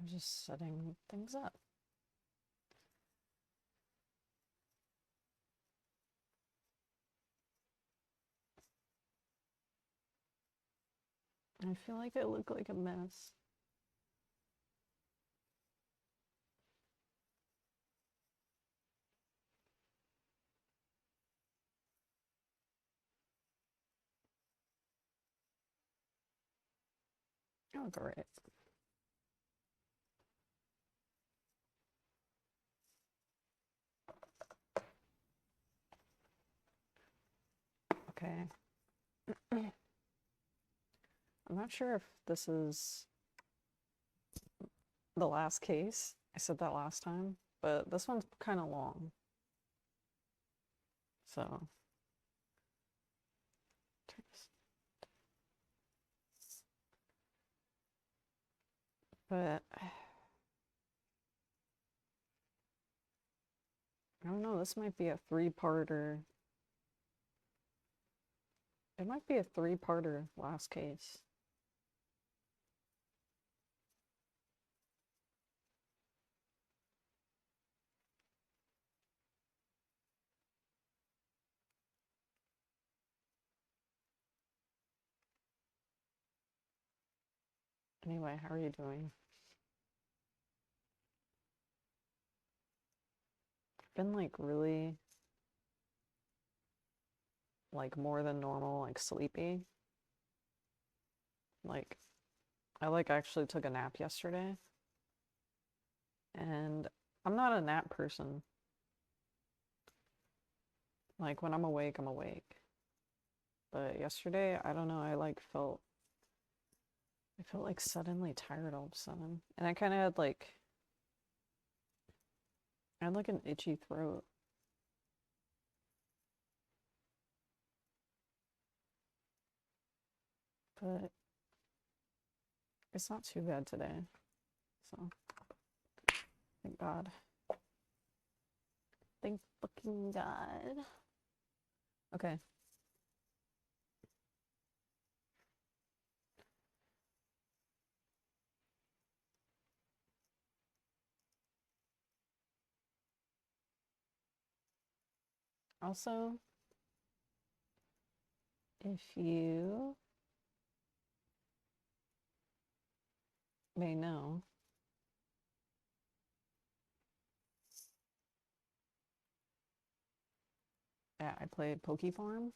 I'm just setting things up. I feel like I look like a mess. Oh, great. Okay. I'm not sure if this is the last case. I said that last time, but this one's kind of long. So, but I don't know. This might be a three-parter. It might be a three-parter last case. Anyway, how are you doing? Been like really like more than normal, like sleepy. Like I like actually took a nap yesterday. And I'm not a nap person. Like when I'm awake, I'm awake. But yesterday, I don't know, I felt like suddenly tired all of a sudden. And I kind of had like I had like an itchy throat. But it's not too bad today. So, thank God. Thank fucking God. Okay. Also, if you may know, yeah, I played Poke Farm,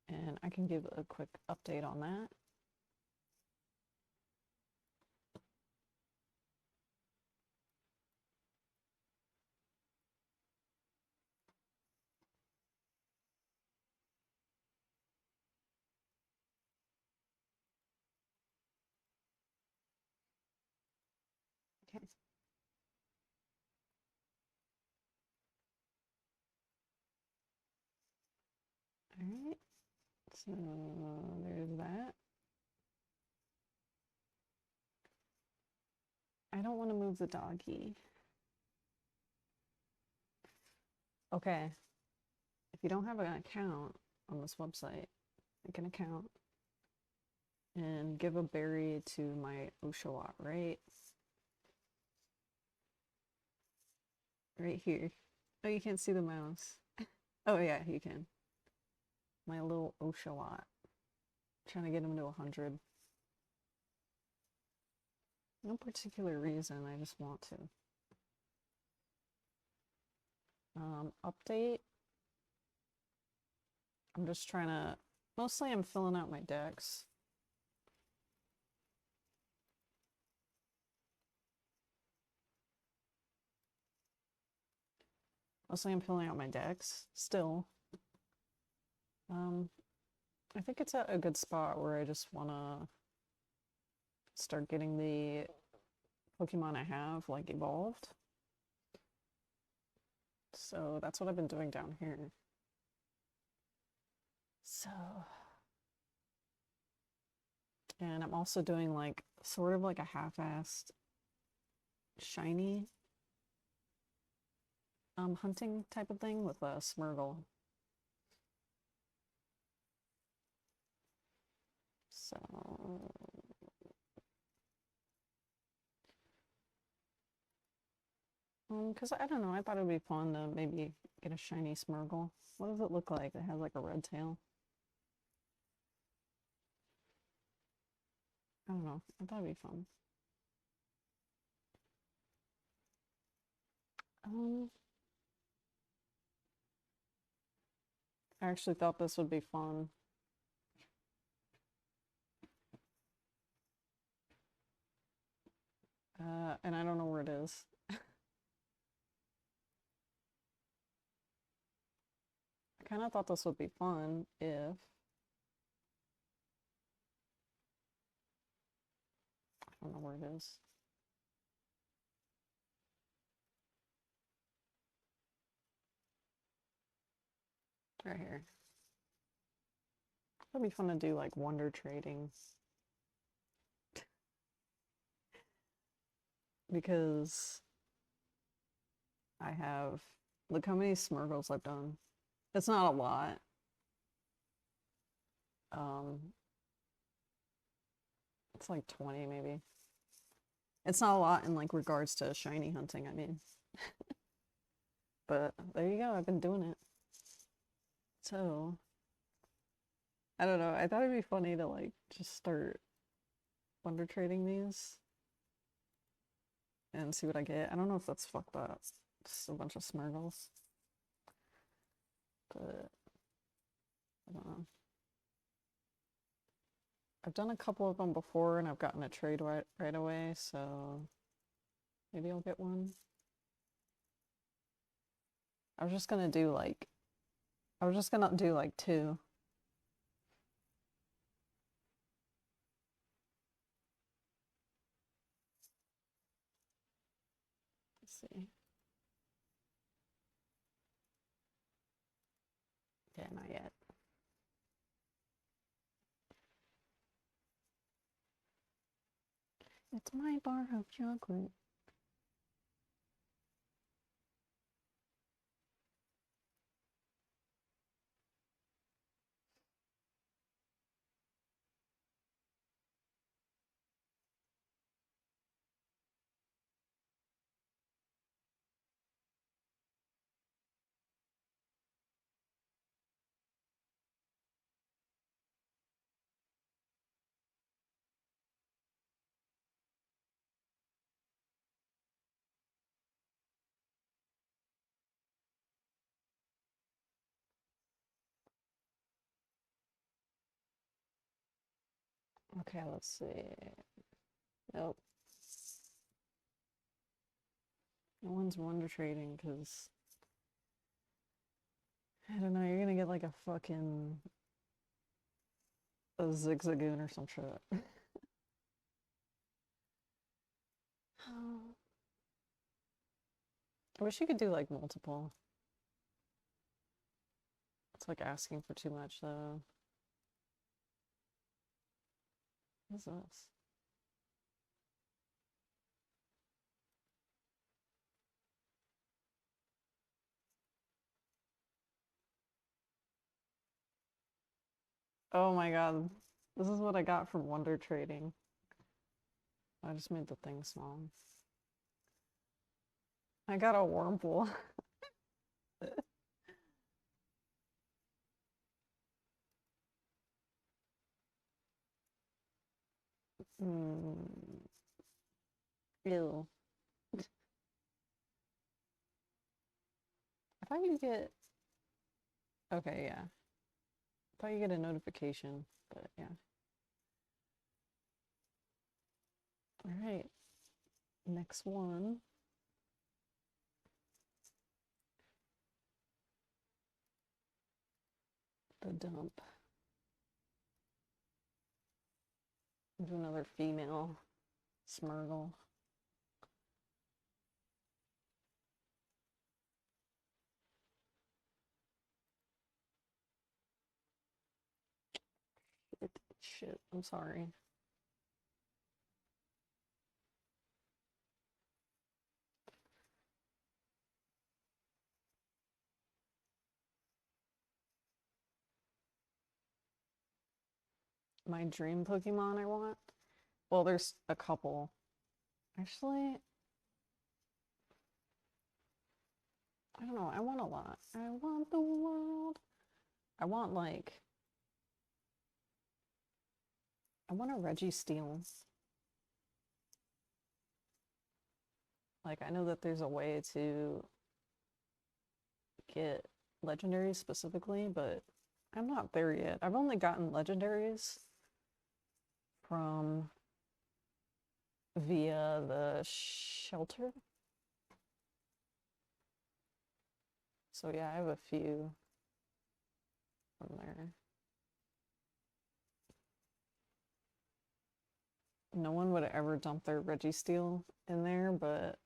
and I can give a quick update on that. Okay. All right. So there's that. I don't want to move the doggy. Okay. If you don't have an account on this website, make an account and give a berry to my Oshawott, right? Right here. Oh, you can't see the mouse. Oh, yeah, you can. My little Oshawott. Trying to get him to 100. No particular reason, I just want to. Update. I'm just trying to, mostly I'm filling out my decks. Mostly I'm filling out my decks still. I think it's at a good spot where I just want to start getting the Pokemon I have like evolved. So that's what I've been doing down here. So, and I'm also doing like sort of like a half-assed shiny hunting type of thing with a Smurgle. So Because I don't know, I thought it would be fun to maybe get a shiny Smurgle. What does it look like? It has like a red tail. I don't know. I thought it'd be fun. Um, I actually thought this would be fun. And I don't know where it is. I kind of thought this would be fun if I don't know where it is. Right here. It'd be fun to do like wonder trading because I have look how many Smurgles I've done. It's not a lot. Um, it's like 20 maybe. It's not a lot in like regards to shiny hunting, I mean. But there you go, I've been doing it. So, I don't know. I thought it'd be funny to like just start wonder trading these and see what I get. I don't know if that's fucked up. Just a bunch of Smurgles. But I don't know. I've done a couple of them before and I've gotten a trade right away, so maybe I'll get one. I was just gonna do like two. Let's see. Yeah, not yet. It's my bar of chocolate. Okay, let's see. Nope. No one's wonder trading because I don't know, you're gonna get like a fucking a zigzagoon or some shit. I wish you could do like multiple. It's like asking for too much though. What is this? Oh my god. This is what I got from wonder trading. I just made the thing small. I got a wormhole. Mm. Ew. I thought you get. Okay, yeah. I thought you get a notification, but yeah. Alright. Next one. The dump. Do another female Smurgle. Shit, I'm sorry. My dream Pokemon I want? Well, there's a couple. Actually, I don't know. I want a lot. I want the world. I want like I want a Reggie Steele. Like I know that there's a way to get legendaries specifically, but I'm not there yet. I've only gotten legendaries from via the shelter. So yeah, I have a few from there. No one would ever dump their Reggie Steele in there, but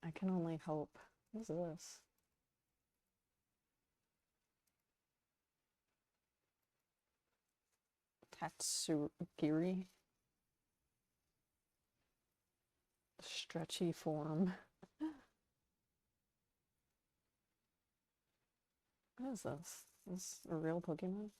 I can only hope. What is this? Tatsugiri? Stretchy form. What is this? Is this a real Pokemon?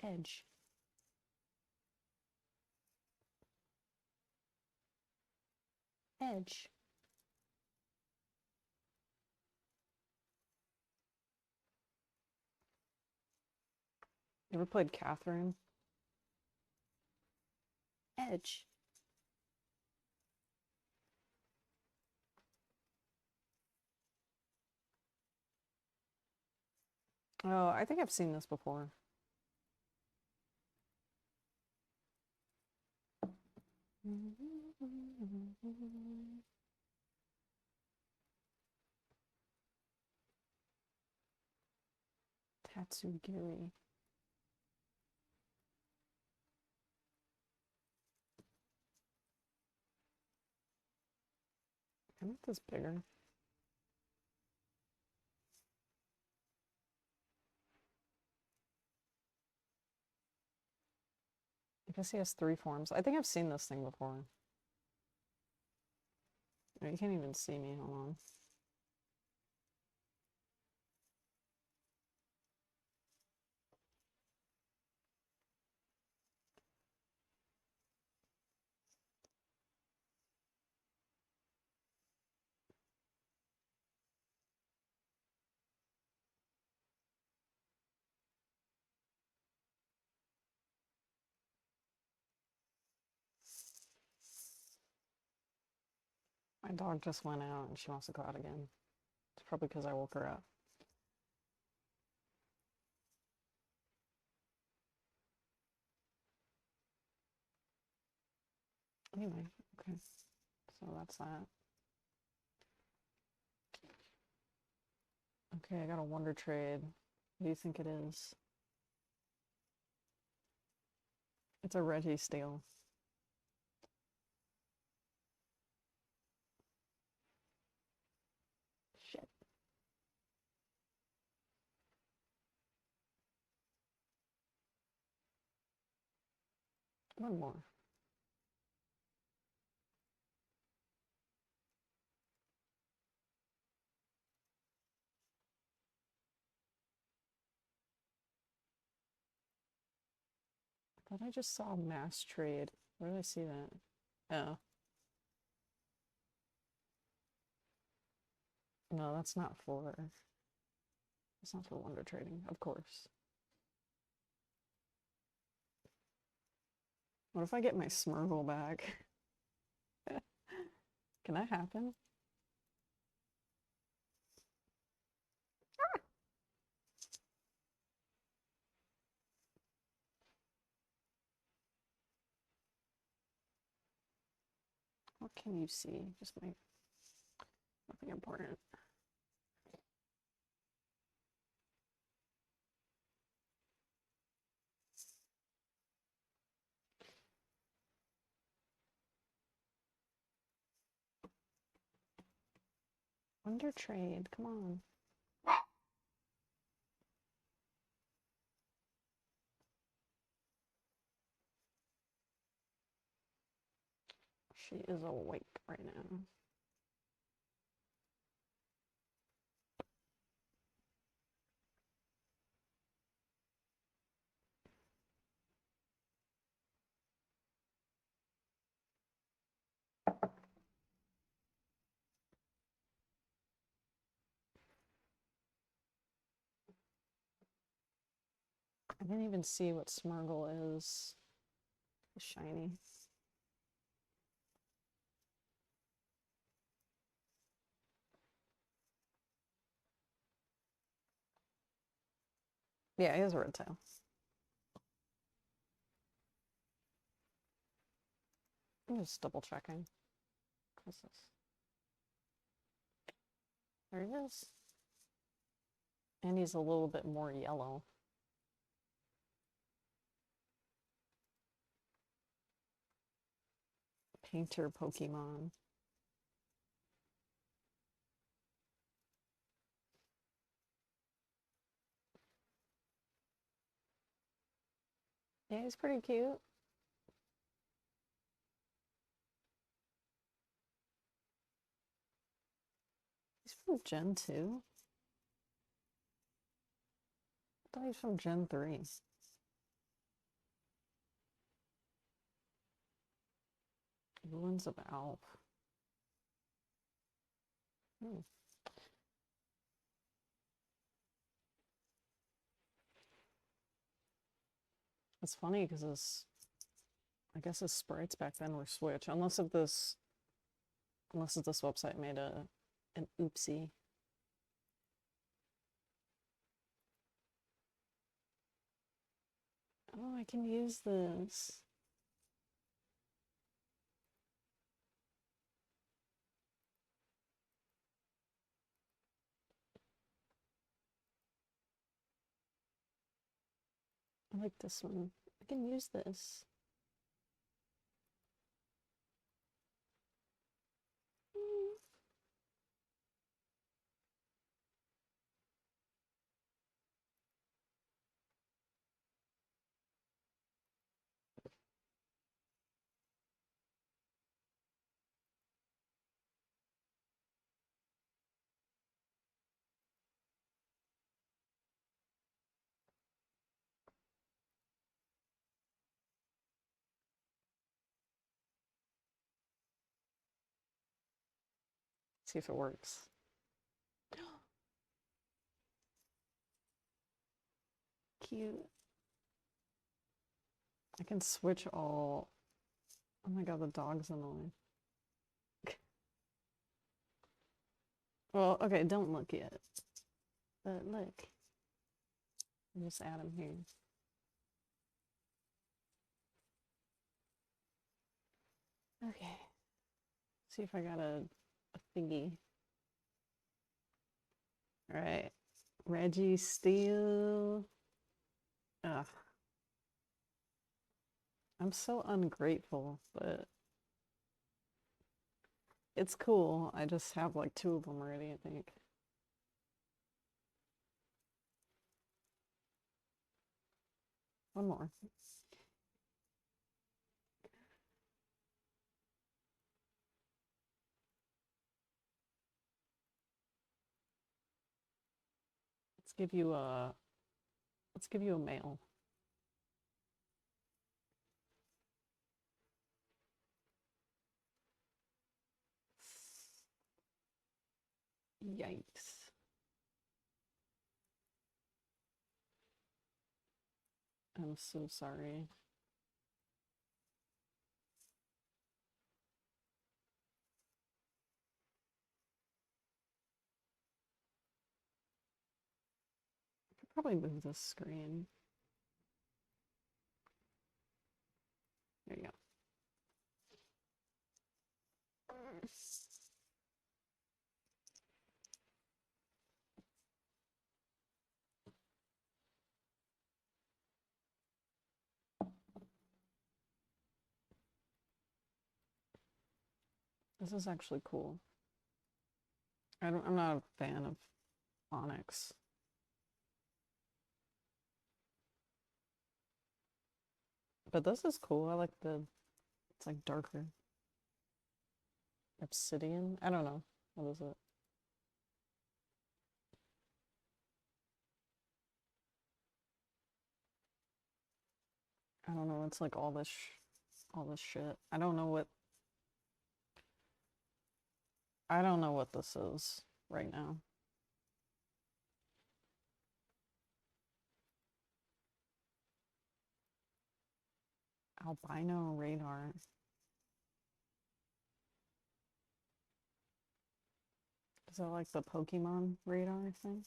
Edge. Edge. You ever played Catherine? Edge. Oh, I think I've seen this before. Tatsugiri. I make this bigger. I guess he has 3 forms. I think I've seen this thing before. Oh, you can't even see me. Hold on. My dog just went out and she wants to go out again. It's probably because I woke her up. Anyway, okay. So that's that. Okay, I got a Wonder Trade. What do you think it is? It's a Reggie Steele. Shit. One more. I thought I just saw mass trade. Where did I see that? Oh. No, that's not for... It's not for Wonder Trading, of course. What if I get my Smurgle back? Can that happen? What can you see? Just my... Nothing important. Wonder Trade, come on. She is awake right now. I didn't even see what Smurgle is. Shiny. Yeah, he has a red tail. I'm just double checking. What's this? There he is. And he's a little bit more yellow. Painter Pokemon. Yeah, he's pretty cute. He's from Gen 2. I thought he was from Gen 3. Ruins of Alp. It's funny because I guess his sprites back then were Switch, unless if this website made an oopsie. Oh, I can use this. I like this one. I can use this. See if it works. Cute. I can switch all. Oh my god, the dog's annoying. Well, okay, don't look yet. But look. I'll just add him here. Okay. See if I got a thingy. Alright. Reggie Steele. Ugh. I'm so ungrateful, but it's cool. I just have like 2 of them already, I think. One more. Let's give you a male. Yikes. I'm so sorry. I could probably move this screen. There you go. This is actually cool. I'm not a fan of Onyx. But this is cool. I like it's like darker. Obsidian? I don't know. What is it? I don't know. It's like all this shit. I don't know what this is right now. Albino radar. Is that like the Pokemon radar thing?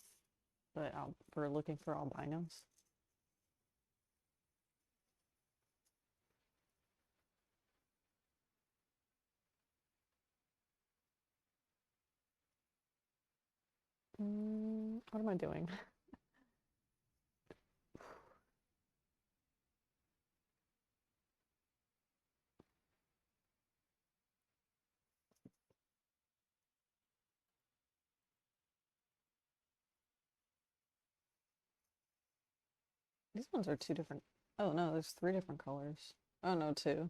But for looking for albinos? What am I doing? These ones are two different. Oh no, there's three different colors. Oh no, two.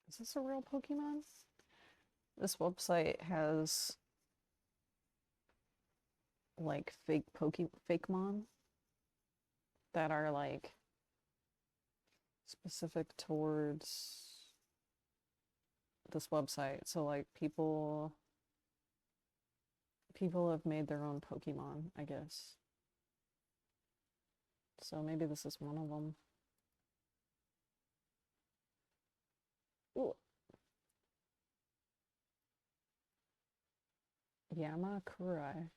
Is this a real Pokemon? This website has like Fakemon that are like specific towards this website. So like people have made their own Pokemon, I guess. So maybe this is one of them. Ooh. Yamakurai.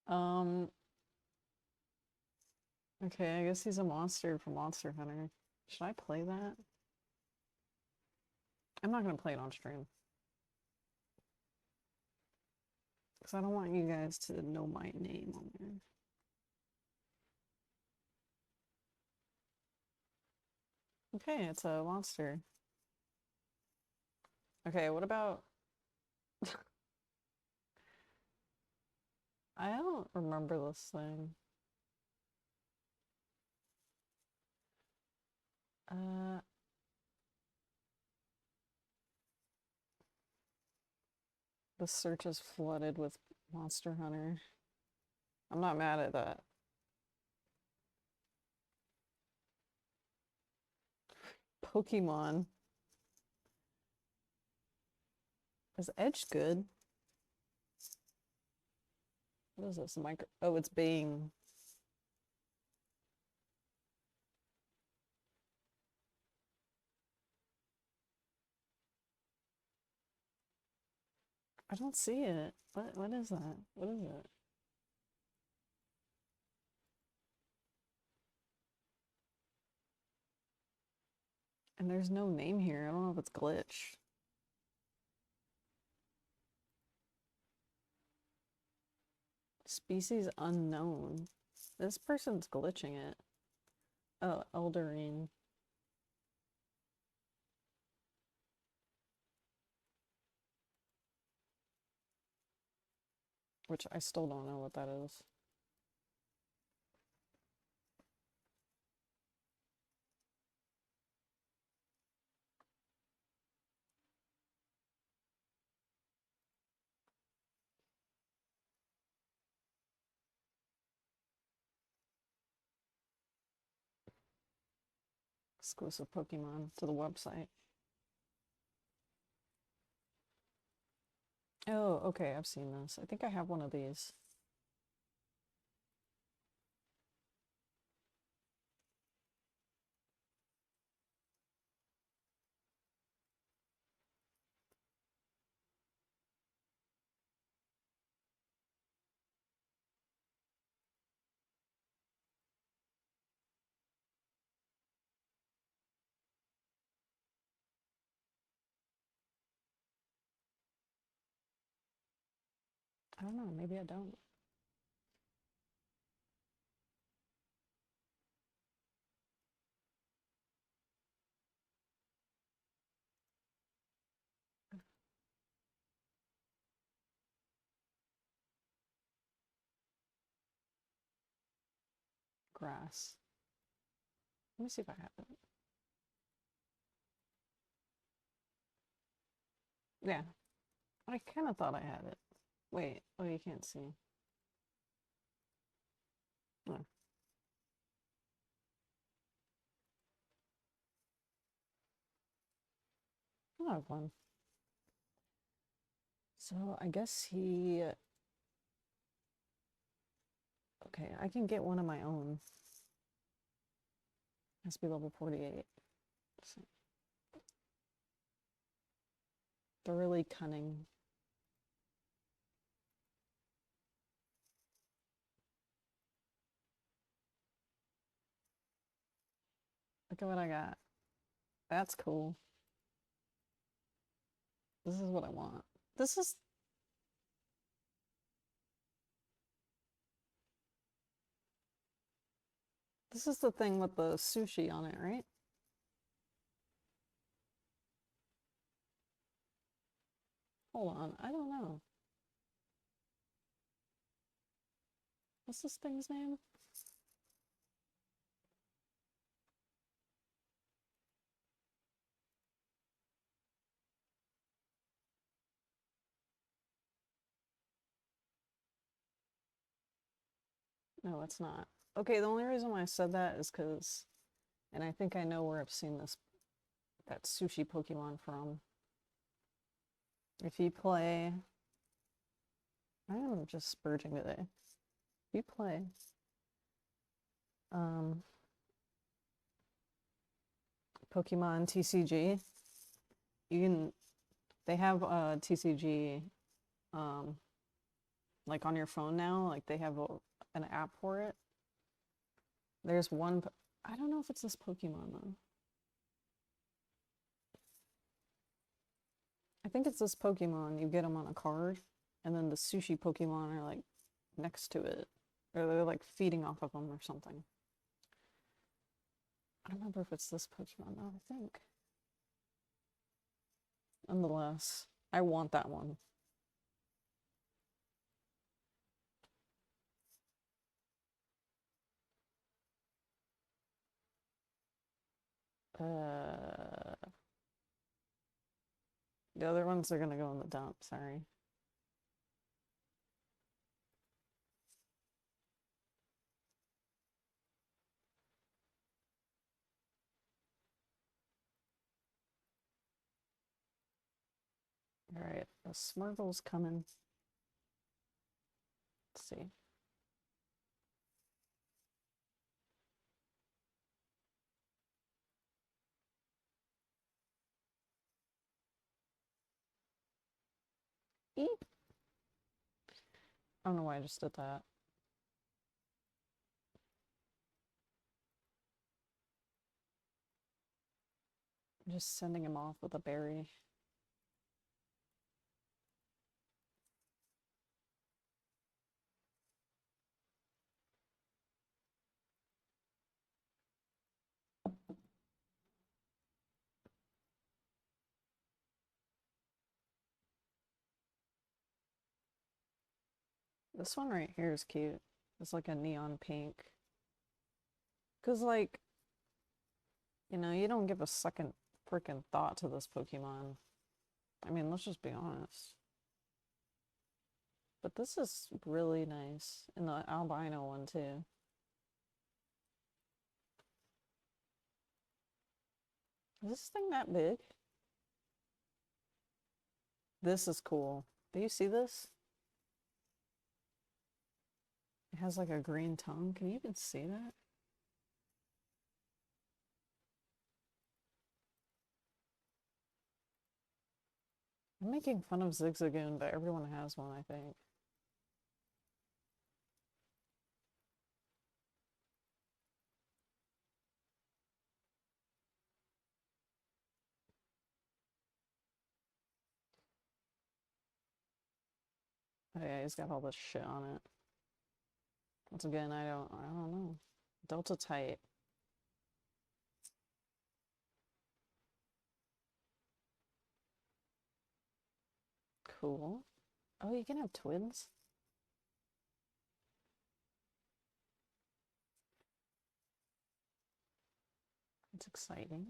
um, okay, I guess he's a monster from Monster Hunter. Should I play that? I'm not gonna play it on stream. Because I don't want you guys to know my name on there. Okay, it's a monster. Okay, what about... I don't remember this thing. Uh, the search is flooded with Monster Hunter. I'm not mad at that. Pokemon. Is Edge good? What is this? Micro... Oh, it's Bing. I don't see it. What is that? What is it? And there's no name here. I don't know if it's glitch. Species unknown. This person's glitching it. Oh, Elderine. Which I still don't know what that is. Exclusive Pokemon to the website. Oh, okay, I've seen this. I think I have one of these. I don't know, maybe I don't. Grass. Let me see if I have it. Yeah, I kind of thought I had it. Wait, oh, you can't see. Oh, I have one. So I guess he. Okay, I can get one of my own. Has to be level 48. So they're really cunning. Look at what I got. That's cool. This is what I want. This is. This is the thing with the sushi on it, right? Hold on, I don't know. What's this thing's name? No, it's not. Okay, the only reason why I said that is because, and I think I know where I've seen this, that sushi Pokemon from. If you play, I am just spurging today. If you play, um, Pokemon TCG, you can, they have TCG, um, like on your phone now, like they have an app for it. There's one, I don't know if it's this Pokemon though. I think it's this Pokemon. You get them on a card, and then the sushi Pokemon are like next to it, or they're like feeding off of them or something. I don't remember if it's this Pokemon though, I think. Nonetheless, I want that one. Uh, the other ones are gonna go in the dump, sorry. Alright, the Smurgle's coming. Let's see. Eep. I don't know why I just did that. I'm just sending him off with a berry. This one right here is cute. It's like a neon pink. Cause like, you know, you don't give a second freaking thought to this Pokemon. I mean, let's just be honest. But this is really nice. And the albino one too. Is this thing that big? This is cool. Do you see this? It has like a green tongue. Can you even see that? I'm making fun of Zigzagoon, but everyone has one, I think. Oh yeah, he's got all this shit on it. Once again, I don't know. Delta type. Cool. Oh, you can have twins? It's exciting.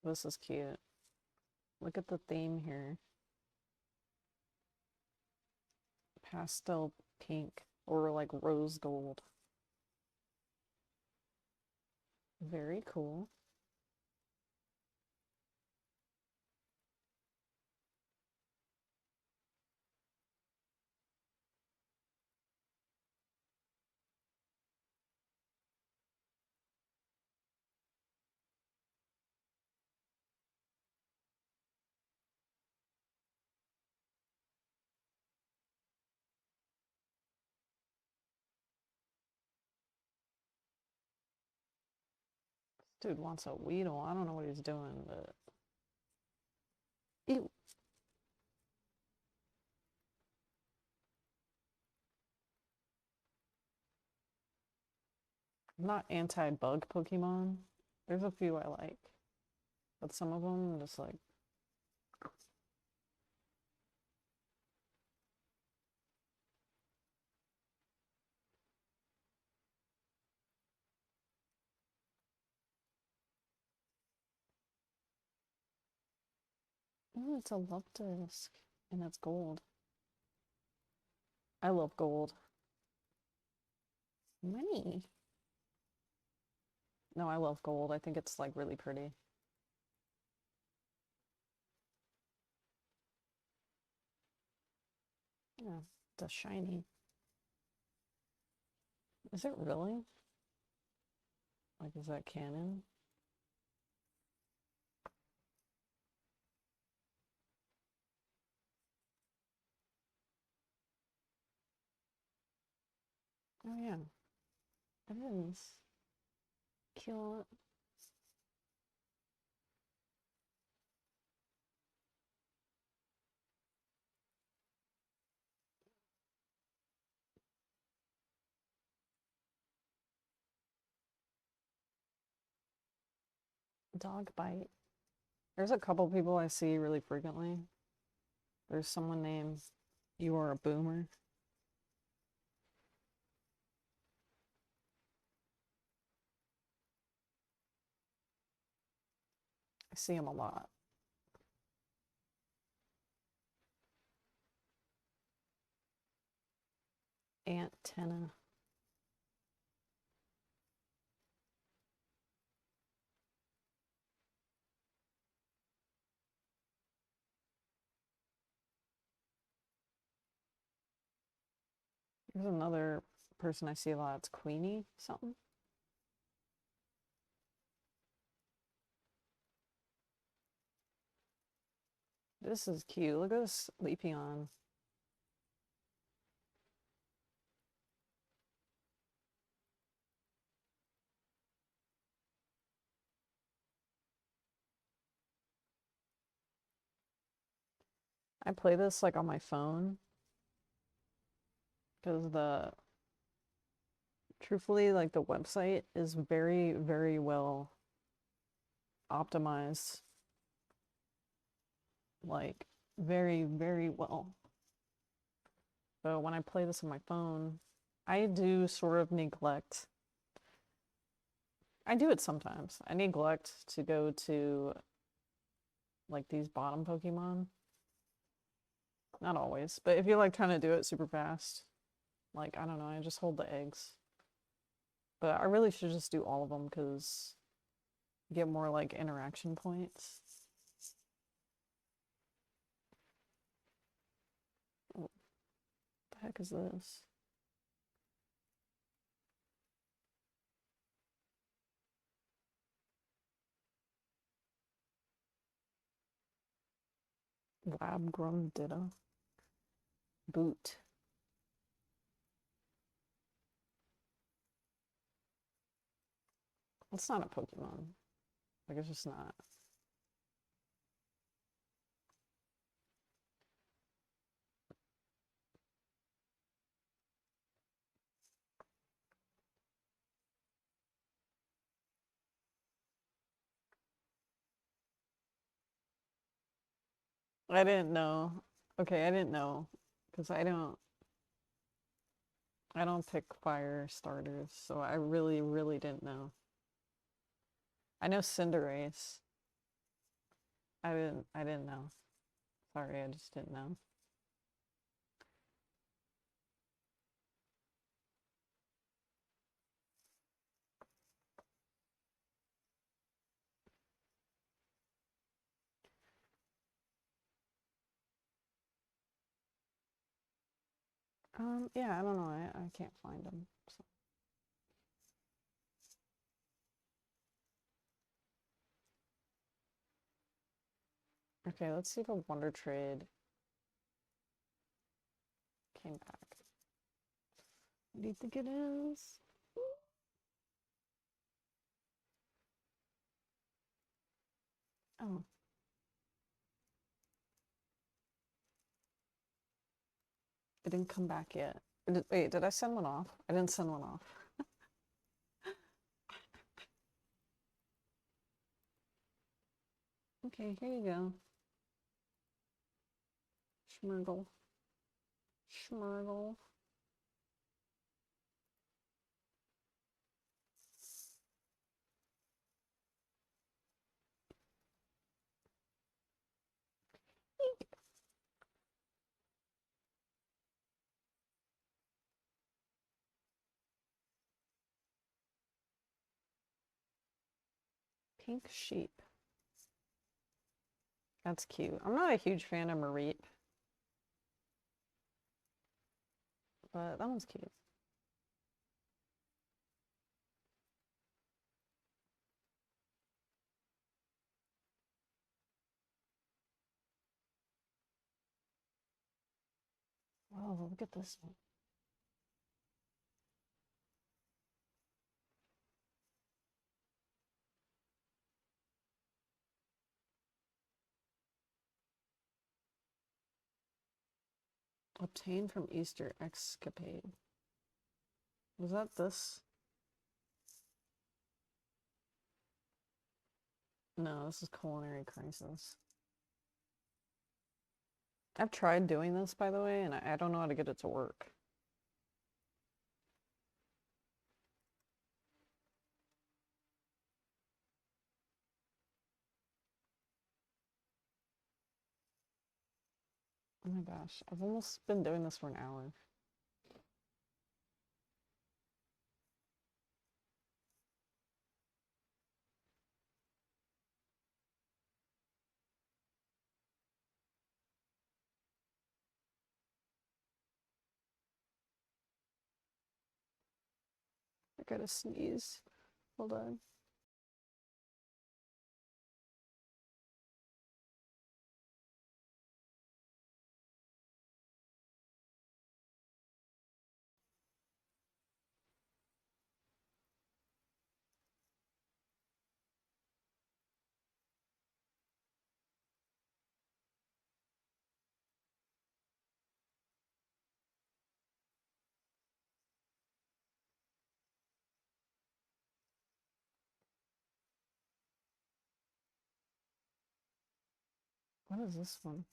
This is cute. Look at the theme here. Pastel pink or like rose gold. Very cool. Dude wants a Weedle. I don't know what he's doing, but ew. I'm not anti-bug Pokemon. There's a few I like, but some of them I'm just like, oh, it's a love disc and it's gold. I love gold. Money. No, I love gold. I think it's like really pretty. Yeah, it's a shiny. Is it really? Like, is that canon? Oh yeah, it is. Cute. Dog bite. There's a couple people I see really frequently. There's someone named You Are a Boomer. I see him a lot. Antenna. There's another person I see a lot. It's Queenie something. This is cute. Look at this Leafeon. I play this like on my phone because truthfully, like the website is very, very well optimized. Like, very, very well. So when I play this on my phone, I do sort of neglect. I do it sometimes. I neglect to go to like these bottom Pokemon. Not always, but if you're like trying to do it super fast, like I don't know, I just hold the eggs. But I really should just do all of them because you get more like interaction points. What the heck is this? Lab grown ditto. Boot. It's not a Pokemon. Like, it's just not. I didn't know. Okay, I didn't know. Because I don't pick fire starters, so I really, really didn't know. I know Cinderace. I didn't know. Sorry, I just didn't know. Yeah, I don't know. I can't find them. So. Okay, let's see if a Wonder Trade came back. What do you think it is? Oh. It didn't come back yet. Wait, did I send one off? I didn't send one off. Okay, here you go. Schmurgle. Schmurgle. Pink sheep. That's cute. I'm not a huge fan of Mareep, but that one's cute. Oh, look at this one. Obtained from Easter Escapade. Was that this? No, this is Culinary Crisis. I've tried doing this, by the way, and I don't know how to get it to work. Oh my gosh, I've almost been doing this for an hour. I gotta sneeze. Hold on. What is this one?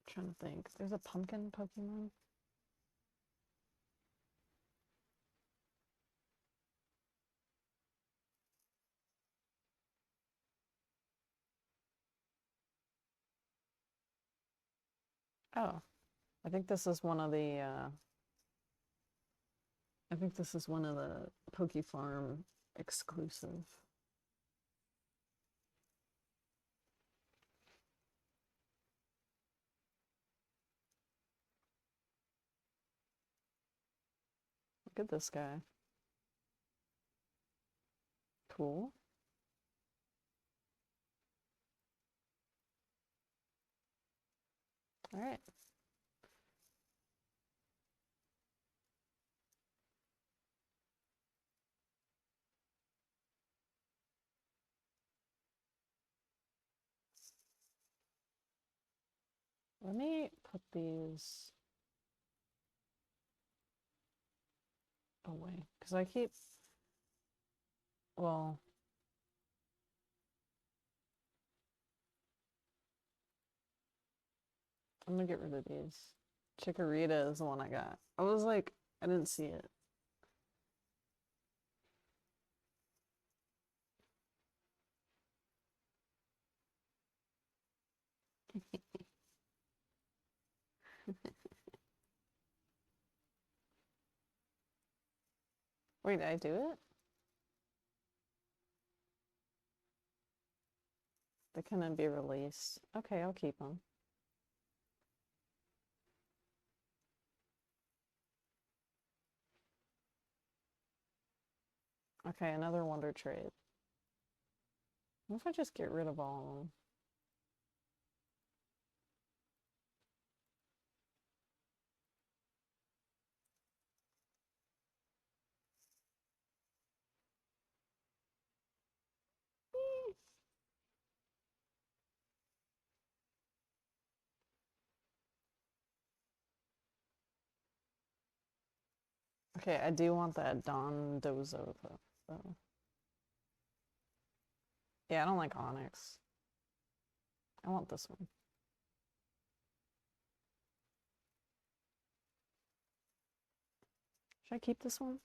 I'm trying to think. There's a pumpkin Pokemon. Oh, I think this is one of the I think this is one of the Poke Farm exclusive. Look at this guy. Cool. All right. Let me put these away because I keep, well, I'm gonna get rid of these. Chikorita is the one I got. I was like, I didn't see it. Wait, did I do it? They couldn't be released. Okay, I'll keep them. Okay, another wonder trade. What if I just get rid of all of them? Okay, I do want that Don Dozo though. Yeah, I don't like Onyx. I want this one. Should I keep this one?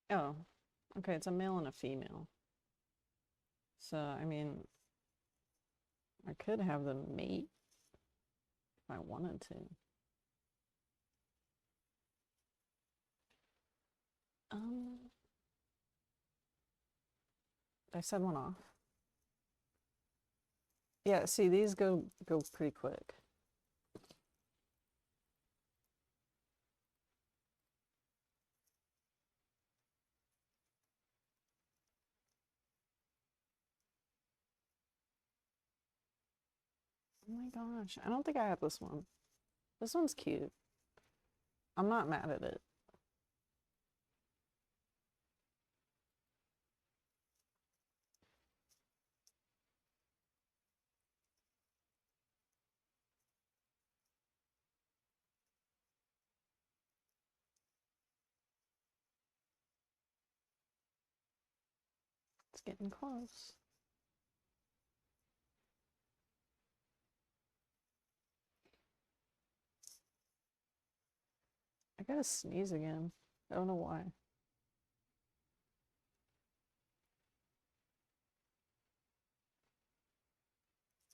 Oh, okay, it's a male and a female. So, I mean, I could have them mate if I wanted to. Um, I said one off. Yeah, see, these go pretty quick. Oh my gosh, I don't think I have this one. This one's cute. I'm not mad at it. It's getting close. I gotta sneeze again. I don't know why.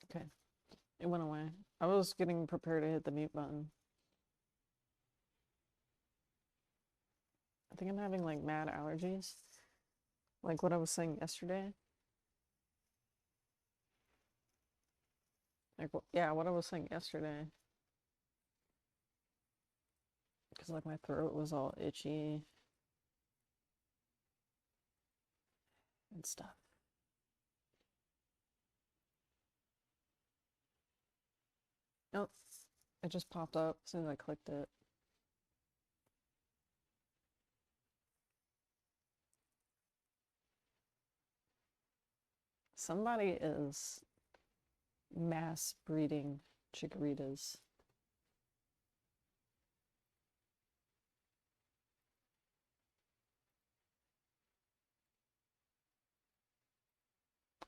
Okay, it went away. I was getting prepared to hit the mute button. I think I'm having like mad allergies. Like what I was saying yesterday. Like, yeah, what I was saying yesterday. Because like my throat was all itchy and stuff. Nope, it just popped up as soon as I clicked it. Somebody is mass breeding chikoritas.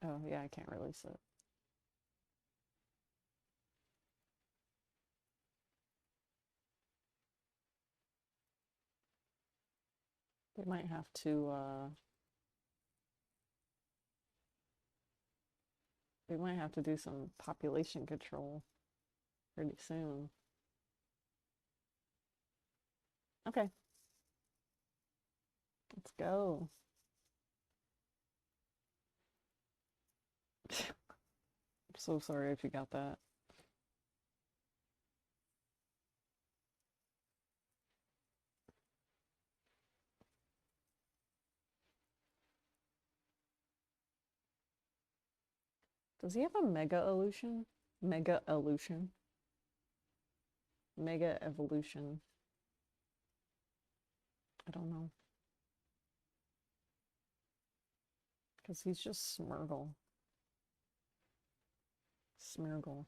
Oh, yeah, I can't release it. We might have to, we might have to do some population control pretty soon. Okay. Let's go. I'm so sorry if you got that. Does he have a mega evolution? Mega evolution. Mega evolution. I don't know. Because he's just Smirgle. Smirgle.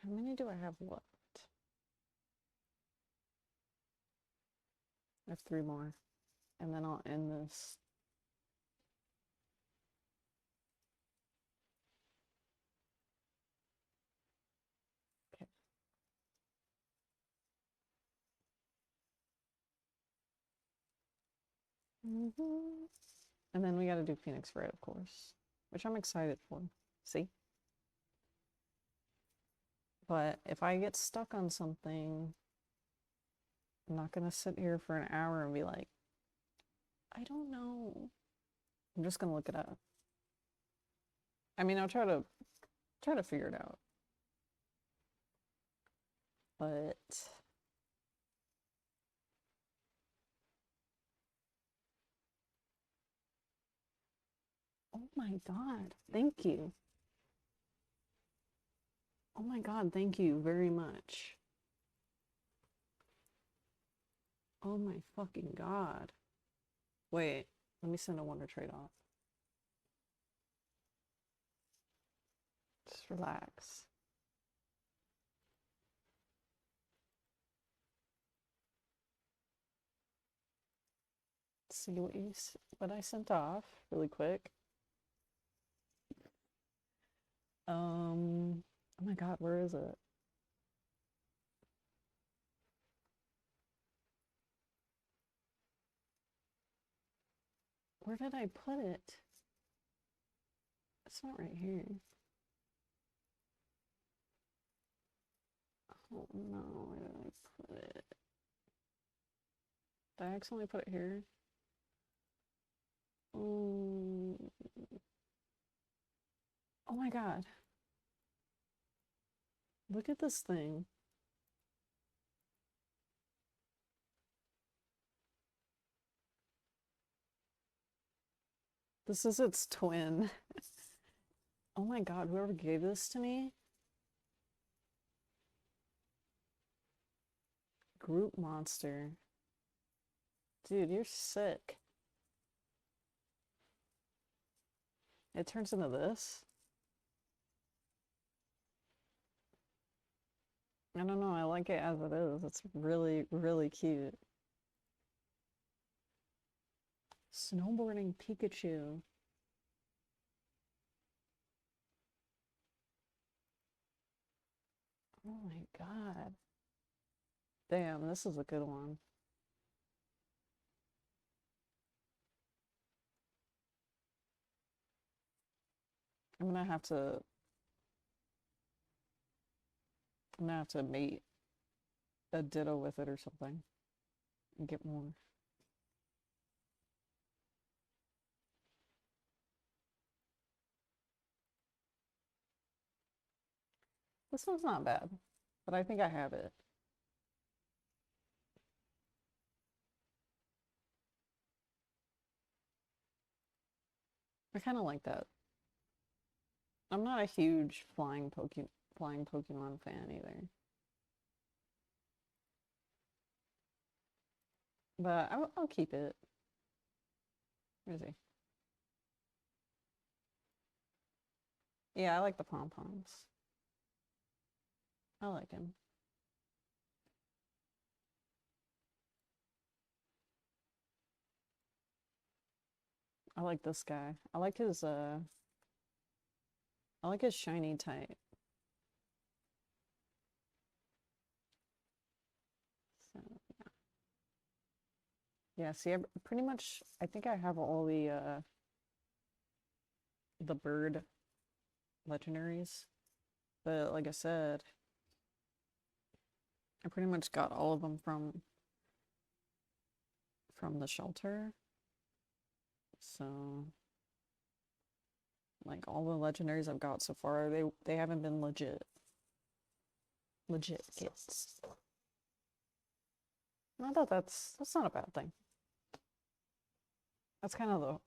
How many do I have left? I have 3 more. And then I'll end this. Okay. And then we gotta do Phoenix Wright, of course. Which I'm excited for. See? But if I get stuck on something, I'm not gonna sit here for an hour and be like, I don't know. I'm just gonna look it up. I mean, I'll try to figure it out. But oh my god, thank you. Oh my god, thank you very much. Oh my fucking god. Wait, let me send a wonder trade off. Just relax. See what I sent off really quick. Oh my god, where is it? Where did I put it? It's not right here. Oh no, where did I put it? Did I accidentally put it here? Oh, oh my god. Look at this thing. This is its twin. Oh my god, whoever gave this to me. Group monster. Dude, you're sick. It turns into this. I don't know, I like it as it is. It's really, really cute. Snowboarding Pikachu. Oh my god. Damn, this is a good one. I'm gonna have to mate a ditto with it or something and get more. This one's not bad, but I think I have it. I kind of like that. I'm not a huge flying Pokemon fan either. But I'll keep it. Where is he? Yeah, I like the pom-poms. I like him. I like this guy. I like his shiny type. So yeah, see, pretty much I think I have all the bird legendaries. But like I said, I pretty much got all of them from the shelter. So like all the legendaries I've got so far, they haven't been legit gets. I thought that's not a bad thing. That's kind of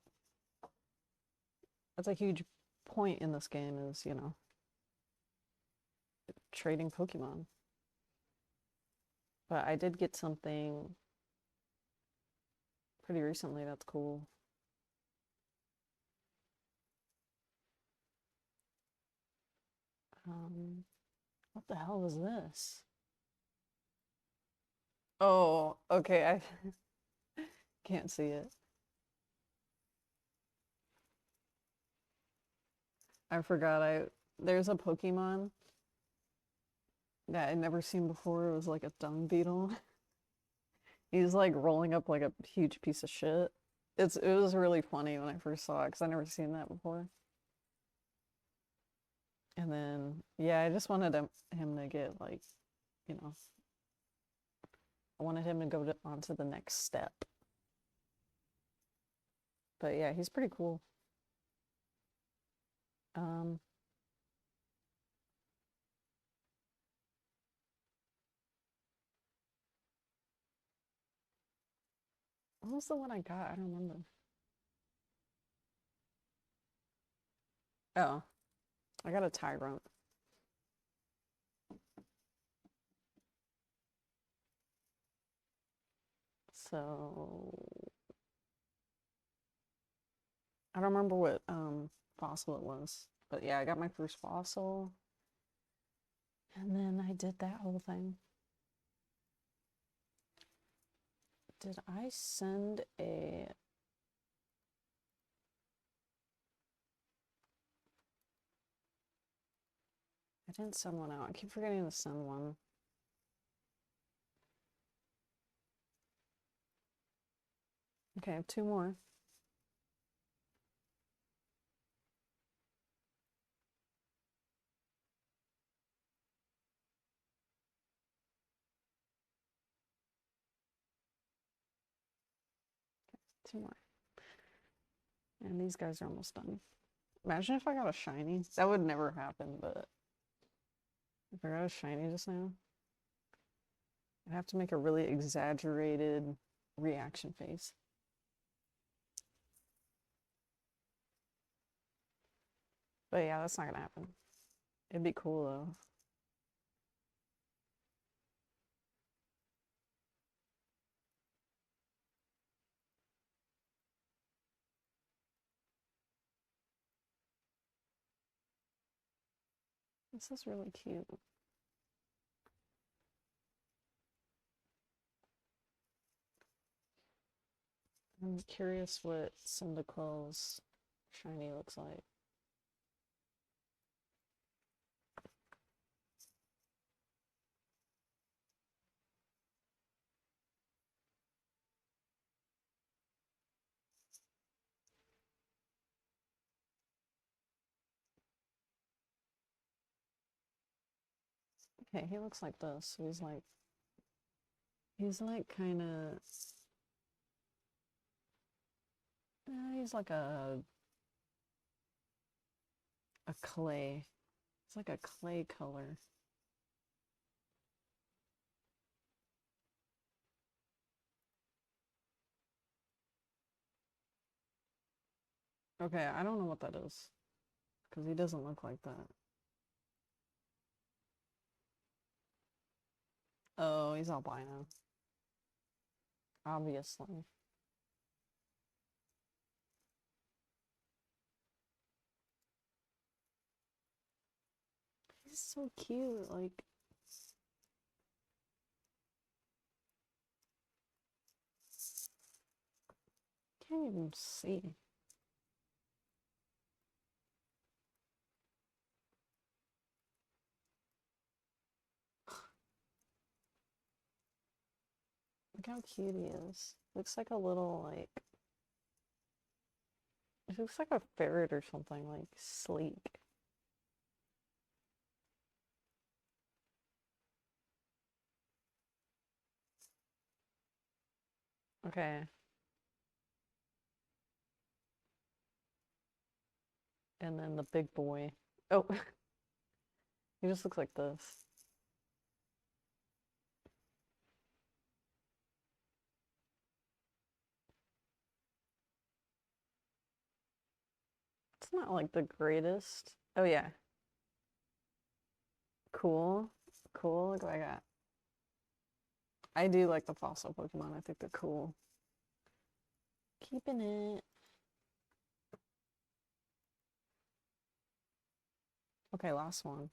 that's a huge point in this game is, you know, trading Pokemon. But I did get something pretty recently that's cool. What the hell is this? Oh, okay, I can't see it. I forgot there's a Pokemon that I'd never seen before. It was like a dung beetle. He's like rolling up like a huge piece of shit. It was really funny when I first saw it because I never seen that before. And then yeah, I just wanted him to get like, you know, I wanted him to go on to the next step. But yeah, he's pretty cool. Um, what was the one I got? I don't remember. Oh, I got a Tyrant. So I don't remember what fossil it was. But yeah, I got my first fossil. And then I did that whole thing. Did I send a... I didn't send one out. I keep forgetting to send one. Okay, I have two more. Two more. And these guys are almost done. Imagine if I got a shiny. That would never happen, but if I got a shiny just now, I'd have to make a really exaggerated reaction face. But yeah, that's not gonna happen. It'd be cool though. This is really cute. I'm curious what Cyndaquil's shiny looks like. Okay, he looks like this. So he's like kind of, he's like a clay. It's like a clay color. Okay, I don't know what that is because he doesn't look like that. Oh, he's albino. Obviously. He's so cute. Like, can't even see. Look how cute he is. Looks like a little, like, it looks like a ferret or something, like, sleek. Okay. And then the big boy. Oh, he just looks like this. It's not like the greatest. Oh yeah. Cool. Cool. Look what I got. I do like the fossil Pokemon. I think they're cool. Keeping it. Okay, last one.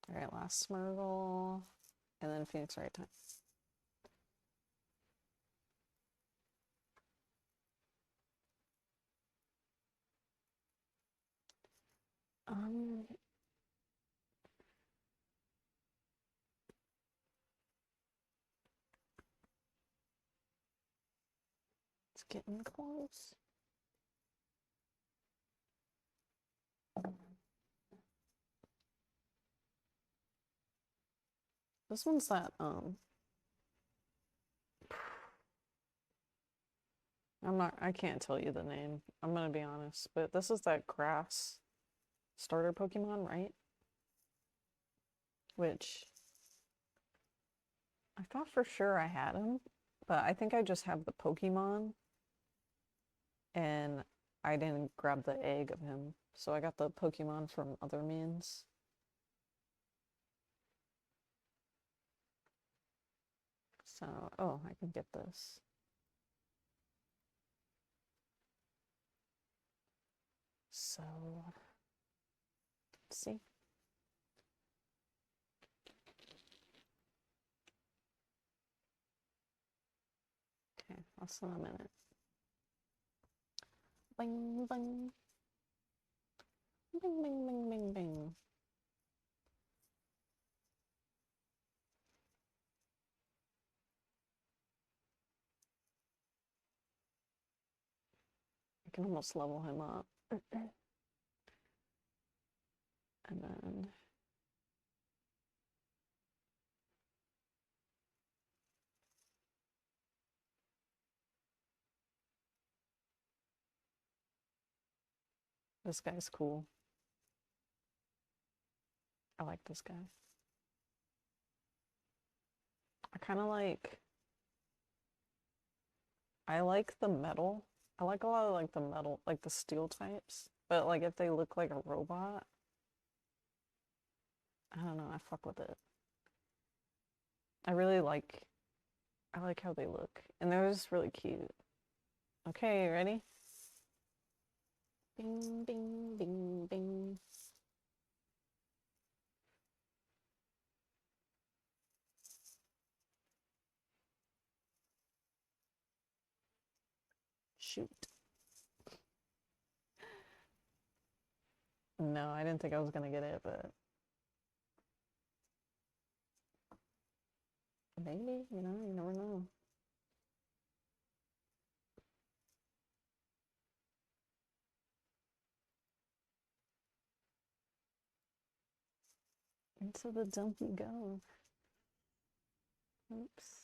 All right, last Smeargle, and then Phoenix Wright time. Um, it's getting close. This one's that I can't tell you the name. I'm gonna be honest, but this is that grass starter Pokemon, right? Which I thought for sure I had him, but I think I just have the Pokemon and I didn't grab the egg of him. So I got the Pokemon from other means. So, oh, I can get this. So, let's see. Okay, less than a minute. Bing, bing. Bing, bing, bing, bing, bing. I can almost level him up. And then this guy's cool. I like this guy. I kind of like, I like the metal. I like a lot of like the metal, like the steel types. But like if they look like a robot, I don't know, I fuck with it. I really like, I like how they look. And they're just really cute. Okay, ready? Bing, bing, bing, bing. Shoot. No, I didn't think I was gonna get it, but maybe, you know, you never know. Into the dump you go. Oops.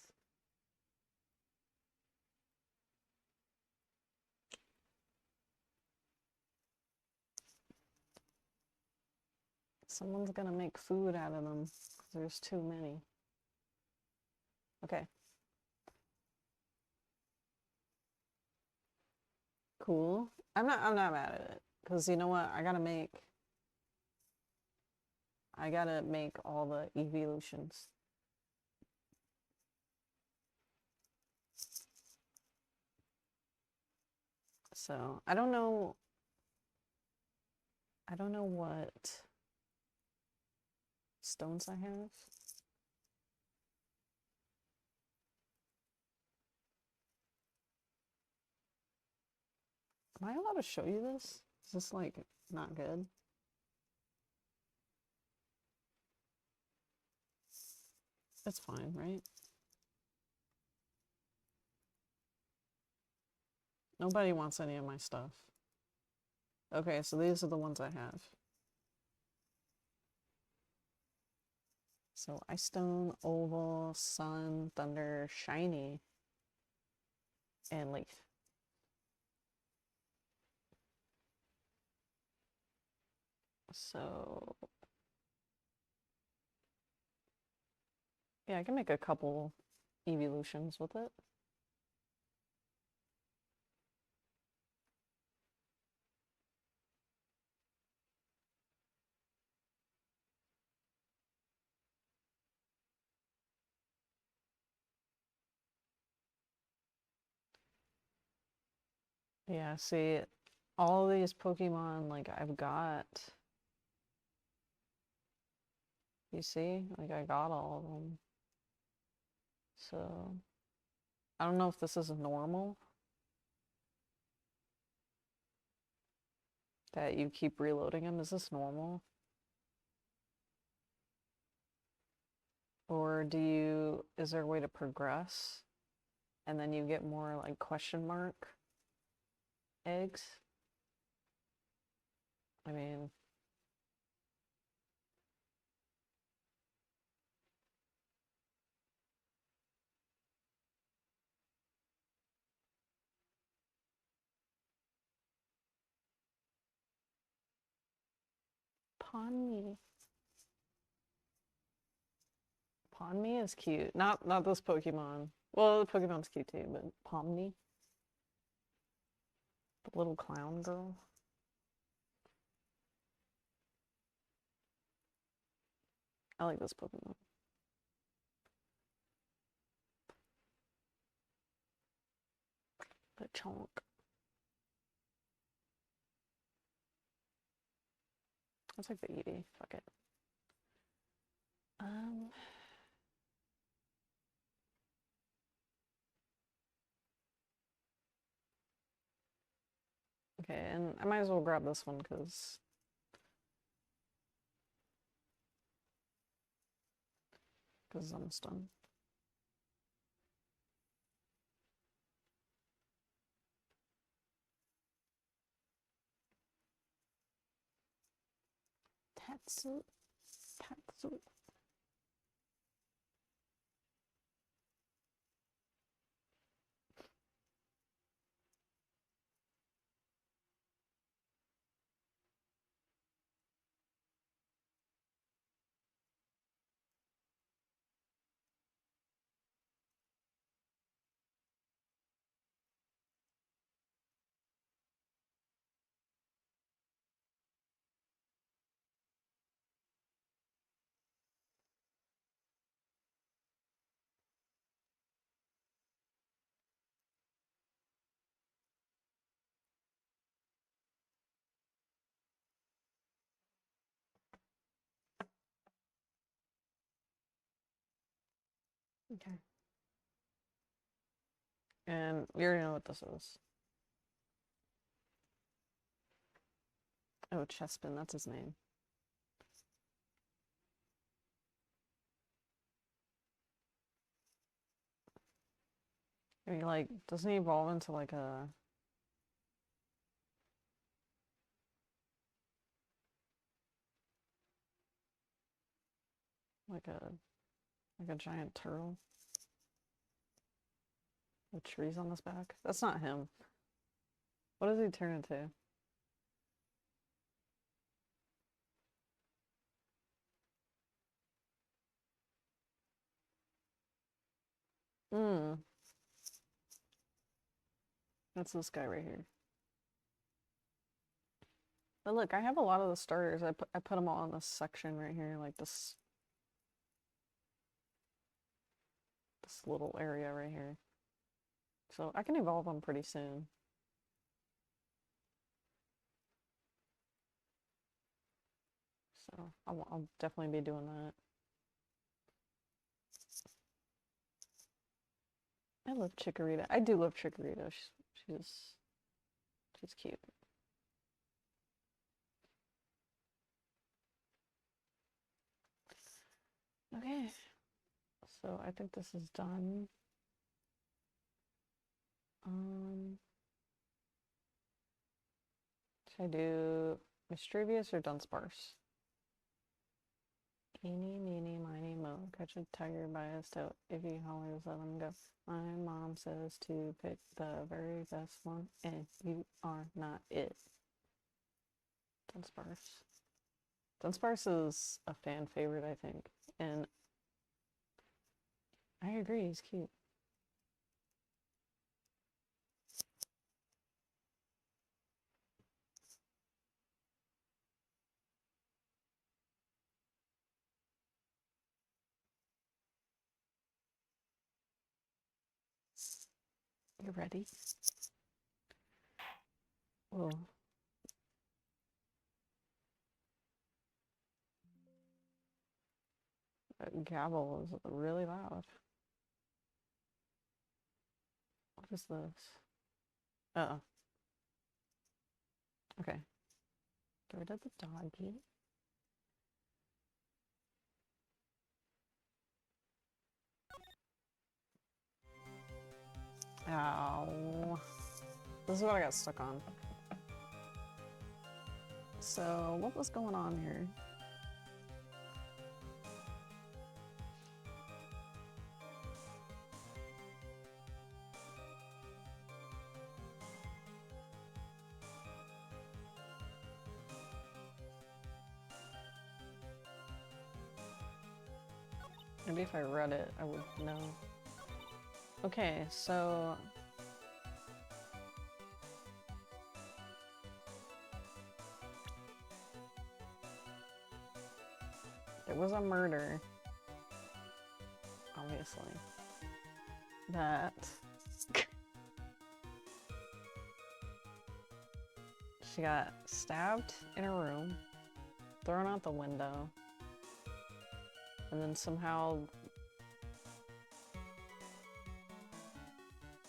Someone's gonna make food out of them. There's too many. Okay. Cool. I'm not mad at it. Because you know what? I gotta make all the evolutions. So I don't know what stones I have. Am I allowed to show you this? Is this like not good? It's fine, right? Nobody wants any of my stuff. Okay, so these are the ones I have. So Ice Stone, Oval, Sun, Thunder, Shiny, and Leaf. So yeah, I can make a couple evolutions with it. Yeah, see, all these Pokemon, like, I've got, you see? Like, I got all of them. So, I don't know if this is normal, that you keep reloading them. Is this normal? Or is there a way to progress? And then you get more, like, question mark eggs? I mean, Pawn Me. Pawn Me is cute. Not this Pokemon. Well, the Pokemon's cute too, but Pomni, the little clown girl. I like this Pokemon. But Chonk. Let's take the Eevee. Fuck it. Okay, and I might as well grab this one because I'm stunned. Tatsu. Tatsu. Okay. And we already know what this is. Oh, Chespin, that's his name. I mean, like, doesn't he evolve into like a like a giant turtle with trees on his back? That's not him. What does he turn into? Hmm. That's this guy right here. But look, I have a lot of the starters. I put them all in this section right here, like this little area right here. So I can evolve them pretty soon. So I'll definitely be doing that. I love Chikorita. I do love Chikorita. She's cute. Okay. So I think this is done. Should I do Mischievous or Dunsparce? Eeny, meeny, miny, mo. Catch a tiger by his tail. If he hollers, let him go. My mom says to pick the very best one, and you are not it. Dunsparce. Dunsparce is a fan favorite, I think. And I agree, he's cute. You ready? Whoa. That gavel is really loud. What is this? Uh-oh. Okay. Get rid of the doggy. Ow. This is what I got stuck on. So, what was going on here? Maybe if I read it, I would know. Okay, so... there was a murder, obviously, that she got stabbed in her room, thrown out the window, and then somehow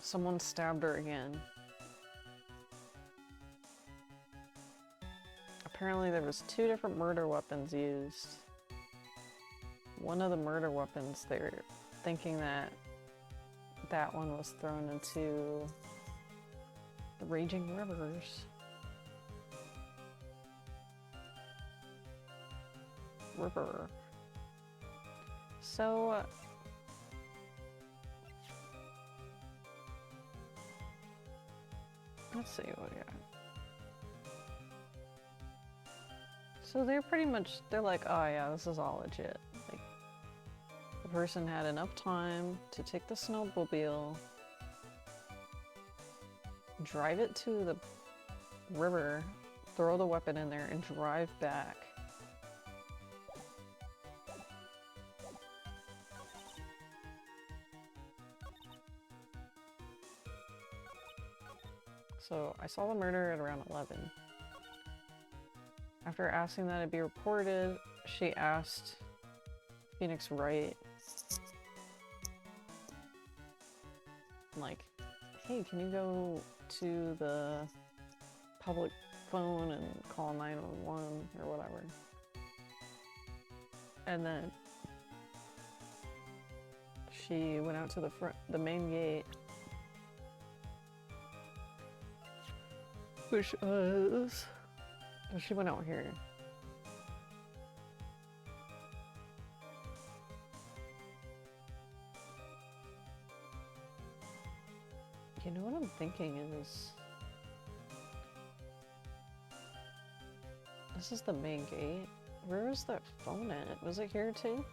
someone stabbed her again. Apparently there was 2 different murder weapons used. One of the murder weapons, they're thinking that that one was thrown into the raging rivers. River. So, let's see what we got. So they're pretty much, they're like, oh yeah, this is all legit. Like, the person had enough time to take the snowmobile, drive it to the river, throw the weapon in there, and drive back. So I saw the murder at around 11. After asking that it be reported, she asked Phoenix Wright, like, hey, can you go to the public phone and call 911 or whatever? And then she went out to the front, the main gate, which was, she went out here. You know what I'm thinking is, this is the main gate. Where was that phone at? Was it here too?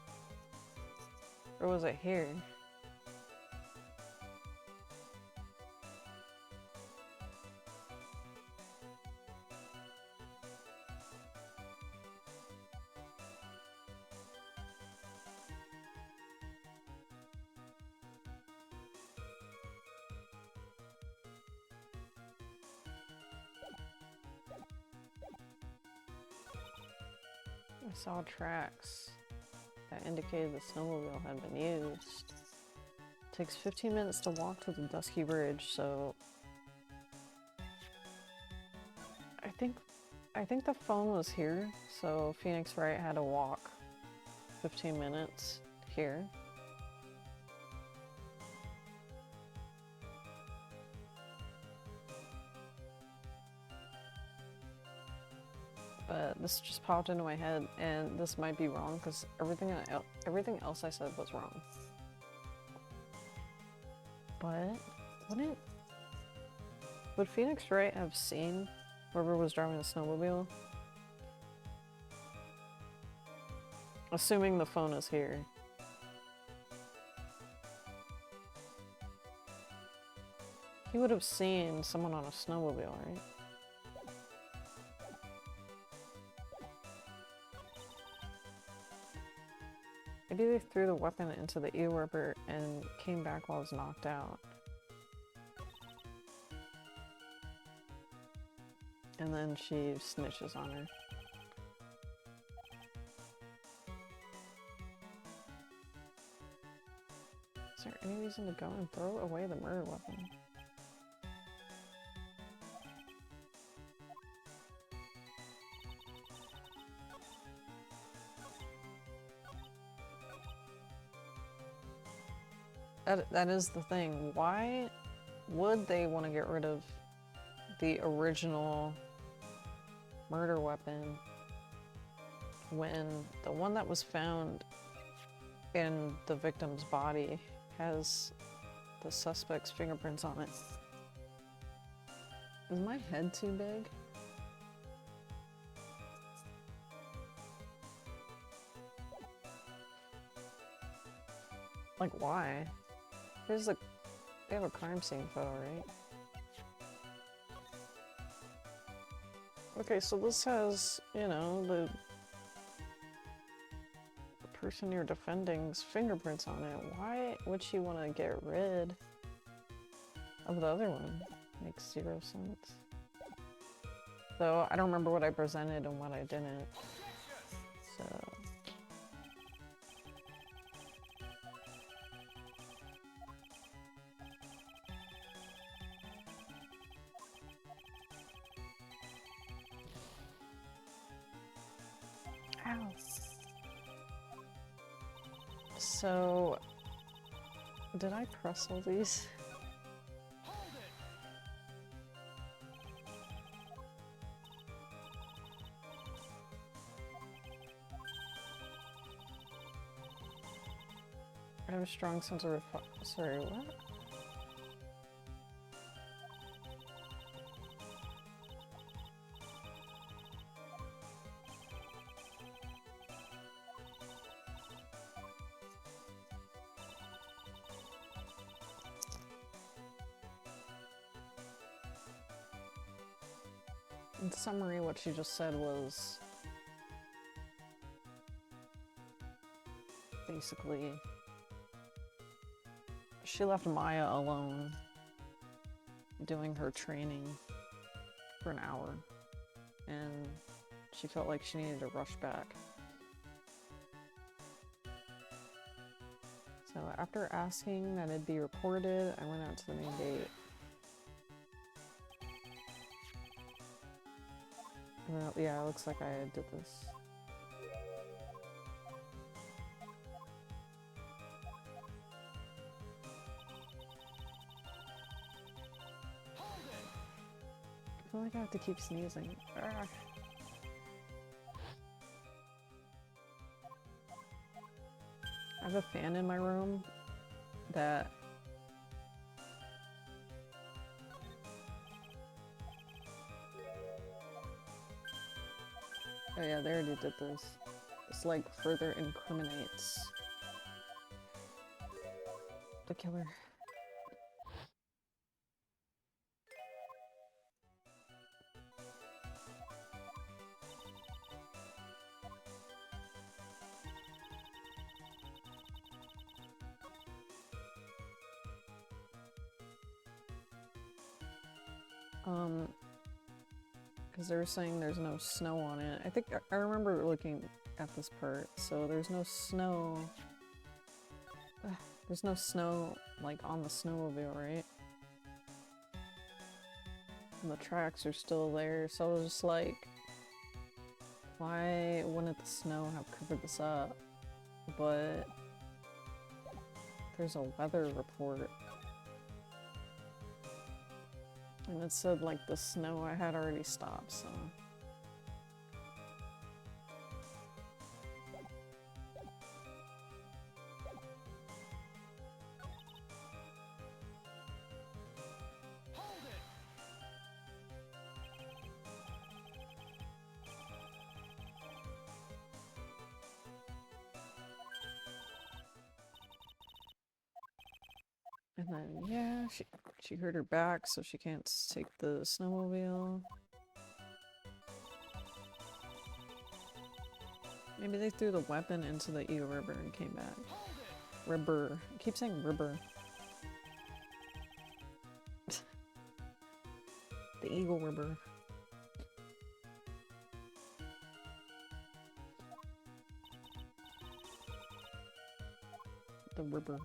Or was it here? I saw tracks that indicated the snowmobile had been used. It takes 15 minutes to walk to the Dusky Bridge, so I think the phone was here, so Phoenix Wright had to walk 15 minutes here. but this just popped into my head, and this might be wrong because everything else I said was wrong. But would Phoenix Wright have seen whoever was driving the snowmobile? Assuming the phone is here. He would have seen someone on a snowmobile, right? Maybe they threw the weapon into the earwormer and came back while I was knocked out. And then she snitches on her. Is there any reason to go and throw away the murder weapon? That is the thing. Why would they want to get rid of the original murder weapon when the one that was found in the victim's body has the suspect's fingerprints on it? Is my head too big? Like, why? They have a crime scene photo, right? Okay, so this has, you know, the person you're defending's fingerprints on it. Why would she want to get rid of the other one? Makes zero sense. So, I don't remember what I presented and what I didn't. So... So, did I press all these? I have a strong sense of sorry, what? In summary, what she just said was basically she left Maya alone doing her training for an hour, and she felt like she needed to rush back. So after asking that it be reported, I went out to the main gate. Well, yeah, it looks like I did this. I feel like I have to keep sneezing. Arrgh. I have a fan in my room that oh yeah, they already did this. This like further incriminates the killer. Because they were saying there's no snow on it. I think I remember looking at this part. So there's no snow. There's no snow like on the snowmobile, right? And the tracks are still there. So I was just like, why wouldn't the snow have covered this up? But there's a weather report. And it said like the snow I had already stopped, so. And then, yeah, she hurt her back, so she can't take the snowmobile. Maybe they threw the weapon into the Eagle River and came back. River. I keep saying river. The Eagle River. The river.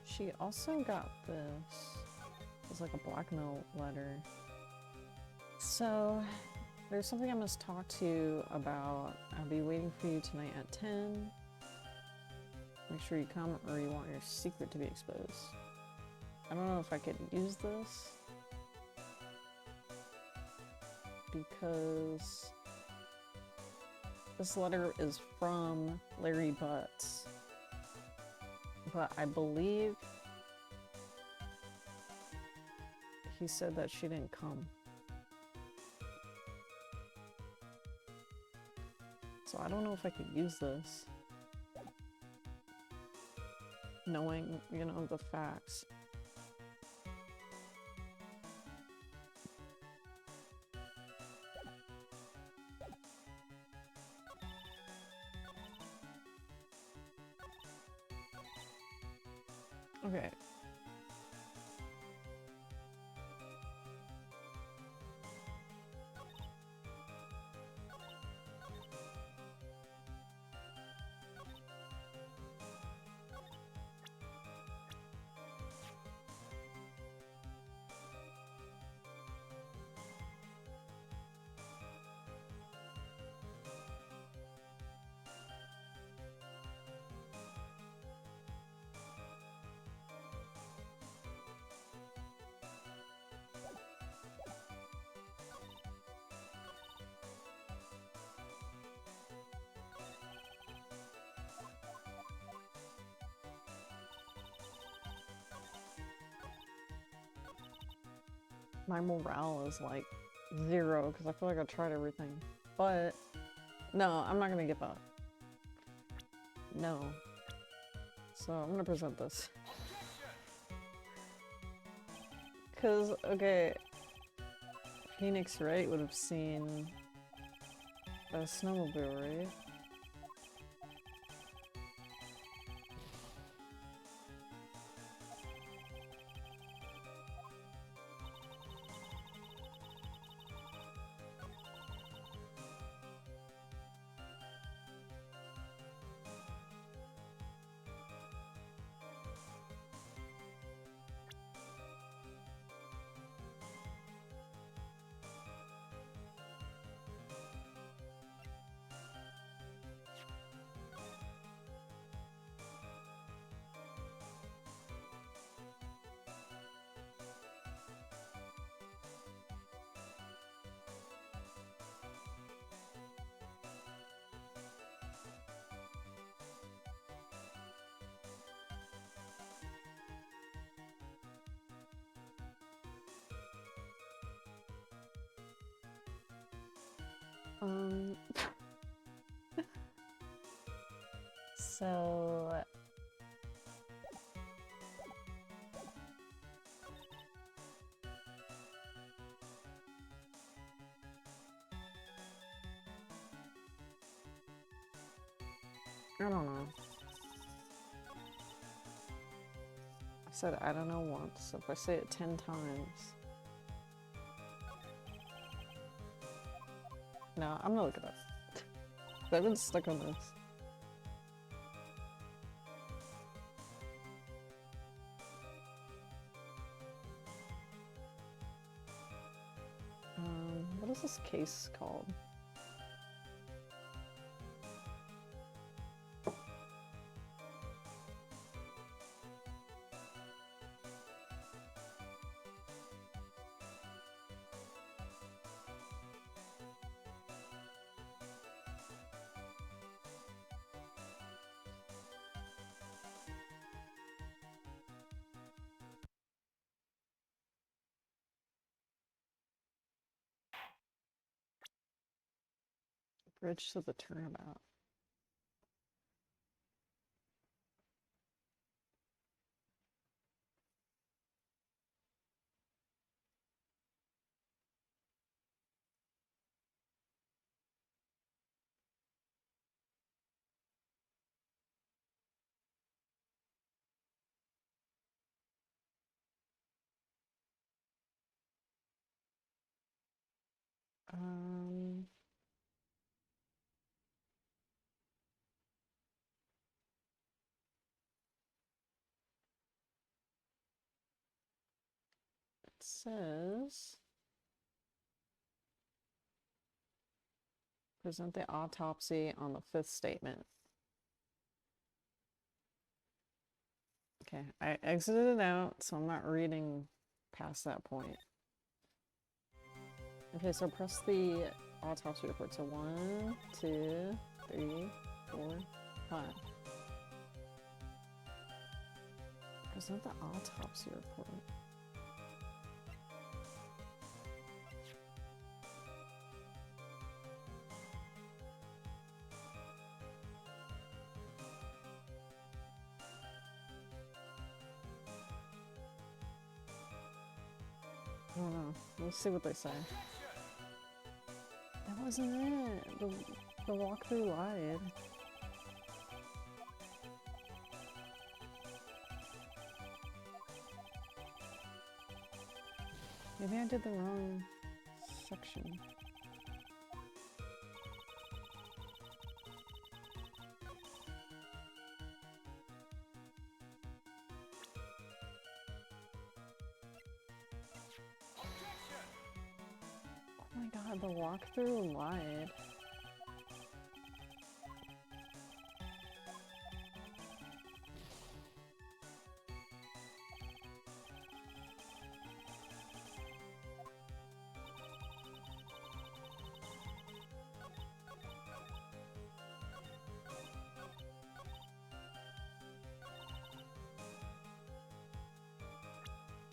She also got this. It's like a blackmail letter. So, there's something I must talk to you about. I'll be waiting for you tonight at 10. Make sure you come or you want your secret to be exposed. I don't know if I could use this. Because this letter is from Larry Butts. But I believe he said that she didn't come. So I don't know if I could use this. Knowing, you know, the facts. Okay. My morale is like 0 because I feel like I tried everything. But no, I'm not gonna give up. No. So I'm gonna present this. Cause okay, Phoenix Wright would have seen a snowmobile, right? So I don't know. I said I don't know once, so if I say it 10 times. No, I'm gonna look it up. I've been stuck on this. What is this case called? Bridge to the turnabout. It says present the autopsy on the 5th statement. Okay, I exited it out, so I'm not reading past that point. Okay, so press the autopsy report. So 1, 2, 3, 4, 5. Present the autopsy report. I don't know. Let's see what they say. That wasn't it. The walkthrough lied. Maybe I did the wrong section. Oh my god, the walkthrough lied.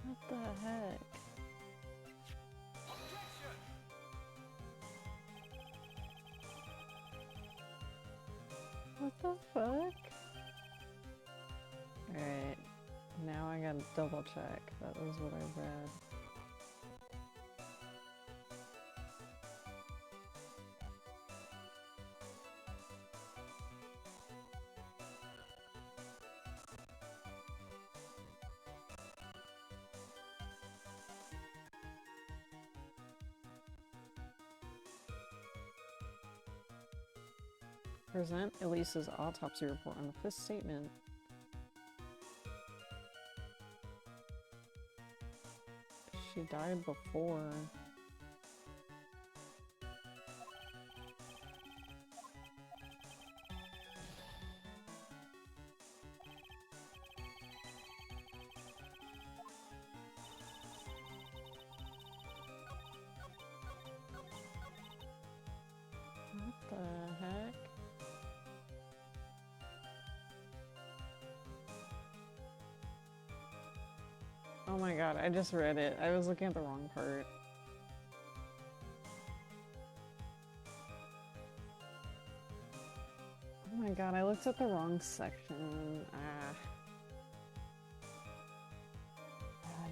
What the heck? What the fuck? Alright, now I gotta double check. That was what I read. Present Elise's autopsy report on the 5th statement. She died before. What the heck? Oh my god, I just read it. I was looking at the wrong part. Oh my god, I looked at the wrong section. Ah,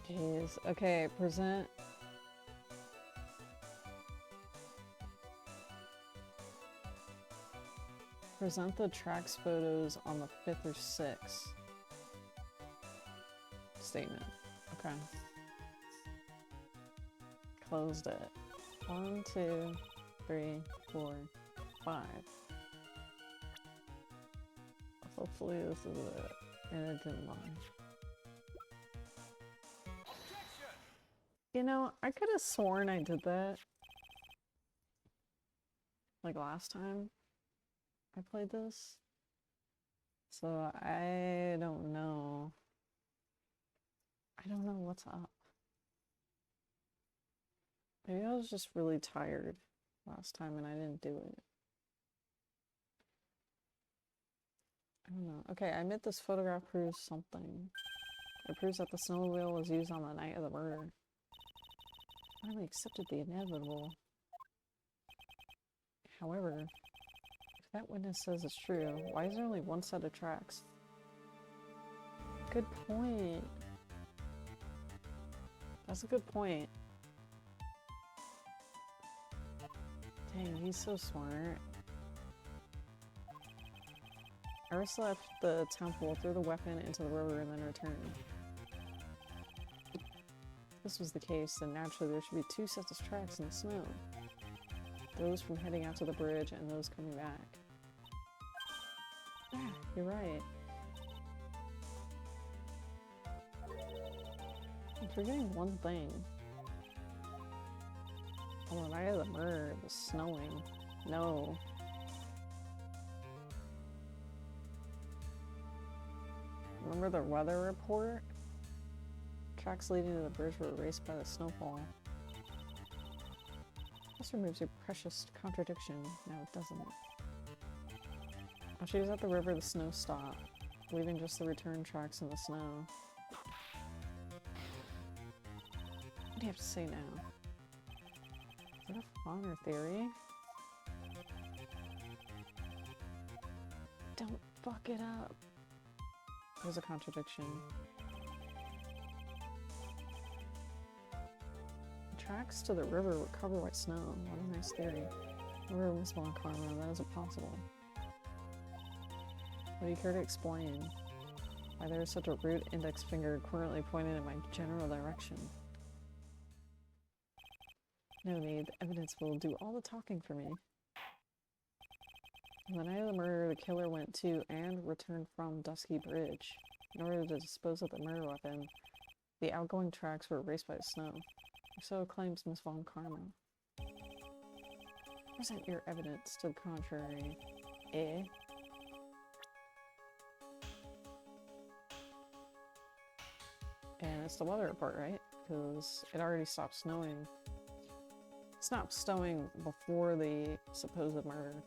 jeez. Okay, present. Present the tracks photos on the 5th or 6th statement. Okay. Closed it. 1, 2, 3, 4, 5. Hopefully this is it. And it didn't lie. You know, I could have sworn I did that. Like last time I played this. So I don't know. I don't know what's up. Maybe I was just really tired last time and I didn't do it. I don't know. Okay, I admit this photograph proves something. It proves that the snowmobile was used on the night of the murder. I finally accepted the inevitable. However, That witness says it's true. Why is there only one set of tracks? Good point. That's a good point. Dang, he's so smart. Iris left the temple, threw the weapon into the river, and then returned. If this was the case, then naturally there should be two sets of tracks in the snow. Those from heading out to the bridge and those coming back. Yeah, you're right. I'm forgetting one thing. On the night of the murder, it was snowing. No. Remember the weather report? Tracks leading to the bridge were erased by the snowfall. This removes your precious contradiction. No, it doesn't. While she was at the river, the snow stopped, leaving just the return tracks in the snow. What do you have to say now? Is that a fun or theory? Don't fuck it up. There's a contradiction. The tracks to the river were covered by snow. What a nice theory. The river must belong to Karma. That isn't possible. What do you care to explain? Why there is such a rude index finger currently pointed in my general direction? No need. The evidence will do all the talking for me. On the night of the murder, the killer went to and returned from Dusky Bridge. In order to dispose of the murder weapon, the outgoing tracks were erased by the snow. Or so claims Miss Von Karma. Present your evidence to the contrary. Eh? And it's the weather report, right? Because it already stopped snowing. It stopped snowing before the supposed murder.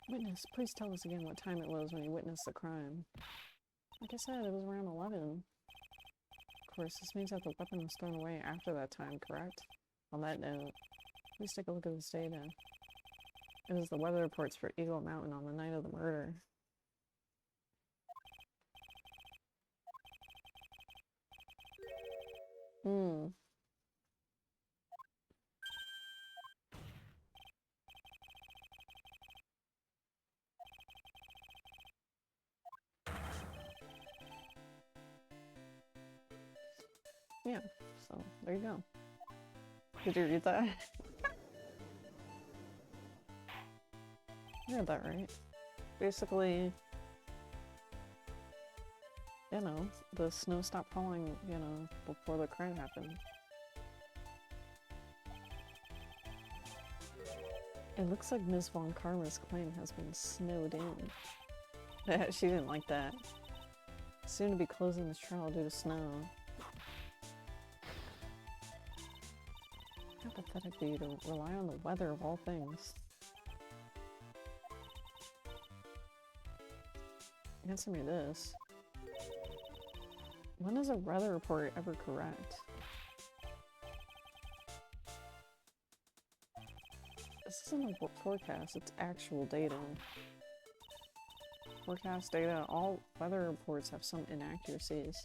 Witness, please tell us again what time it was when you witnessed the crime. Like I said, it was around 11. Of course, this means that the weapon was thrown away after that time, correct? On that note, please take a look at this data. It is the weather reports for Eagle Mountain on the night of the murder. Yeah, so there you go. Did you read that? You read that right. Basically, you know, the snow stopped falling, you know, before the crime happened. It looks like Ms. Von Karma's claim has been snowed in. She didn't like that. Soon to be closing this trial due to snow. How pathetic of you to rely on the weather of all things. Answer me this. When is a weather report ever correct? This isn't a forecast, it's actual data. Forecast data, all weather reports have some inaccuracies.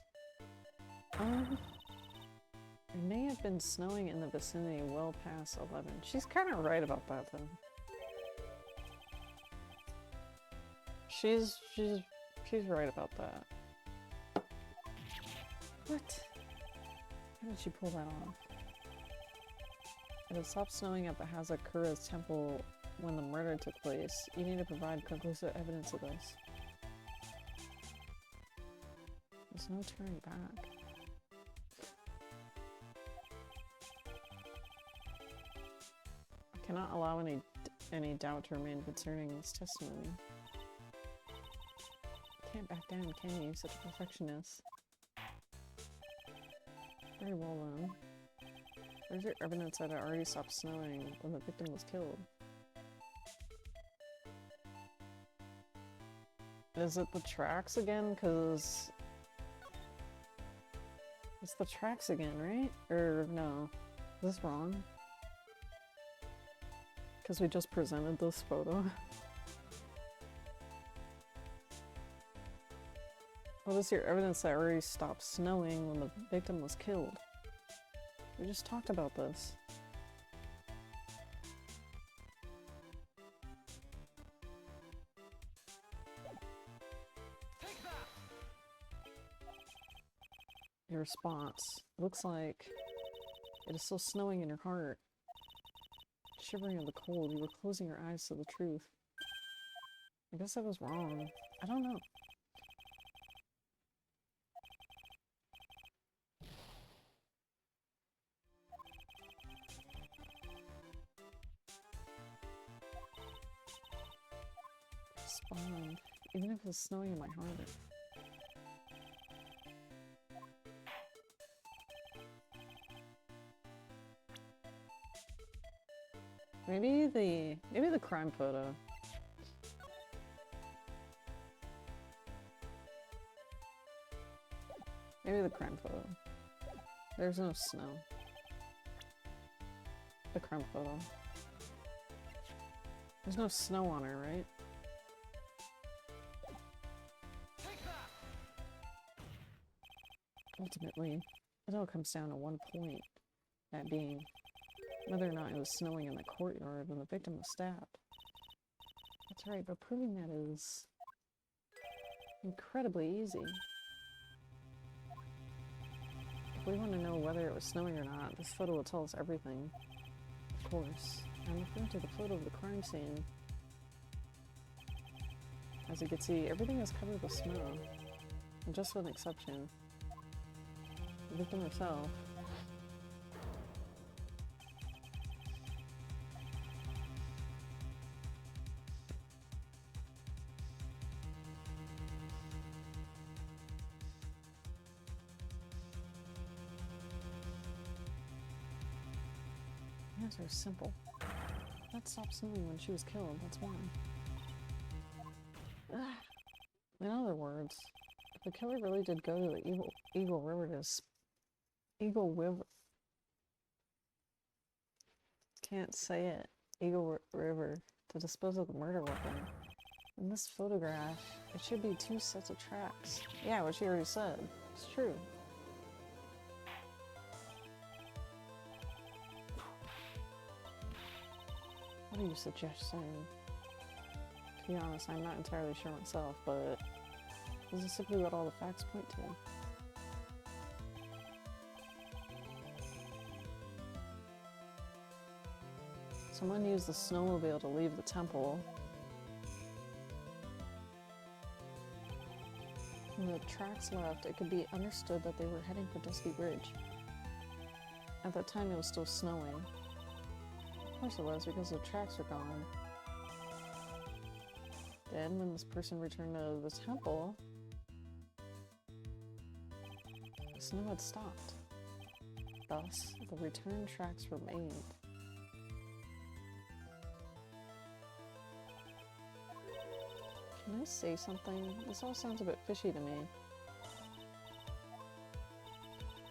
It may have been snowing in the vicinity well past 11. She's kind of right about that, though. She's right about that. What? How did she pull that off? It had stopped snowing at the Hazakura's temple when the murder took place. You need to provide conclusive evidence of this. There's no turning back. I cannot allow any doubt to remain concerning this testimony. Can't back down, can you? Such a perfectionist. Very well then. Where's your evidence that it already stopped snowing when the victim was killed? Is it the tracks again? Cause it's the tracks again, right? Or no? Is this wrong? Because we just presented this photo. What is your evidence that it already stopped snowing when the victim was killed? We just talked about this. Your response. Looks like it is still snowing in your heart. Shivering in the cold, you were closing your eyes to the truth. I guess I was wrong. I don't know. Respond. Even if it's snowing in my heart. Maybe the crime photo. Maybe the crime photo. There's no snow. The crime photo. There's no snow on her, right? Ultimately, it all comes down to one point. That being whether or not it was snowing in the courtyard when the victim was stabbed. That's right, but proving that is incredibly easy. If we want to know whether it was snowing or not, this photo will tell us everything. Of course, I'm referring to the photo of the crime scene. As you can see, everything is covered with snow. And just with an exception. The victim herself. The answer is simple. That stopped snowing when she was killed, that's why. In other words, if the killer really did go to the Eagle River can't say it. River to dispose of the murder weapon. In this photograph, it should be 2 sets of tracks. Yeah, what she already said. It's true. What are you suggesting? To be honest, I'm not entirely sure myself, but this is simply what all the facts point to. Someone used the snowmobile to leave the temple. When the tracks left, it could be understood that they were heading for Dusky Bridge. At that time, it was still snowing. Of course it was, because the tracks were gone. Then, when this person returned to the temple, the snow had stopped. Thus, the return tracks remained. Can I say something? This all sounds a bit fishy to me.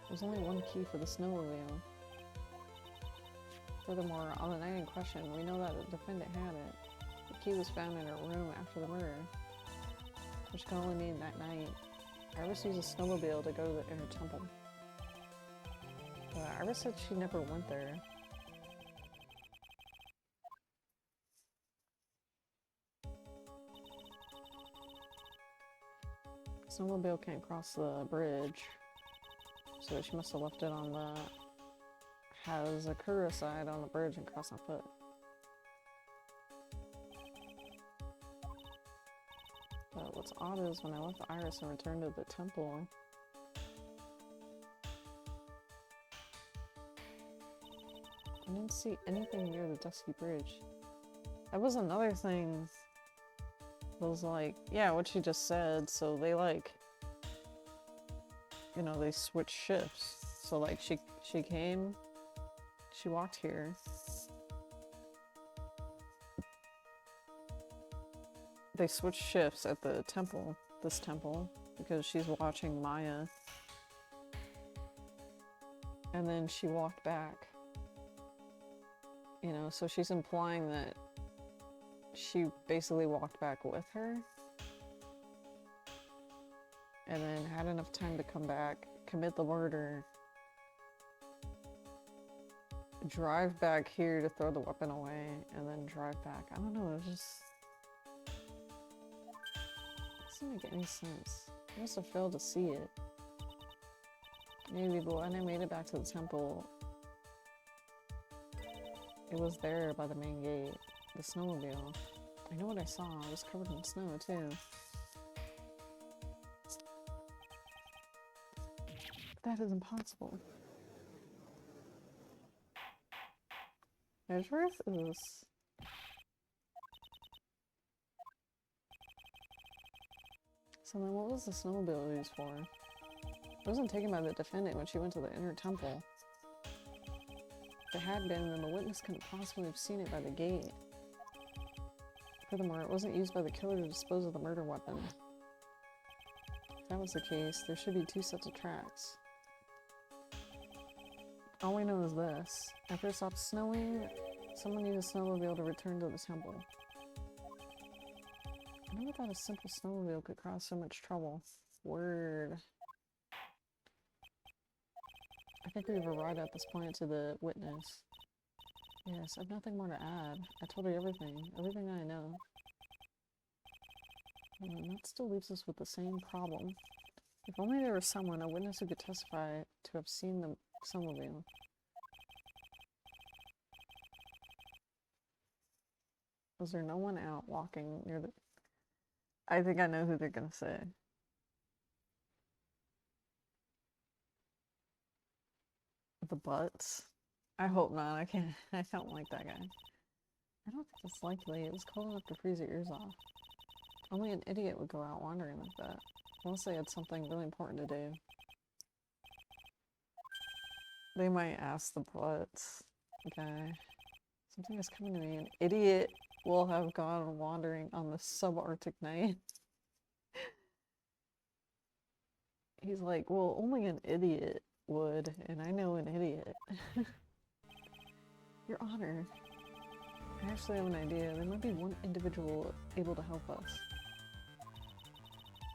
There's only one key for the snowmobile. Furthermore, on the night in question, we know that the defendant had it. The key was found in her room after the murder, which can only mean that night, Iris used a snowmobile to go to the inner temple. But Iris said she never went there. Snowmobile can't cross the bridge, so she must have left it on the Hazakura side on the bridge and crossed on foot. But what's odd is when I left the Iris and returned to the temple, I didn't see anything near the Dusky Bridge. That was another thing. It was like, yeah, what she just said, so they like, you know, they switched shifts. So like she came, she walked here. They switched shifts at the temple, this temple, because she's watching Maya. And then she walked back. You know, so she's implying that she basically walked back with her and then had enough time to come back, commit the murder, drive back here to throw the weapon away, and then drive back. I don't know, it just doesn't make any sense. I must have failed to see it. Maybe, but when I made it back to the temple, it was there by the main gate. The snowmobile. I know what I saw. It was covered in snow, too. That is impossible. Edgeworth is... So then what was the snowmobile used for? It wasn't taken by the defendant when she went to the inner temple. If it had been, then the witness couldn't possibly have seen it by the gate. Furthermore, it wasn't used by the killer to dispose of the murder weapon. If that was the case, there should be 2 sets of tracks. All we know is this. After it stopped snowing, someone used a snowmobile to return to the temple. I never thought a simple snowmobile could cause so much trouble. Word. I think we've arrived at this point to the witness. Yes, I've nothing more to add. I told her everything I know. And that still leaves us with the same problem. If only there was someone, a witness who could testify to have seen the snowmobile. Was there no one out walking near the... I think I know who they're gonna say. The Butts? I hope not. I can't. I don't like that guy. I don't think it's likely. It was cold enough to freeze your ears off. Only an idiot would go out wandering like that. Unless they had something really important to do. They might ask the Butts. Okay. Something is coming to me. An idiot will have gone wandering on the subarctic night. He's like, well, only an idiot would, and I know an idiot. Your Honor, I actually have an idea. There might be one individual able to help us.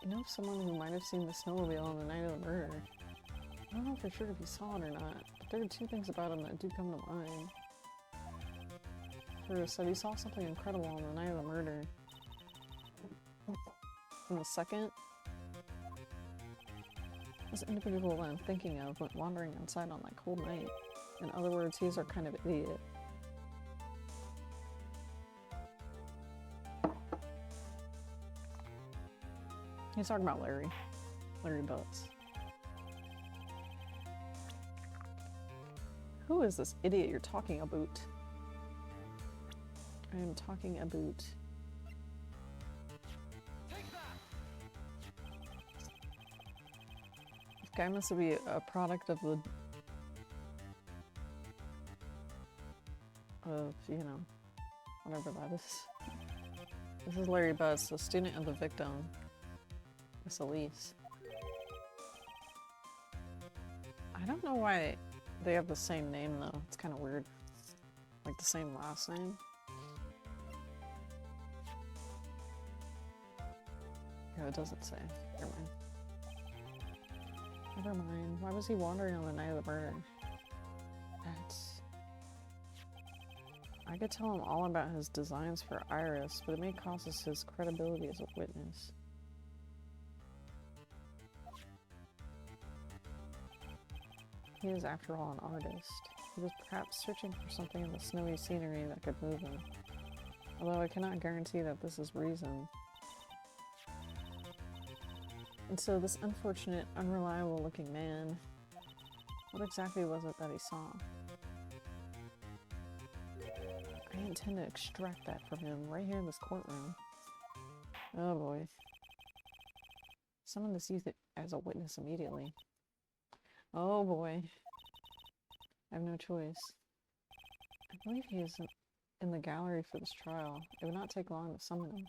You know of someone who might have seen the snowmobile on the night of the murder? I don't know for sure if he saw it or not, but there are 2 things about him that do come to mind. First, that he saw something incredible on the night of the murder. And the second, this individual that I'm thinking of went wandering outside on that cold night. In other words, he's our kind of idiot. He's talking about Larry. Larry Butts. Who is this idiot you're talking about? I am talking about... This guy must be a product of the... you know, whatever that is. This is Larry Butts, a student of the victim. Miss Elise. I don't know why they have the same name though. It's kind of weird. Like the same last name. Yeah, it doesn't say. Never mind. Never mind. Why was he wandering on the night of the murder? That's... I could tell him all about his designs for Iris, but it may cost us his credibility as a witness. He is, after all, an artist. He was perhaps searching for something in the snowy scenery that could move him. Although I cannot guarantee that this is reason. And so this unfortunate, unreliable-looking man, what exactly was it that he saw? I intend to extract that from him right here in this courtroom. Oh boy. Summon this youth as a witness immediately. Oh boy. I have no choice. I believe he is in the gallery for this trial. It would not take long to summon him.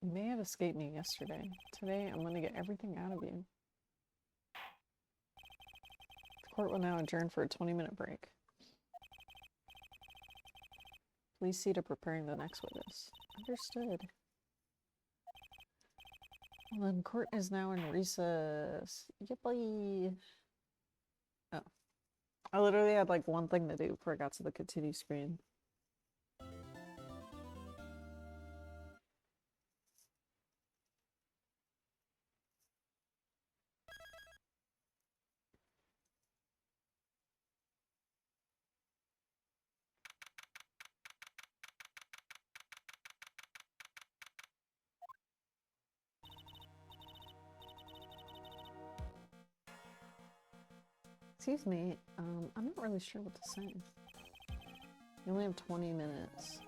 You may have escaped me yesterday. Today I'm going to get everything out of you. Court will now adjourn for a 20-minute break. Please see to preparing the next witness. Understood. Well, then court is now in recess. Yippee! Oh. I literally had like one thing to do before I got to the continue screen. Excuse me, I'm not really sure what to say. You only have 20 minutes.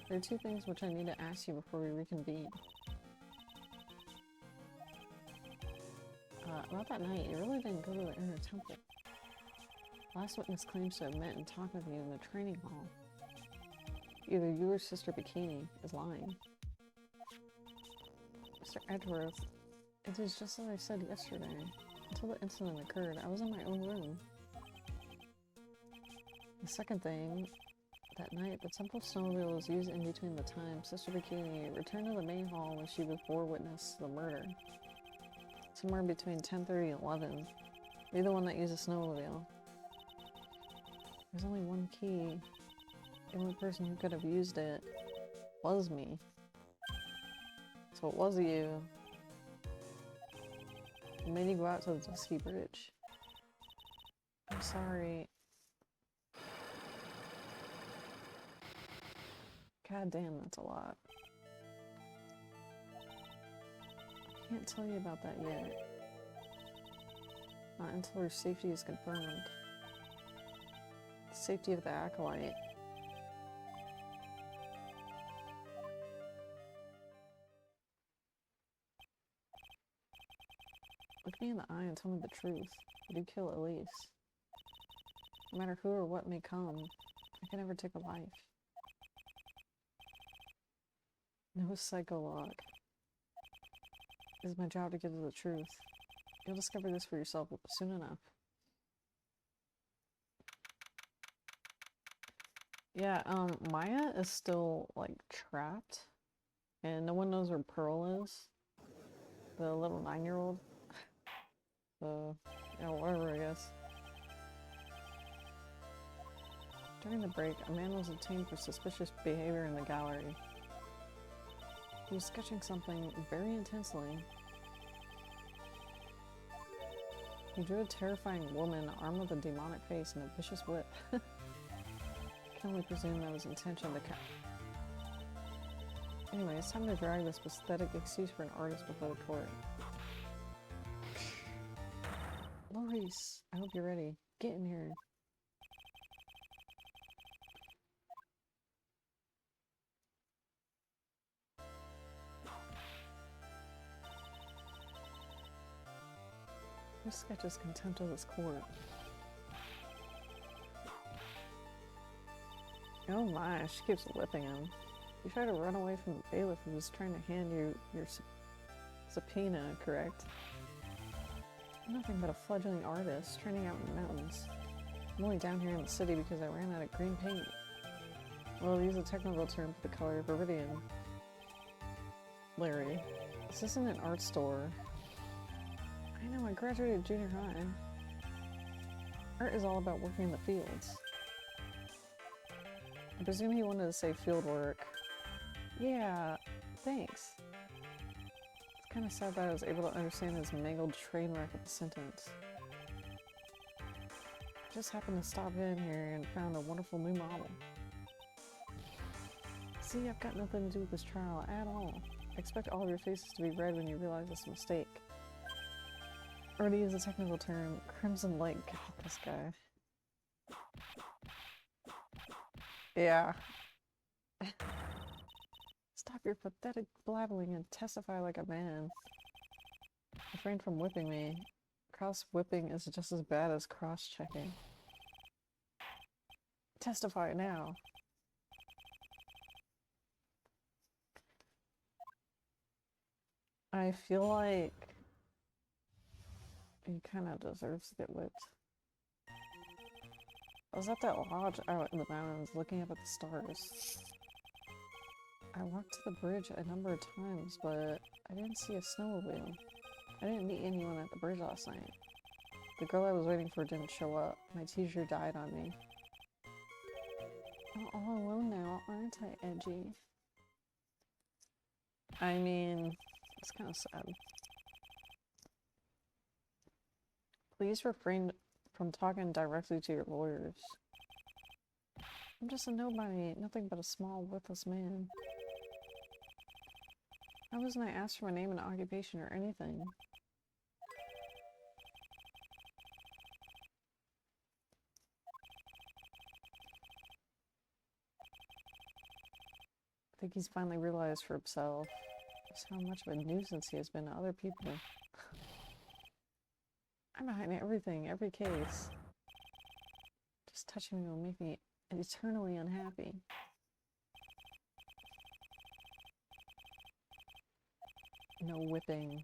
There are two things which I need to ask you before we reconvene. About that night, you really didn't go to the inner temple. Last witness claims to have met and talked with you in the training hall. Either you or Sister Bikini is lying. Mr. Edgeworth, it is just as I said yesterday. Until the incident occurred, I was in my own room. The second thing, that night, the temple snowmobile was used in between the time Sister Bikini returned to the main hall when she before witnessed the murder. Somewhere between 10:30 and 11. You're the one that used a snowmobile. There's only one key. The only person who could have used it was me. So it was you. It made you go out to the Dusky Bridge. I'm sorry. God damn, that's a lot. I can't tell you about that yet. Not until her safety is confirmed. The safety of the Acolyte. Look me in the eye and tell me the truth. Did you kill Elise? No matter who or what may come, I can never take a life. No psychologue. It is my job to get to the truth. You'll discover this for yourself soon enough. Yeah, Maya is still, like, trapped. And no one knows where Pearl is. The little 9-year-old. So, yeah, whatever, I guess. During the break, a man was detained for suspicious behavior in the gallery. He was sketching something very intensely. He drew a terrifying woman armed with a demonic face and a vicious whip. I can only presume that was intention to Anyway, it's time to drag this pathetic excuse for an artist before the court. Maurice, I hope you're ready. Get in here. This sketches contempt of this court. Oh my, she keeps whipping him. You tried to run away from the bailiff who was trying to hand you your subpoena, correct? I'm nothing but a fledgling artist, training out in the mountains. I'm only down here in the city because I ran out of green paint. Well, use a technical term for the color viridian. Larry, this isn't an art store. I know, I graduated junior high. Art is all about working in the fields. I presume he wanted to say field work. Yeah, thanks. It's kind of sad that I was able to understand his mangled train wreck of a sentence. I just happened to stop in here and found a wonderful new model. See, I've got nothing to do with this trial at all. I expect all of your faces to be red when you realize it's a mistake. Or to use a technical term, crimson light got this guy. Yeah. Stop your pathetic blabbling and testify like a man. Refrain from whipping me. Cross-whipping is just as bad as cross-checking. Testify now. I feel like he kind of deserves to get whipped. I was at that lodge out in the mountains looking up at the stars. I walked to the bridge a number of times, but I didn't see a snowmobile. I didn't meet anyone at the bridge last night. The girl I was waiting for didn't show up. My teacher died on me. I'm all alone now, aren't I, Edgy? I mean, it's kind of sad. Please refrain from talking directly to your lawyers. I'm just a nobody, nothing but a small, worthless man. How wasn't I asked for my name and occupation or anything? I think he's finally realized for himself just how much of a nuisance he has been to other people. I'm behind everything, every case. Just touching me will make me eternally unhappy. No whipping.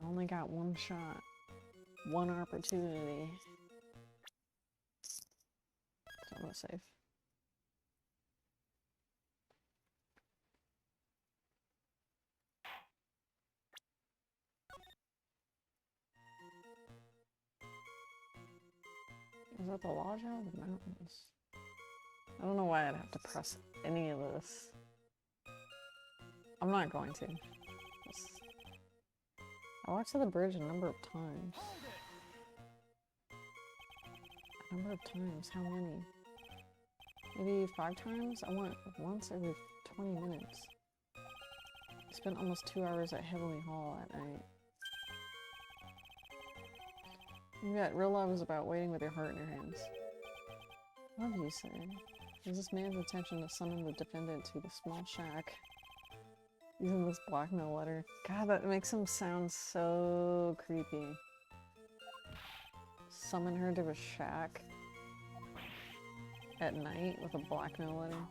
Only got one shot. One opportunity. So I'm gonna save. Is that the lodge out of the mountains? I don't know why I'd have to press any of this. I'm not going to. I walked to the bridge a number of times. A number of times? How many? Maybe 5 times? I went once every 20 minutes. I spent almost 2 hours at Heavenly Hall at night. Yet real love is about waiting with your heart in your hands. Love, you say? It was this man's intention to summon the defendant to the small shack using this blackmail letter. God, that makes him sound so creepy. Summon her to a shack at night with a blackmail letter.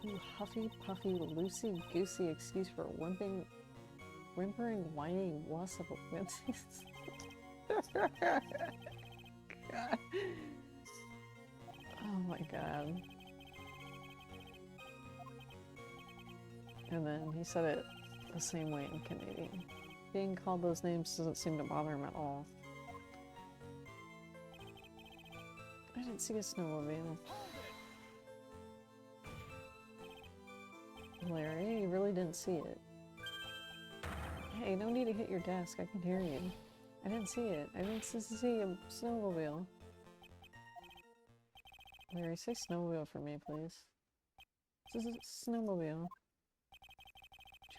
You huffy, puffy, loosey-goosey excuse for a whimpering, whining wuss of a whimsy. God. Oh my god. And then he said it the same way in Canadian. Being called those names doesn't seem to bother him at all. I didn't see a snowmobile. Larry, you really didn't see it. Hey, no need to hit your desk, I can hear you. I didn't see it. I didn't see a snowmobile. Larry, say snowmobile for me, please. This is a snowmobile.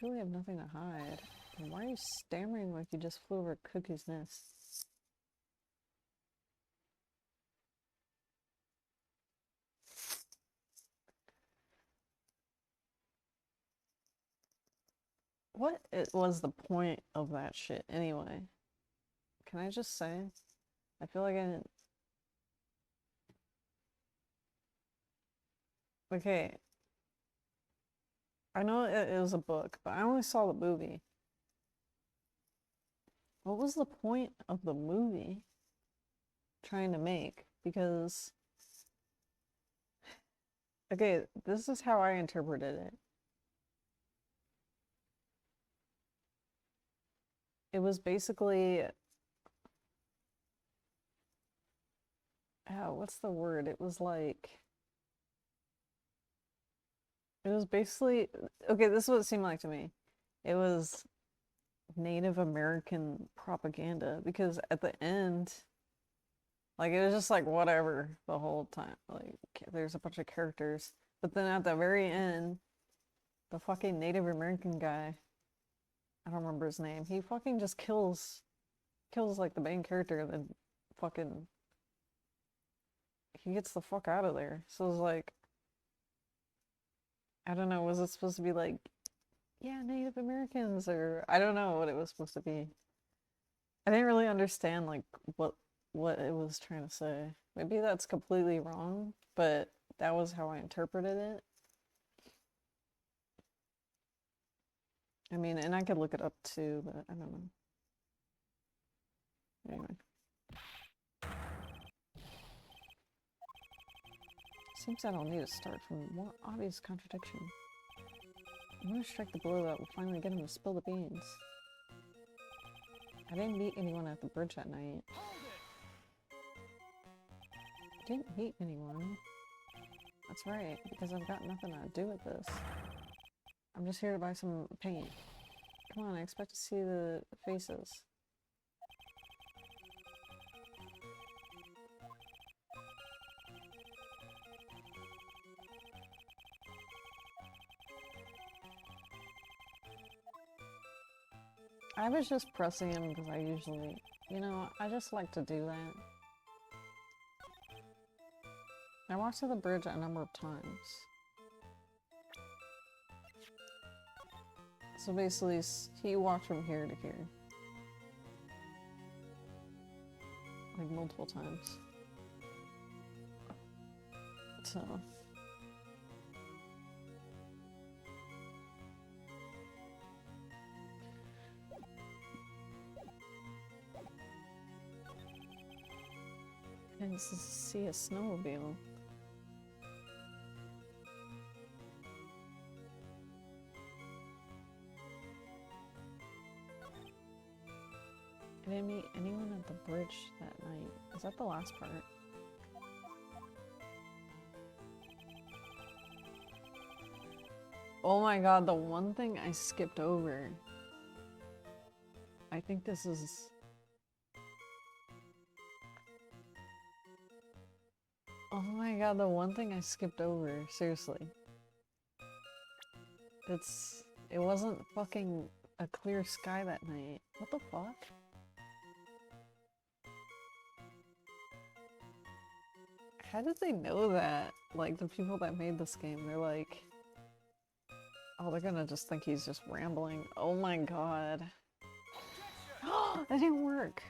You really have nothing to hide. And why are you stammering like you just flew over Cookie's nest? What was the point of that shit anyway? Can I just say? I feel like I didn't... Okay. I know it was a book, but I only saw the movie. What was the point of the movie trying to make? Because... Okay, this is how I interpreted it. It was basically... what's the word? It was like... It was basically... Okay, this is what it seemed like to me. It was Native American propaganda, because at the end, like, it was just like whatever the whole time. Like, there's a bunch of characters. But then at the very end, the fucking Native American guy, I don't remember his name, he fucking just kills like the main character, and then fucking... He gets the fuck out of there. So it's like... I don't know, was it supposed to be like, yeah, Native Americans, or I don't know what it was supposed to be. I didn't really understand like what what it was trying to say. Maybe that's completely wrong, but that was how I interpreted it. I mean, and I could look it up too, but I don't know. Anyway. Seems I don't need to start from more obvious contradiction. I'm gonna strike the blow that will finally get him to spill the beans. I didn't meet anyone at the bridge that night. I didn't meet anyone. That's right, because I've got nothing to do with this. I'm just here to buy some paint. Come on, I expect to see the faces. I was just pressing him because I usually, you know, I just like to do that. I walked to the bridge a number of times. So basically, he walked from here to here. Like multiple times. So... I didn't see a snowmobile. I didn't meet anyone at the bridge that night. Is that the last part? Oh my god, the one thing I skipped over. I think this is... Oh my god, the one thing I skipped over, seriously. It wasn't fucking a clear sky that night. What the fuck? How did they know that? Like, the people that made this game, they're like... Oh, they're gonna just think he's just rambling. Oh my god. That didn't work!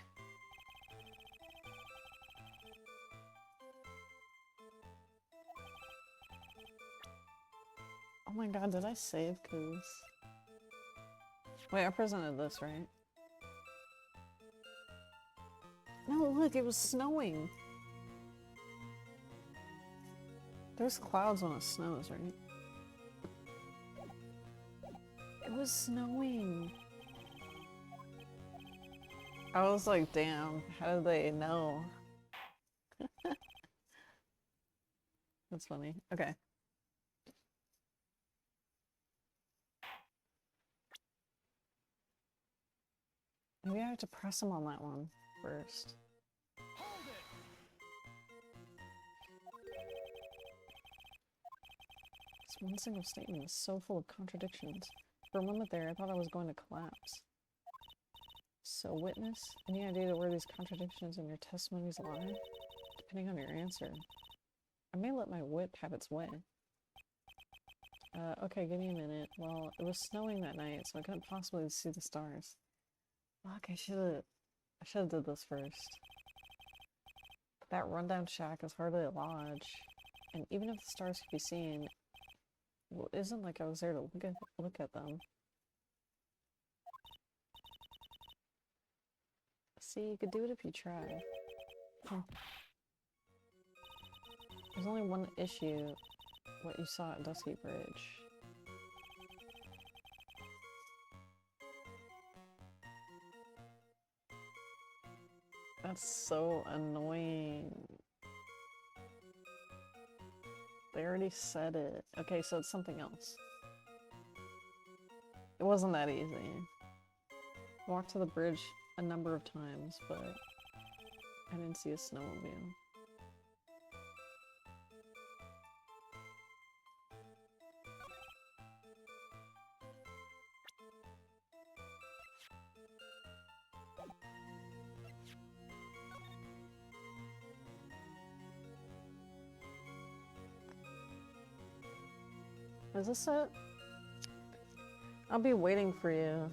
Oh my god, did I save? Cause... Wait, I presented this, right? No, look, it was snowing! There's clouds when it snows, right? It was snowing! I was like, damn, how did they know? That's funny. Okay. Maybe I have to press him on that one first. This one single statement is so full of contradictions. For a moment there, I thought I was going to collapse. So, witness, any idea where these contradictions in your testimonies lie? Depending on your answer. I may let my wit have its way. Okay, give me a minute. Well, it was snowing that night, so I couldn't possibly see the stars. Fuck, I should've did this first. That rundown shack is hardly a lodge. And even if the stars could be seen, well, it isn't like I was there to look at them. See, you could do it if you try. There's only one issue, what you saw at Dusky Bridge. That's so annoying. They already said it. Okay, so it's something else. It wasn't that easy. Walked to the bridge a number of times, but I didn't see a snowmobile. Is this it? I'll be waiting for you.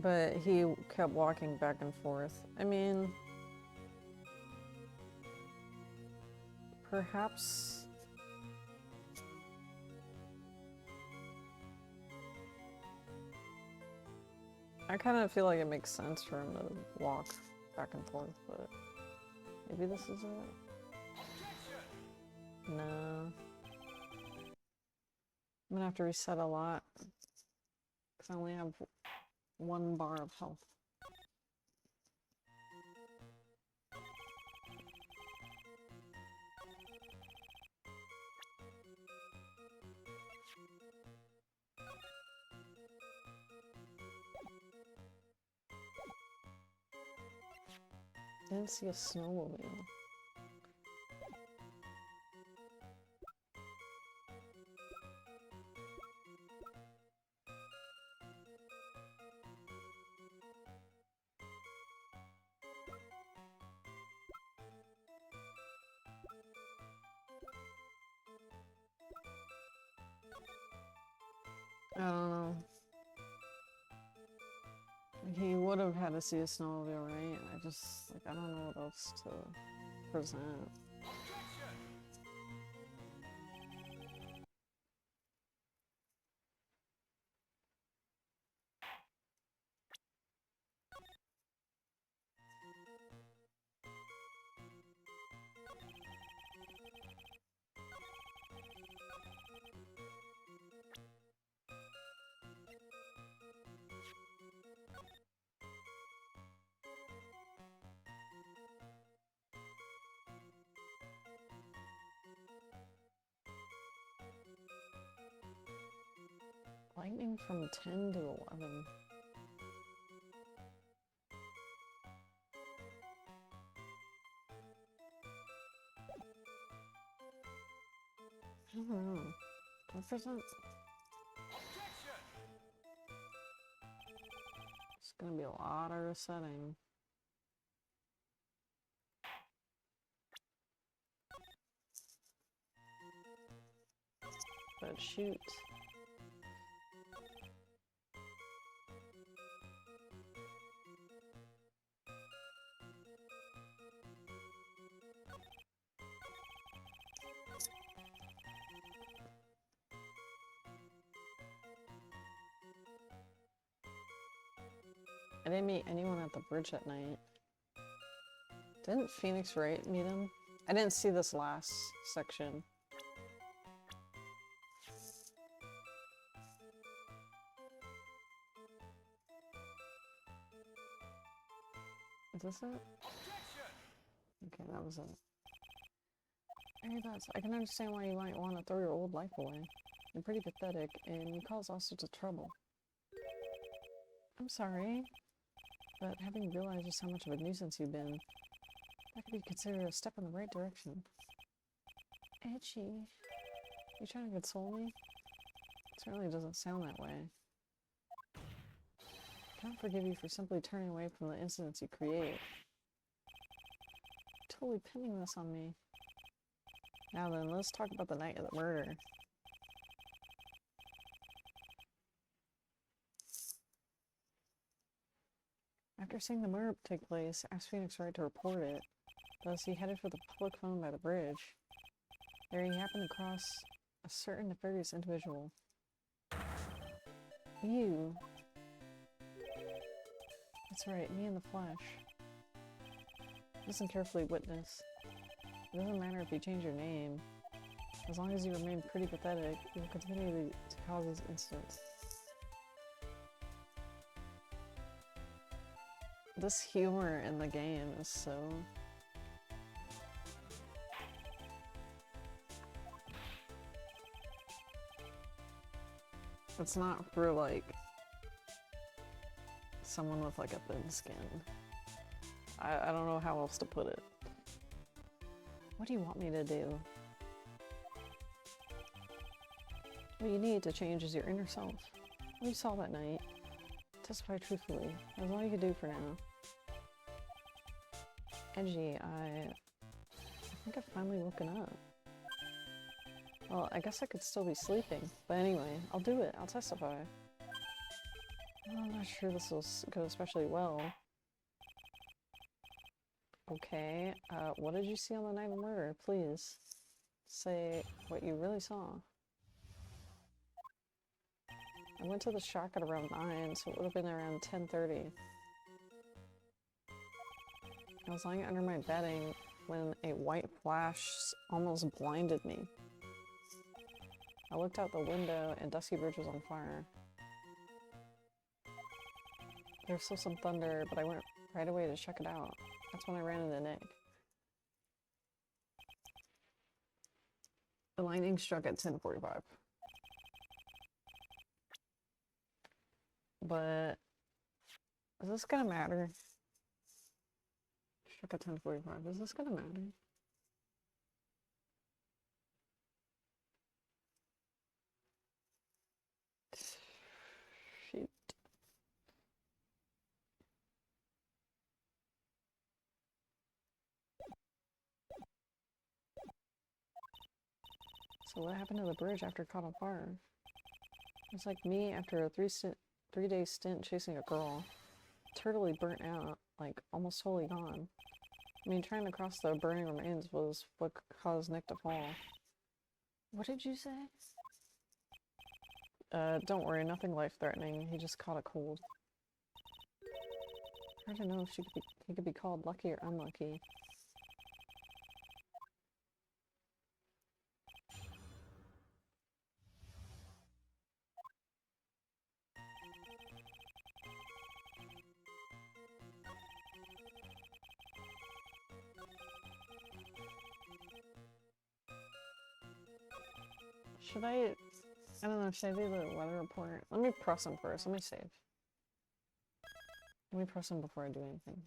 But he kept walking back and forth. I mean, perhaps I kind of feel like it makes sense for him to walk back and forth, but maybe this is it. No. I'm gonna have to reset a lot because I only have 1 bar of health. Didn't see a snowmobile. I don't know. He would have had to see a snowmobile, right? I don't know what else to present. Lightning from 10 to 11. I don't know. Represent. It's gonna be a lot of resetting. But shoot. I didn't meet anyone at the bridge at night. Didn't Phoenix Wright meet him? I didn't see this last section. Is this it? Okay, that was it. I can understand why you might want to throw your old life away. You're pretty pathetic, and you cause all sorts of trouble. I'm sorry, but having realized just how much of a nuisance you've been, that could be considered a step in the right direction. Edgy. You trying to console me? It certainly doesn't sound that way. I can't forgive you for simply turning away from the incidents you create. You're totally pinning this on me. Now then, let's talk about the night of the murder. After seeing the murder take place, asked Phoenix Wright to report it. Thus, he headed for the public phone by the bridge. There he happened to cross a certain nefarious individual. You. That's right, me in the flesh. Listen carefully, witness. It doesn't matter if you change your name. As long as you remain pretty pathetic, you will continue to cause these incidents. This humor in the game is so... It's not for, like, someone with, like, a thin skin. I don't know how else to put it. What do you want me to do? What you need to change is your inner self. What you saw that night. Testify truthfully. That's all you can do for now. Edgy, I think I've finally woken up. Well, I guess I could still be sleeping. But anyway, I'll do it. I'll testify. I'm not sure this will go especially well. Okay, what did you see on the night of murder? Please say what you really saw. I went to the shack at around 9, so it would have been around 10:30. I was lying under my bedding when a white flash almost blinded me. I looked out the window and Dusky Bridge was on fire. There was still some thunder, but I went right away to check it out. That's when I ran into Nick. The lightning struck at 10:45. But is this gonna matter? Struck at 10:45. Is this gonna matter? Shoot. So what happened to the bridge after it caught on fire? It's like me after a three-day stint chasing a girl. Totally burnt out, like almost totally gone. I mean, trying to cross the burning remains was what caused Nick to fall. What did you say? Don't worry, nothing life-threatening. He just caught a cold. Hard to know if he could be called lucky or unlucky. Should I don't know, should I do the weather report? Let me press him first. Let me save. Let me press him before I do anything.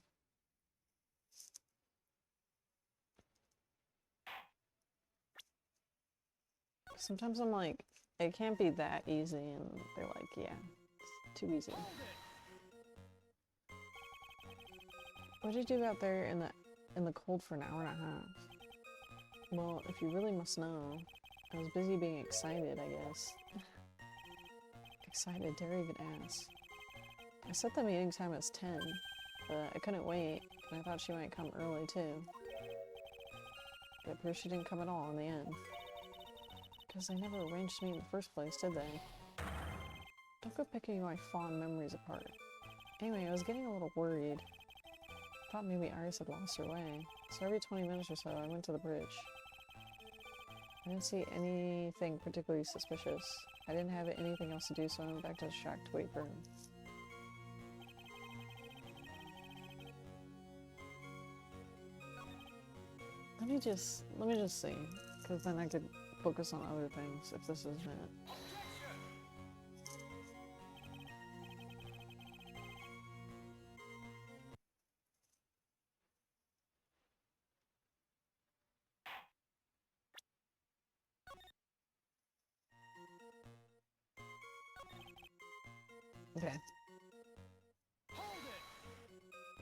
Sometimes I'm like, it can't be that easy, and they're like, yeah, it's too easy. What did you do out there in the cold for an hour and a half? Well, if you really must know, I was busy being excited, I guess. Excited, dare even ask. I set the meeting time as 10, but I couldn't wait, and I thought she might come early too. But proof she didn't come at all in the end. Because they never arranged to meet in the first place, did they? Don't go picking my fond memories apart. Anyway, I was getting a little worried. Thought maybe Iris had lost her way, so every 20 minutes or so I went to the bridge. I didn't see anything particularly suspicious. I didn't have anything else to do, so I went back to the shack to wait for him. Let me just see, because then I could focus on other things if this isn't it. Okay.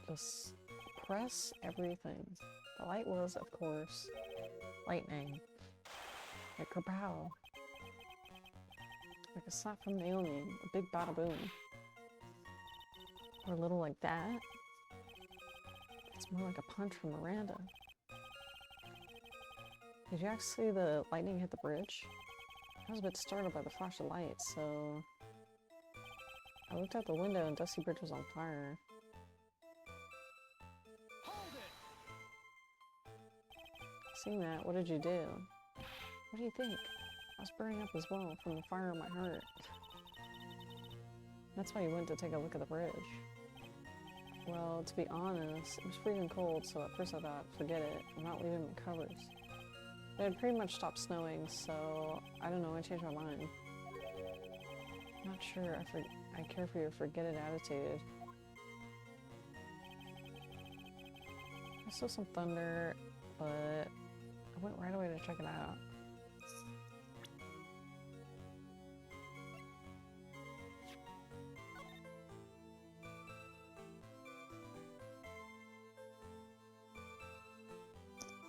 Just press everything. The light was, of course, lightning. Like kapow. Like a slap from Naomi. A big bada boom. Or a little like that. It's more like a punch from Miranda. Did you actually see the lightning hit the bridge? I was a bit startled by the flash of light, so I looked out the window and Dusty Bridge was on fire. Seeing that, what did you do? What do you think? I was burning up as well from the fire in my heart. That's why you went to take a look at the bridge. Well, to be honest, it was freezing cold, so at first I thought, forget it, I'm not leaving my covers. It had pretty much stopped snowing, so I don't know, I changed my mind. I'm not sure I care for your forget-it attitude. There's still some thunder, but I went right away to check it out.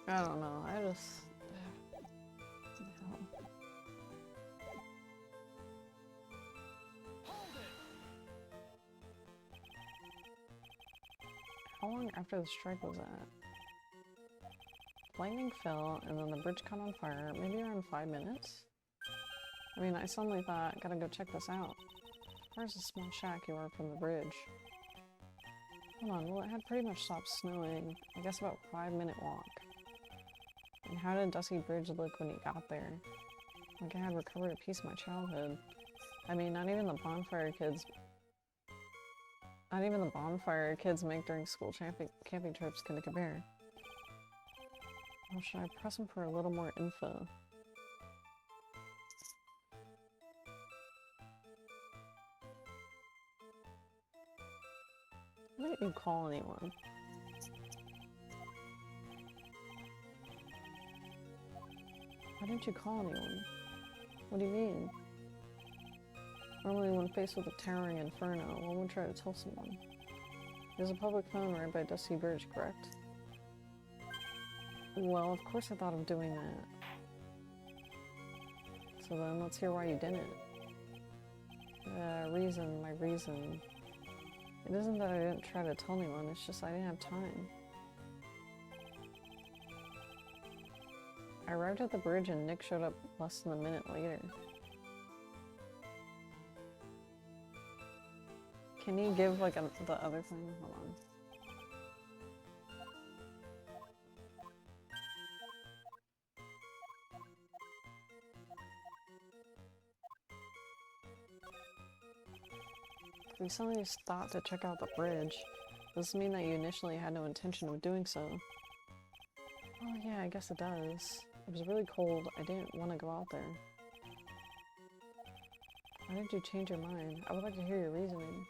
I don't know, I just... How long after the strike was that? Lightning fell, and then the bridge caught on fire. Maybe around 5 minutes? I mean, I suddenly thought, gotta go check this out. Where's the small shack you are from the bridge? Hold on, well, it had pretty much stopped snowing. I guess about 5-minute walk. And how did Dusty Bridge look when you got there? Like I had recovered a piece of my childhood. I mean, not even the bonfire kids make during school camping trips can compare. Or should I press him for a little more info? Why didn't you call anyone? Why didn't you call anyone? What do you mean? Normally when faced with a towering inferno, one would try to tell someone. There's a public phone right by Dusty Bridge, correct? Well, of course I thought of doing that. So then let's hear why you didn't. My reason. It isn't that I didn't try to tell anyone, it's just I didn't have time. I arrived at the bridge and Nick showed up less than a minute later. Can you give like the other thing? Hold on. You suddenly stopped to check out the bridge. Does this mean that you initially had no intention of doing so? Oh yeah, I guess it does. It was really cold. I didn't want to go out there. Why did you change your mind? I would like to hear your reasoning.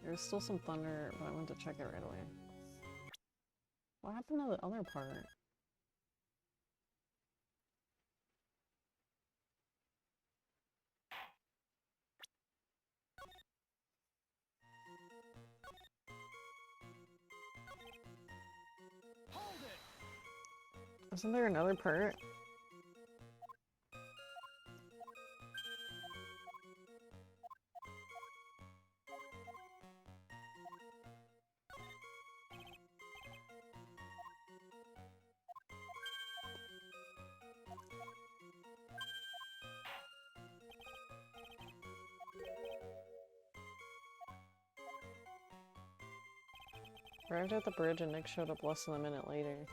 There was still some thunder, but I went to check it right away. What happened to the other part? Isn't there another part? Arrived at the bridge and Nick showed up less than a minute later.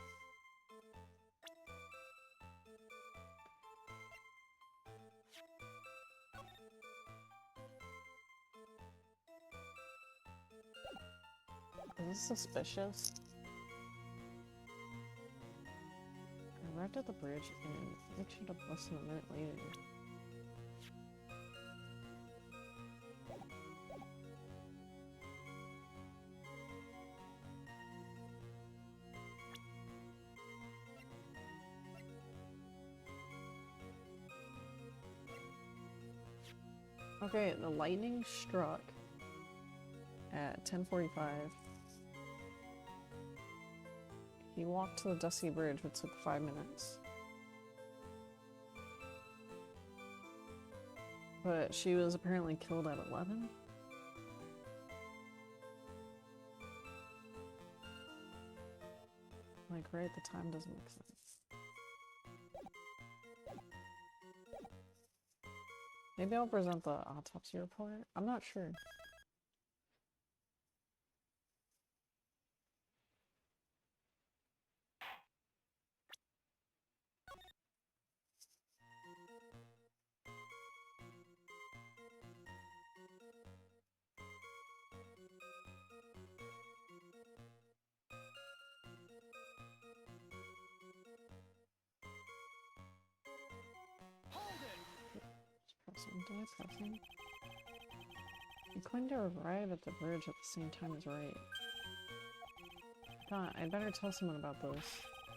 Is this suspicious? I arrived at the bridge and Nick showed up less than a minute later. Okay, the lightning struck at 10:45. He walked to the Dusty Bridge, which took 5 minutes. But she was apparently killed at 11? Like, right at the time doesn't make sense. Maybe I'll present the autopsy report. I'm not sure. What's happening? I'm going to arrive at the bridge at the same time as Wright. I thought I'd better tell someone about this.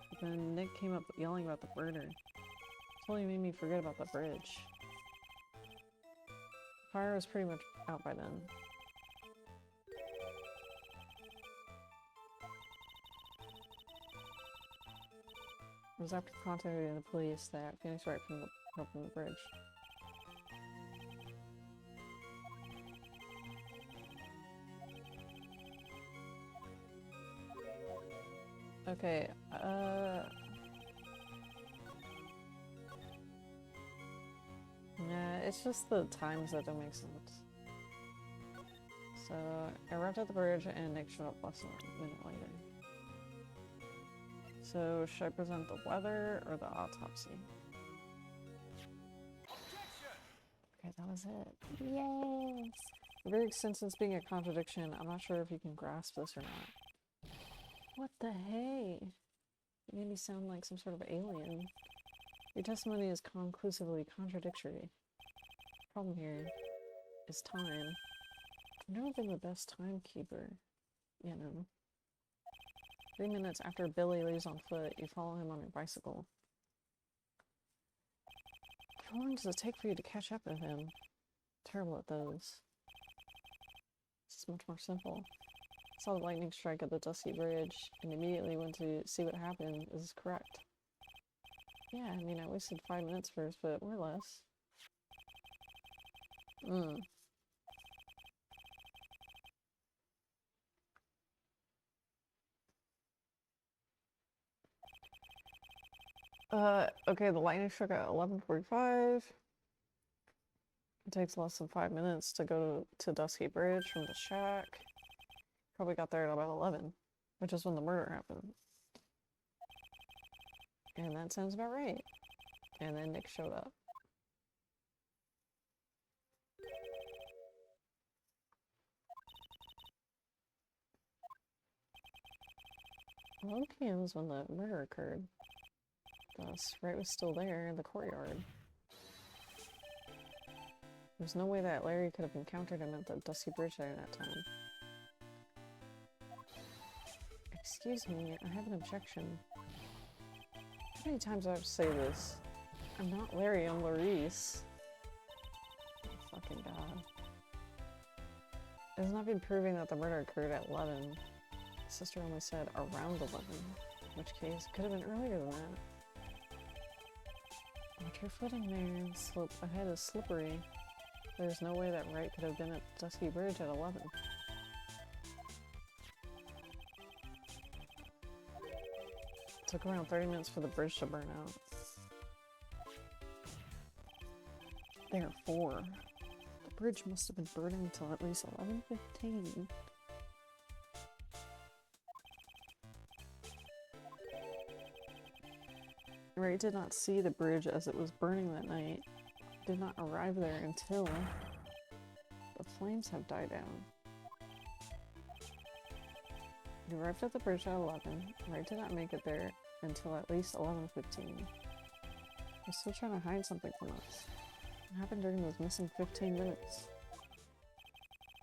But then Nick came up yelling about the murder. Totally made me forget about the bridge. The fire was pretty much out by then. It was after contacting the police that Phoenix Wright from the bridge. Okay, nah, it's just the times that don't make sense. So, I arrived at the bridge and Nick showed up less than a minute later. So, should I present the weather or the autopsy? Okay, that was it. Yes! Rig's sentence being a contradiction, I'm not sure if you can grasp this or not. What the hey? It made me sound like some sort of alien. Your testimony is conclusively contradictory. Problem here is time. I've never been the best timekeeper, you know. 3 minutes after Billy leaves on foot, you follow him on your bicycle. How long does it take for you to catch up with him? Terrible at those. This is much more simple. I saw the lightning strike at the Dusty Bridge and immediately went to see what happened. Is this correct? Yeah, I mean, I wasted 5 minutes first, but more or less. Okay, the lightning struck at 11:45. It takes less than 5 minutes to go to Dusky Bridge from the shack. Probably got there at about 11, which is when the murder happened. And that sounds about right. And then Nick showed up. 11 p.m. is when the murder occurred. Thus, Wright was still there in the courtyard. There's no way that Larry could have encountered him at the Dusty Bridge during that time. Excuse me, I have an objection. How many times do I have to say this? I'm not Larry, I'm Laurice. Oh, fucking god. It has not been proving that the murder occurred at 11. Sister only said around 11, in which case it could have been earlier than that. Watch your footing there, slope ahead is slippery. There's no way that Wright could have been at Dusky Bridge at 11. It took around 30 minutes for the bridge to burn out. Therefore, the bridge must have been burning until at least 11:15. Wright did not see the bridge as it was burning that night. Did not arrive there until the flames have died down. He arrived at the bridge at 11. Wright did not make it there until at least 11:15. He's still trying to hide something from us. What happened during those missing 15 minutes?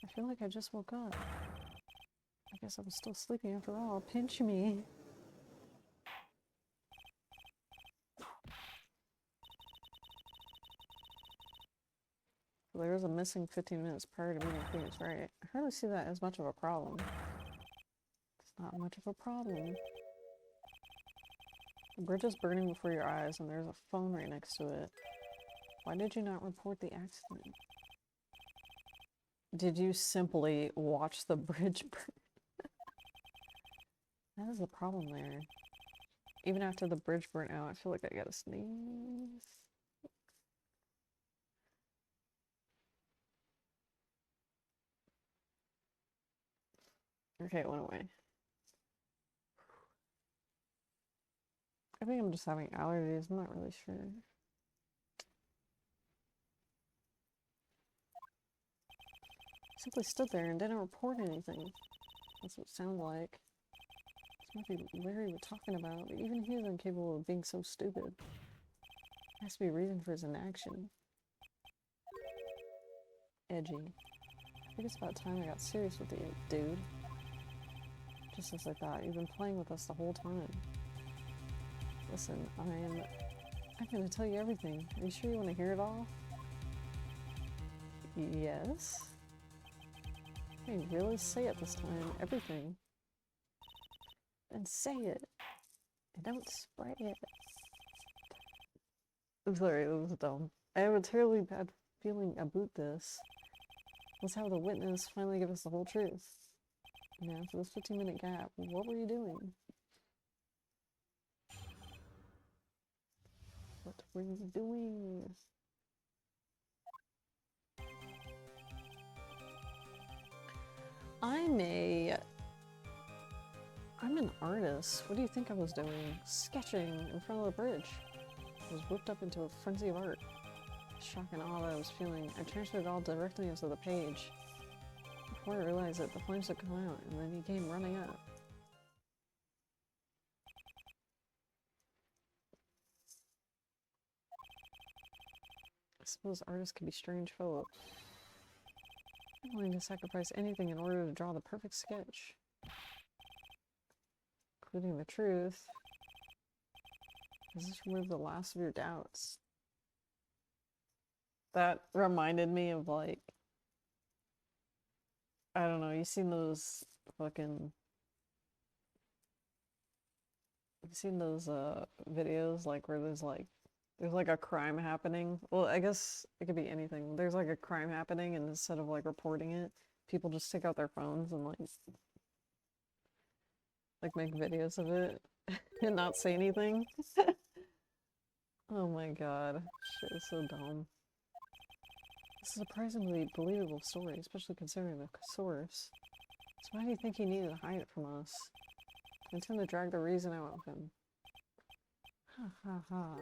I feel like I just woke up. I guess I was still sleeping after all. Pinch me. There was a missing 15 minutes prior to meeting Phoenix Wright. I hardly see that as much of a problem. It's not much of a problem. The bridge is burning before your eyes and there's a phone right next to it. Why did you not report the accident? Did you simply watch the bridge burn? That is the problem there. Even after the bridge burnt out, I feel like I gotta sneeze. Okay, it went away. I think I'm just having allergies, I'm not really sure. Simply stood there and didn't report anything. That's what it sounded like. This might be Larry we're talking about, but even he is incapable of being so stupid. There has to be a reason for his inaction. edgy. I think it's about time I got serious with you, dude. Just as I thought, you've been playing with us the whole time. Listen, I'm gonna tell you everything. Are you sure you want to hear it all? Yes? Hey, really? Say it this time. Everything. Then say it. And don't spray it. I'm sorry, that was dumb. I have a terribly bad feeling about this. Let's have the witness finally give us the whole truth. Now, for this 15-minute gap, what were you doing? What were you doing? I'm an artist. What do you think I was doing? Sketching in front of the bridge. I was whipped up into a frenzy of art. Shock and awe that I was feeling. I transferred it all directly into the page. Before I realized it, the flames had come out, and then he came running up. I suppose artists can be strange folk. I'm willing to sacrifice anything in order to draw the perfect sketch. Including the truth. Does this remove the last of your doubts? That reminded me of, like, I don't know, you seen those fucking... You've seen those videos, like, where there's like a crime happening. Well, I guess it could be anything. There's like a crime happening, and instead of like reporting it, people just take out their phones and like make videos of it and not say anything. Oh my god, shit is so dumb. It's a surprisingly believable story, especially considering the source. So why do you think he needed to hide it from us? I intend to drag the reason out of him. Ha ha ha.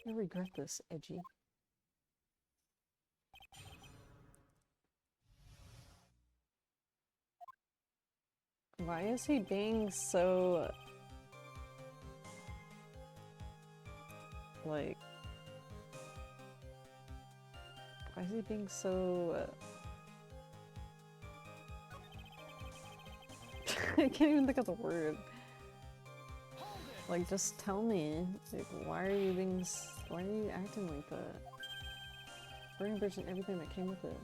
You'll regret this, Edgy. Why is he being so... like... Why is he being so... I can't even think of the word. Like, just tell me. Like, why are you being... why are you acting like that? Burning bridge and everything that came with it.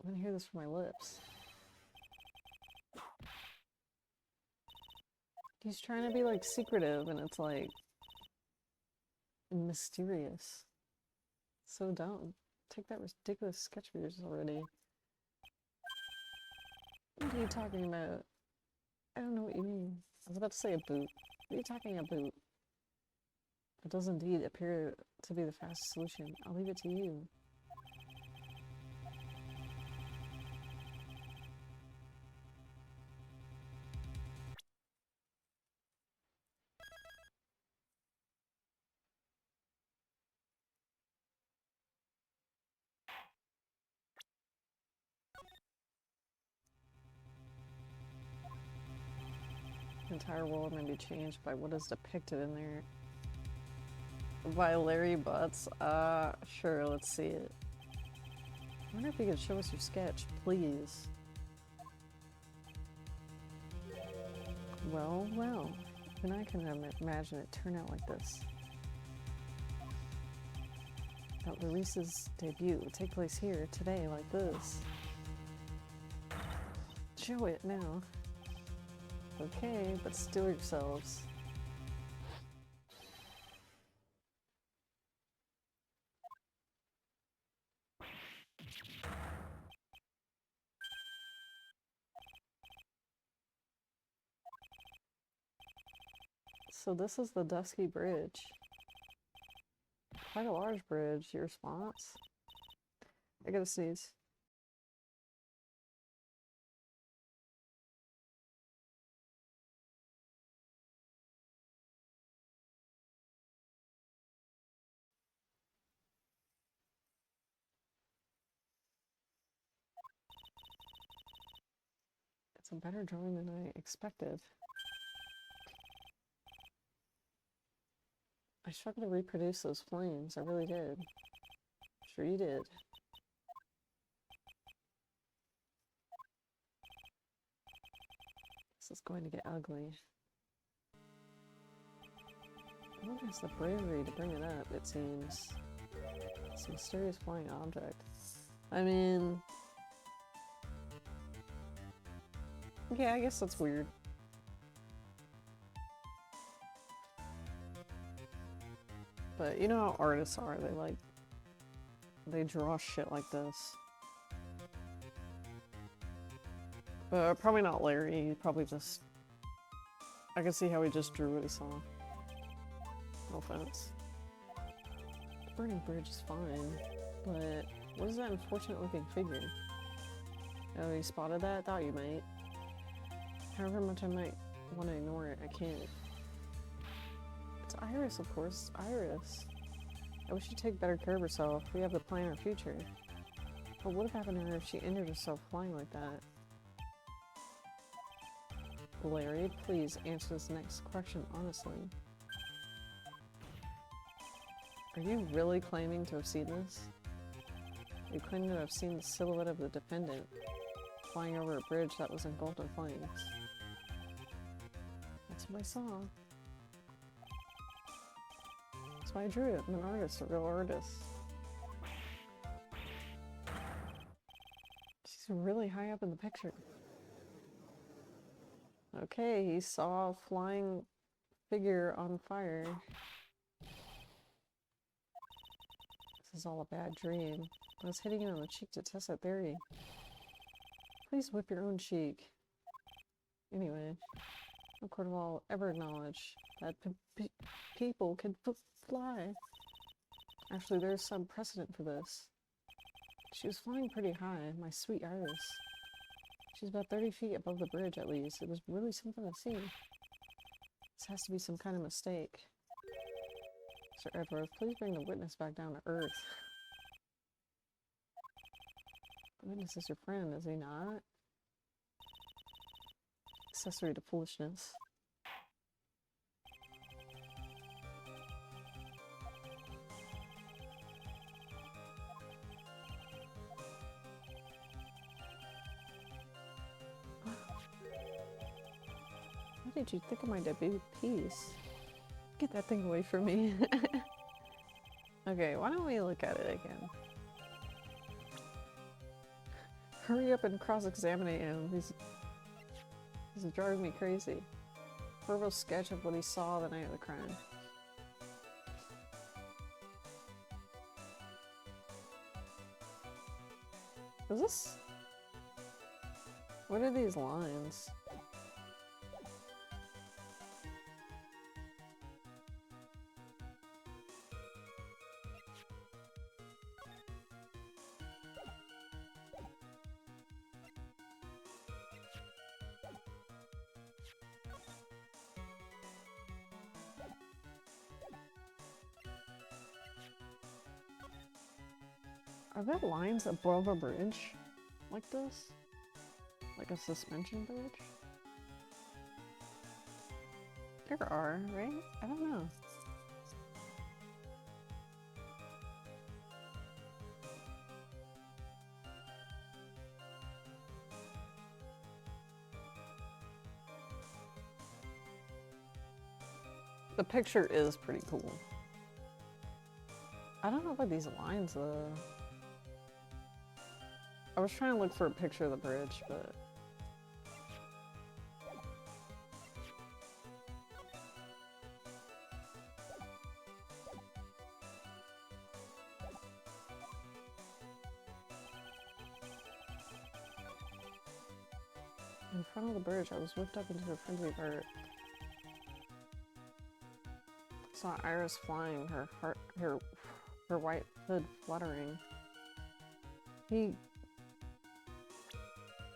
I'm gonna hear this from my lips. He's trying to be, like, secretive, and it's, like... mysterious. So dumb. Take that ridiculous sketch of yours already. What are you talking about? I don't know what you mean. I was about to say a boot. What are you talking about? It does indeed appear to be the fastest solution. I'll leave it to you. The entire world may be changed by what is depicted in there. By Larry Butts? Sure, let's see it. I wonder if you could show us your sketch, please. Well, well. Even I can imagine it turn out like this. That Larice's debut would take place here, today, like this. Show it now. Okay, but still yourselves. So this is the Dusky Bridge. Quite a large bridge. Your response? I gotta sneeze. It's a better drawing than I expected. I struggled to reproduce those flames. I really did. Sure you did. This is going to get ugly. No one has the bravery to bring it up, it seems. This mysterious flying object. I mean... yeah, I guess that's weird. But you know how artists are, they draw shit like this. But probably not Larry, he probably just... I can see how he just drew what he saw. No offense. The burning bridge is fine, but what is that unfortunate looking figure? Oh, you spotted that? Thought you might. However much I might want to ignore it, I can't. It's Iris, of course. Iris. I wish she'd take better care of herself. We have to plan our future. What would have happened to her if she injured herself flying like that? Larry, please answer this next question honestly. Are you really claiming to have seen this? You claim to have seen the silhouette of the defendant flying over a bridge that was engulfed in flames. That's what I saw. That's why I drew it. I'm an artist, a real artist. She's really high up in the picture. Okay, he saw a flying figure on fire. This is all a bad dream. I was hitting it on the cheek to test that theory. Please whip your own cheek. Anyway, no court of law will ever acknowledge that people can fly. Actually, there's some precedent for this. She was flying pretty high, my sweet Iris. She's about 30 feet above the bridge, at least. It was really something to see. This has to be some kind of mistake. Sir Edward, please bring the witness back down to earth. The witness is your friend, is he not? Accessory to foolishness. What did you think of my debut piece? Get that thing away from me. Okay, why don't we look at it again? Hurry up and cross-examine him. He's driving me crazy. Verbal sketch of what he saw the night of the crime. Is this... what are these lines? Are there lines above a bridge like this? Like a suspension bridge? There are, right? I don't know. The picture is pretty cool. I don't know about these lines though. I was trying to look for a picture of the bridge, but... in front of the bridge, I was whipped up into a frenzy of art. Saw Iris flying, her white hood fluttering.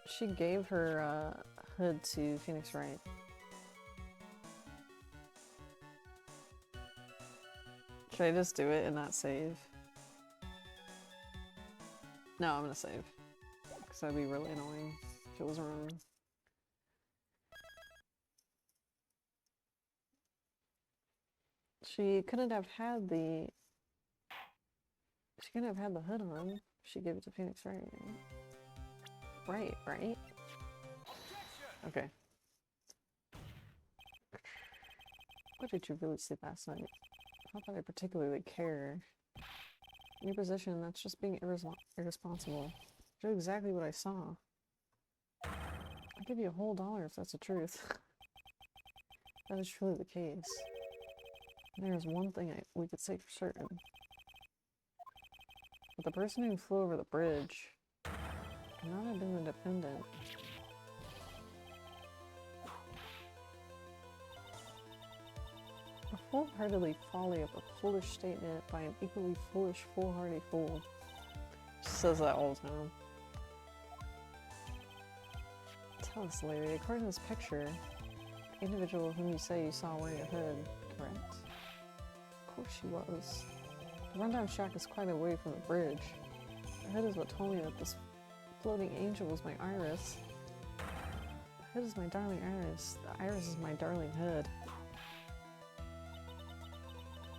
She gave her hood to Phoenix Wright. Should I just do it and not save? No, I'm gonna save. Because that'd be really annoying if it was wrong. She couldn't have had the... She couldn't have had the hood on. She gave it to Phoenix Wright. Right? Okay. What did you really see last night? Not that I particularly care. In your position, that's just being irresponsible. I know exactly what I saw. I'll give you a whole $1 if that's the truth. That is truly the case. And there is one thing we could say for certain. But the person who flew over the bridge could not have been the defendant. The foolhardily folly of a foolish statement by an equally foolish, foolhardy fool. She says that all the time. Tell us, Larry, according to this picture, the individual whom you say you saw wearing a hood, correct? Of course she was. The rundown shack is quite away from the bridge. The hood is what told me that this floating angel was my Iris. The hood is my darling Iris. The Iris is my darling hood.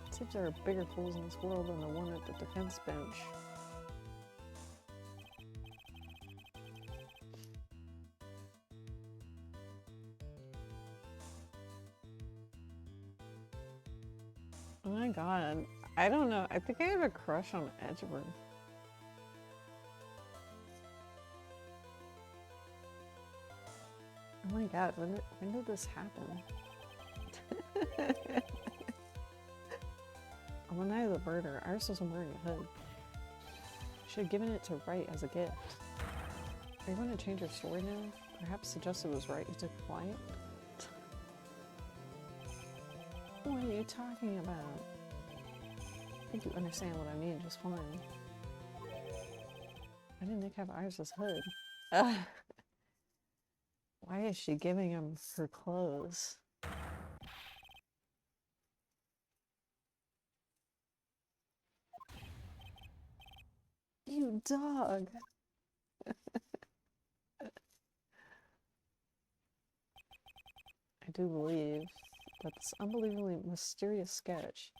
It seems there are bigger fools in this world than the one at the defense bench. Oh my god. I don't know. I think I have a crush on Edgeworth. Oh my god, when did this happen? On the night of the murder, Iris wasn't wearing a hood. She had given it to Wright as a gift. Are you going to change your story now? Perhaps suggest it was Wright who took flight? What are you talking about? I think you understand what I mean just fine. Why did Nick have Iris's hood? Why is she giving him her clothes? You dog! I do believe that this unbelievably mysterious sketch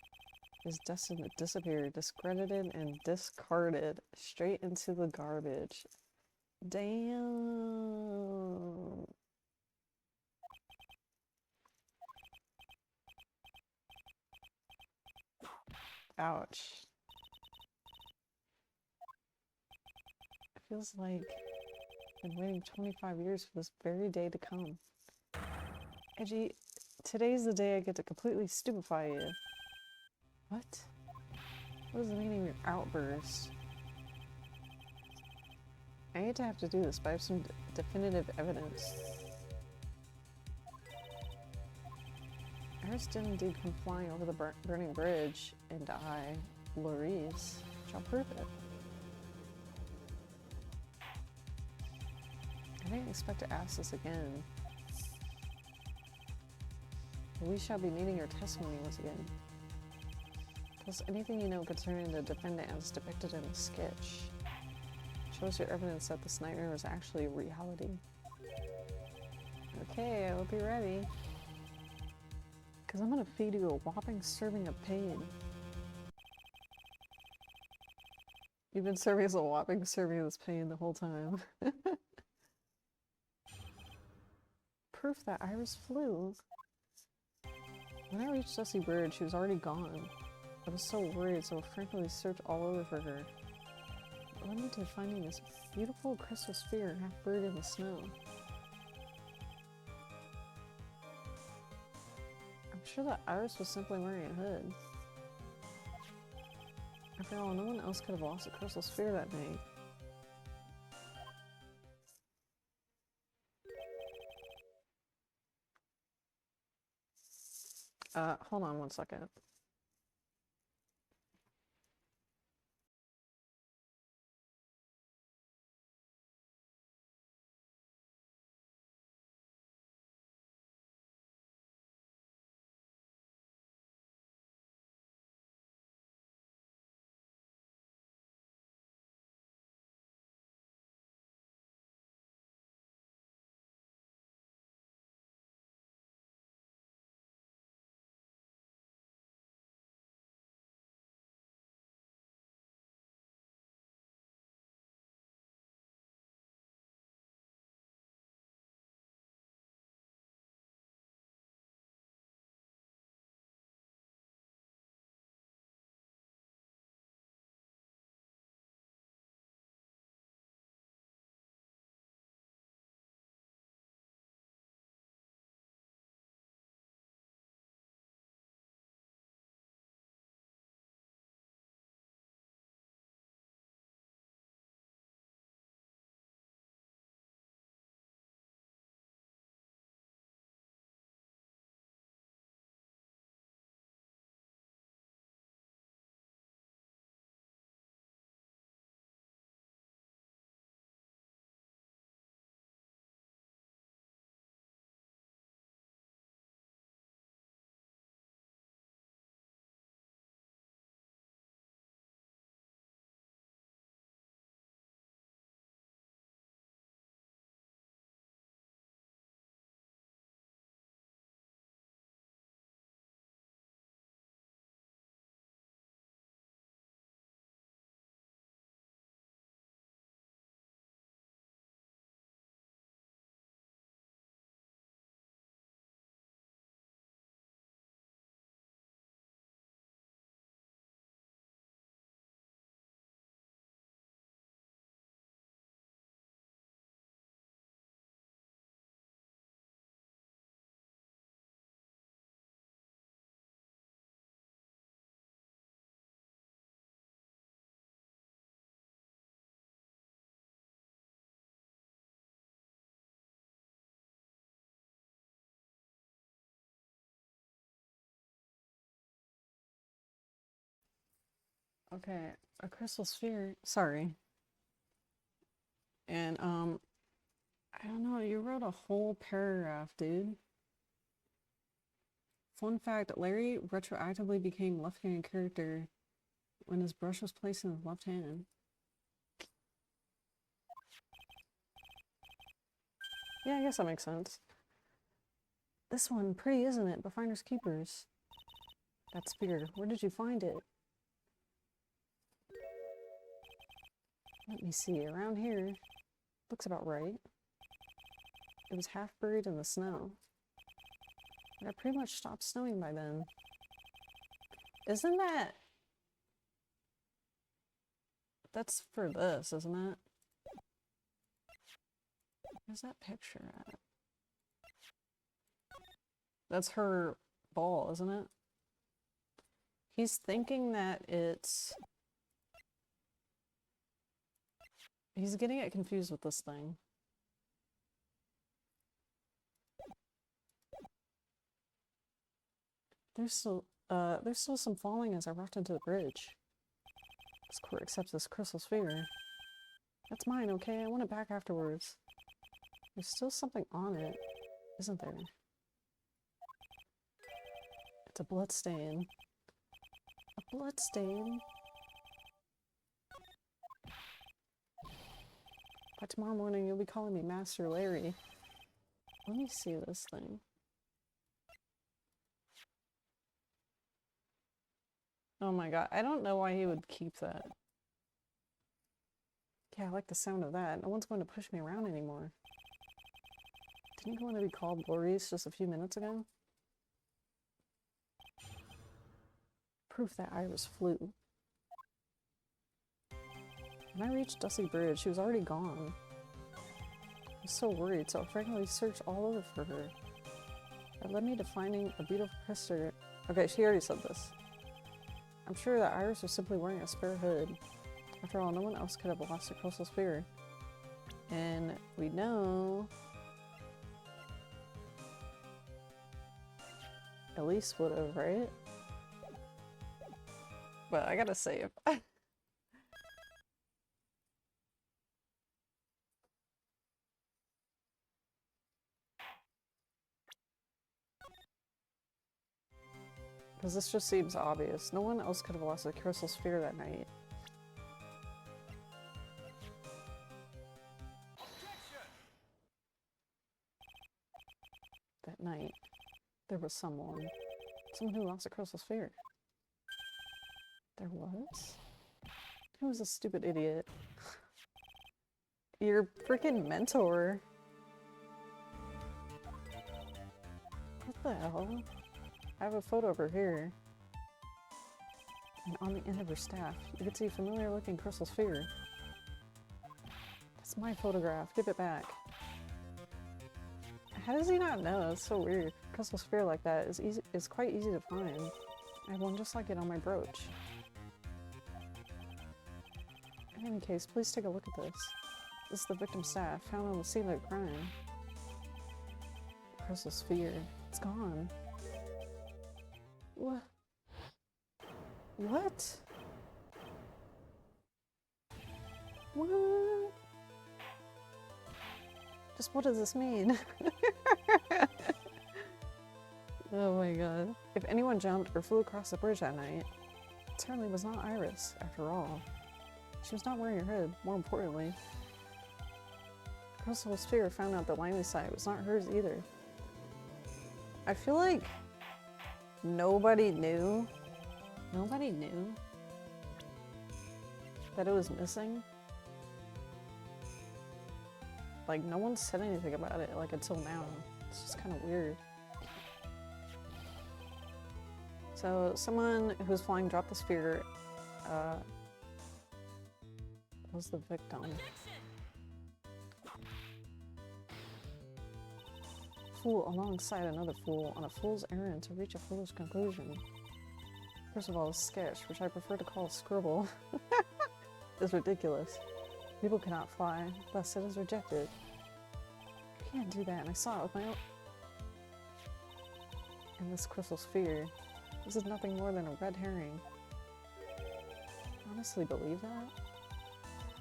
is destined to disappear, discredited and discarded straight into the garbage. Damn. Ouch. It feels like I've been waiting 25 years for this very day to come. Edgy, today's the day I get to completely stupefy you. What? What is the meaning of your outburst? I hate to have to do this, but I have some definitive evidence. Iris did indeed come flying over the burning bridge, and I, Louise, shall prove it. I didn't expect to ask this again. But we shall be needing your testimony once again. Tell us anything you know concerning the defendant as depicted in the sketch. Show us your evidence that this nightmare was actually a reality. Okay, I will be ready. Because I'm going to feed you a whopping serving of pain. You've been serving us a whopping serving of this pain the whole time. Proof that Iris flew. When I reached Dusty Bird, she was already gone. I was so worried, so I frankly searched all over for her. It led me to finding this beautiful crystal sphere half buried in the snow. I'm sure that Iris was simply wearing a hood. After all, no one else could have lost a crystal sphere that night. Hold on one second. Okay, a crystal sphere. Sorry. And, I don't know, you wrote a whole paragraph, dude. Fun fact, Larry retroactively became left-handed character when his brush was placed in his left hand. Yeah, I guess that makes sense. This one, pretty, isn't it? But finders keepers. That spear, where did you find it? Let me see, around here. Looks about right. It was half buried in the snow. It had pretty much stopped snowing by then. Isn't that... That's for this, isn't it? Where's that picture at? That's her ball, isn't it? He's thinking that it's... He's getting it confused with this thing. There's still some falling as I rocked into the bridge. This court accepts this crystal sphere. That's mine, okay? I want it back afterwards. There's still something on it, isn't there? It's a bloodstain. A bloodstain? By tomorrow morning, you'll be calling me Master Larry. Let me see this thing. Oh my god, I don't know why he would keep that. Yeah, I like the sound of that. No one's going to push me around anymore. Didn't you want to be called Maurice just a few minutes ago? Proof that Iris flew. When I reached Dusty Bridge, she was already gone. I was so worried, so I frankly searched all over for her. That led me to finding a beautiful crystal. Okay, she already said this. I'm sure that Iris was simply wearing a spare hood. After all, no one else could have lost a crystal sphere. And we know... Elise would have, right? But I gotta save. Because this just seems obvious. No one else could have lost a crystal sphere that night. That night, there was someone who lost a crystal sphere. There was? Who was a stupid idiot? Your freaking mentor. What the hell? I have a photo of her here. And on the end of her staff, you can see a familiar looking crystal sphere. That's my photograph. Give it back. How does he not know? It's so weird. A crystal sphere like that is quite easy to find. I have one just like it on my brooch. In any case, please take a look at this. This is the victim's staff, found on the scene of the crime. Crystal sphere. It's gone. What? What? What? Just what does this mean? Oh my god. If anyone jumped or flew across the bridge that night, it certainly was not Iris, after all. She was not wearing her hood, more importantly. The crystal sphere found out that Langley's side was not hers either. I feel like nobody knew that it was missing. Like, no one said anything about it, like, until now. It's just kind of weird. So, someone who was flying dropped the sphere, was the victim. Fool alongside another fool on a fool's errand to reach a foolish conclusion. First of all, a sketch, which I prefer to call a scribble, is ridiculous. People cannot fly, thus it is rejected. You can't do that, and I saw it with my own... And this crystal sphere. This is nothing more than a red herring. honestly believe that?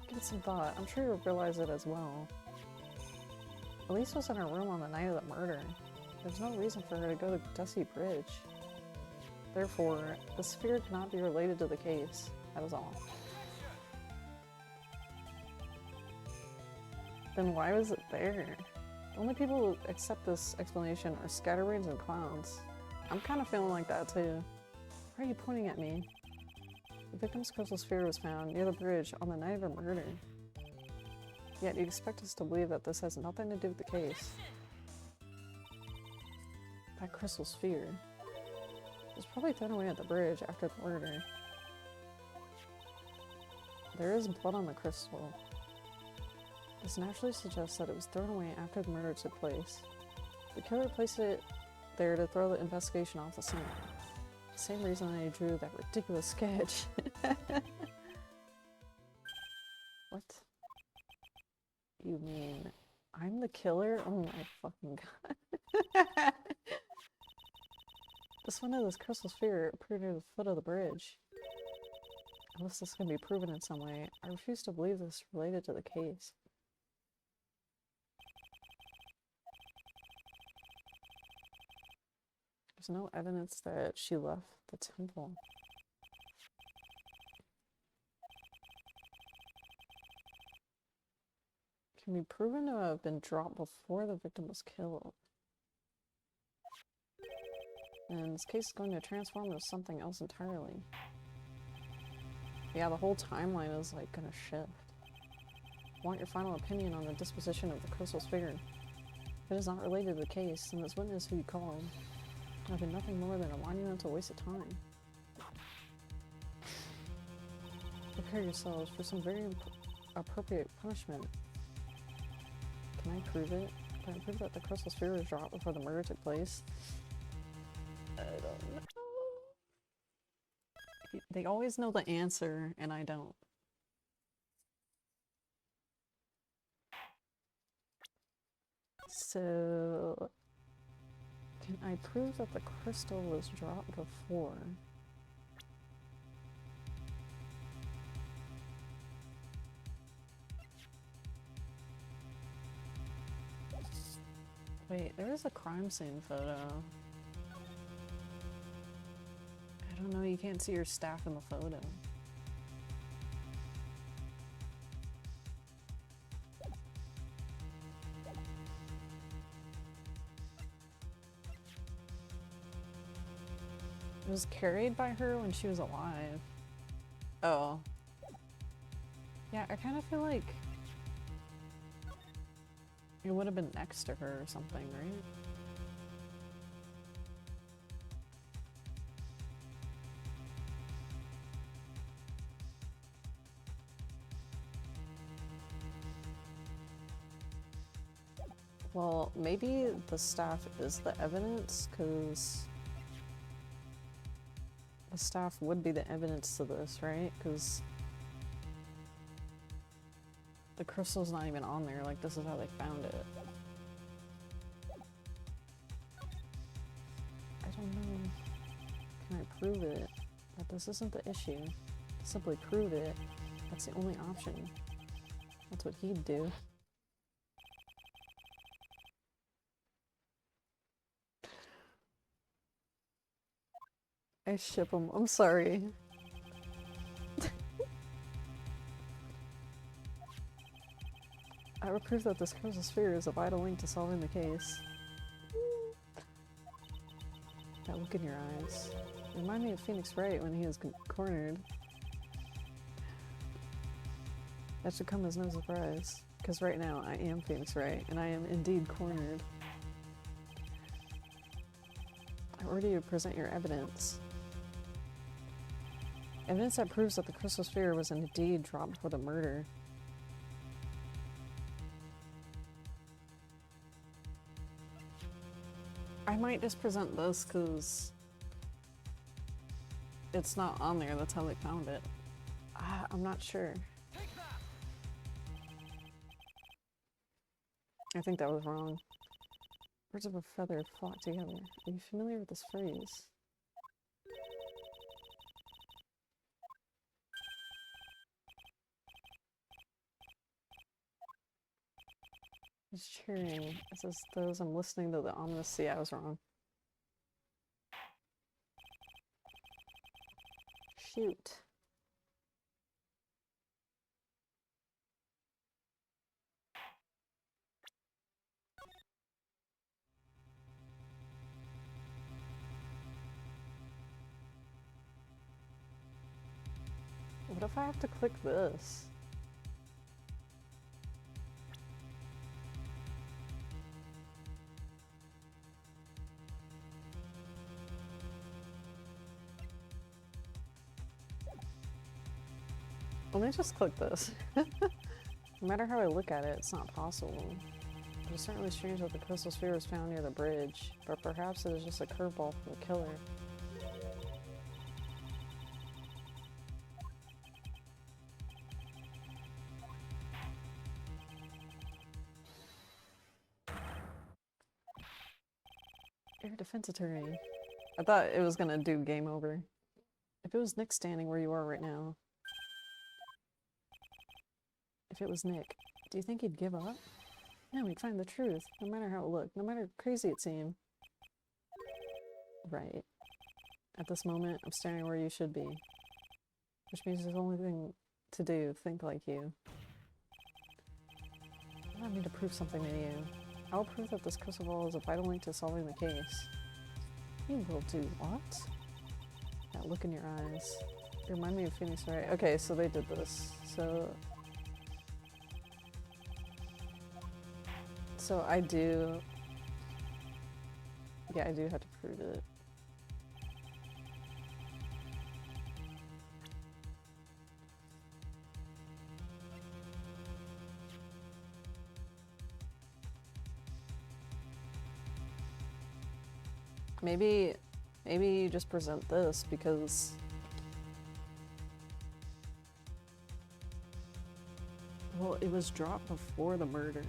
Give it some thought. I'm sure you'll realize it as well. Elise was in her room on the night of the murder. There's no reason for her to go to Dusty Bridge. Therefore, the sphere cannot be related to the case. That is all. Then why was it there? The only people who accept this explanation are scatterbrains and clowns. I'm kind of feeling like that too. Why are you pointing at me? The victim's crystal sphere was found near the bridge on the night of her murder. Yet you expect us to believe that this has nothing to do with the case. That crystal sphere was probably thrown away at the bridge after the murder. There is blood on the crystal. This naturally suggests that it was thrown away after the murder took place. The killer placed it there to throw the investigation off the scent. The same reason I drew that ridiculous sketch. What? You mean I'm the killer? Oh my fucking god. This one of this crystal sphere appeared near the foot of the bridge. Unless this can be proven in some way, I refuse to believe this related to the case. There's no evidence that she left the temple. Can be proven to have been dropped before the victim was killed. And this case is going to transform into something else entirely. Yeah, the whole timeline is like gonna shift. I want your final opinion on the disposition of the crystal sphere. If it is not related to the case, then this witness who you called have been nothing more than a monumental waste of time. Prepare yourselves for some very appropriate punishment. Can I prove it? Can I prove that the crystal sphere was dropped before the murder took place? I don't know. They always know the answer, and I don't. So, can I prove that the crystal was dropped before? Wait, there is a crime scene photo. I don't know, you can't see your staff in the photo. It was carried by her when she was alive. Oh. Yeah, I kind of feel like it would have been next to her or something, right? Well, maybe the staff is the evidence, because the staff would be the evidence to this, right? Because the crystal's not even on there, like this is how they found it. I don't know. Can I prove it? But this isn't the issue. Simply prove it. That's the only option. That's what he'd do. I ship him. I'm sorry. I will prove that this crystal sphere is a vital link to solving the case. That look in your eyes. You remind me of Phoenix Wright when he was cornered. That should come as no surprise, because right now I am Phoenix Wright, and I am indeed cornered. I order you to present your evidence. Evidence that proves that the crystal sphere was indeed dropped before the murder. I might just present this because it's not on there, that's how they found it. I'm not sure. I think that was wrong. Birds of a feather flock together. Are you familiar with this phrase? He's cheering. It says those I'm listening to the ominous sea. I was wrong. Shoot. What if I have to click this? Let me just click this. No matter how I look at it, it's not possible. It is certainly strange that the crystal sphere was found near the bridge, but perhaps it is just a curveball from the killer. Air defense attorney. I thought it was gonna do game over. If it was Nick standing where you are right now. If it was Nick, do you think he'd give up? No, he'd find the truth, no matter how it looked, no matter how crazy it seemed. Right. At this moment, I'm standing where you should be. Which means there's only thing to do, think like you. Allow me to prove something to you. I will prove that this crystal ball is a vital link to solving the case. You will do what? That look in your eyes. You remind me of Phoenix Wright. Okay, so they did this. So I do... Yeah, I do have to prove it. Maybe you just present this because... Well, it was dropped before the murder.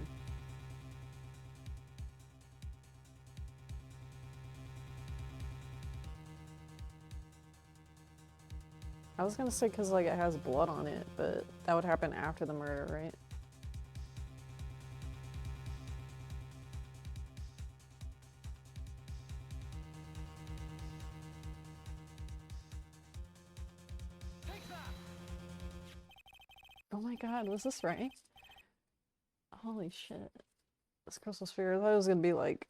I was gonna say because like it has blood on it, but that would happen after the murder, right? Oh my god, was this right? Holy shit. This crystal sphere, I thought it was gonna be like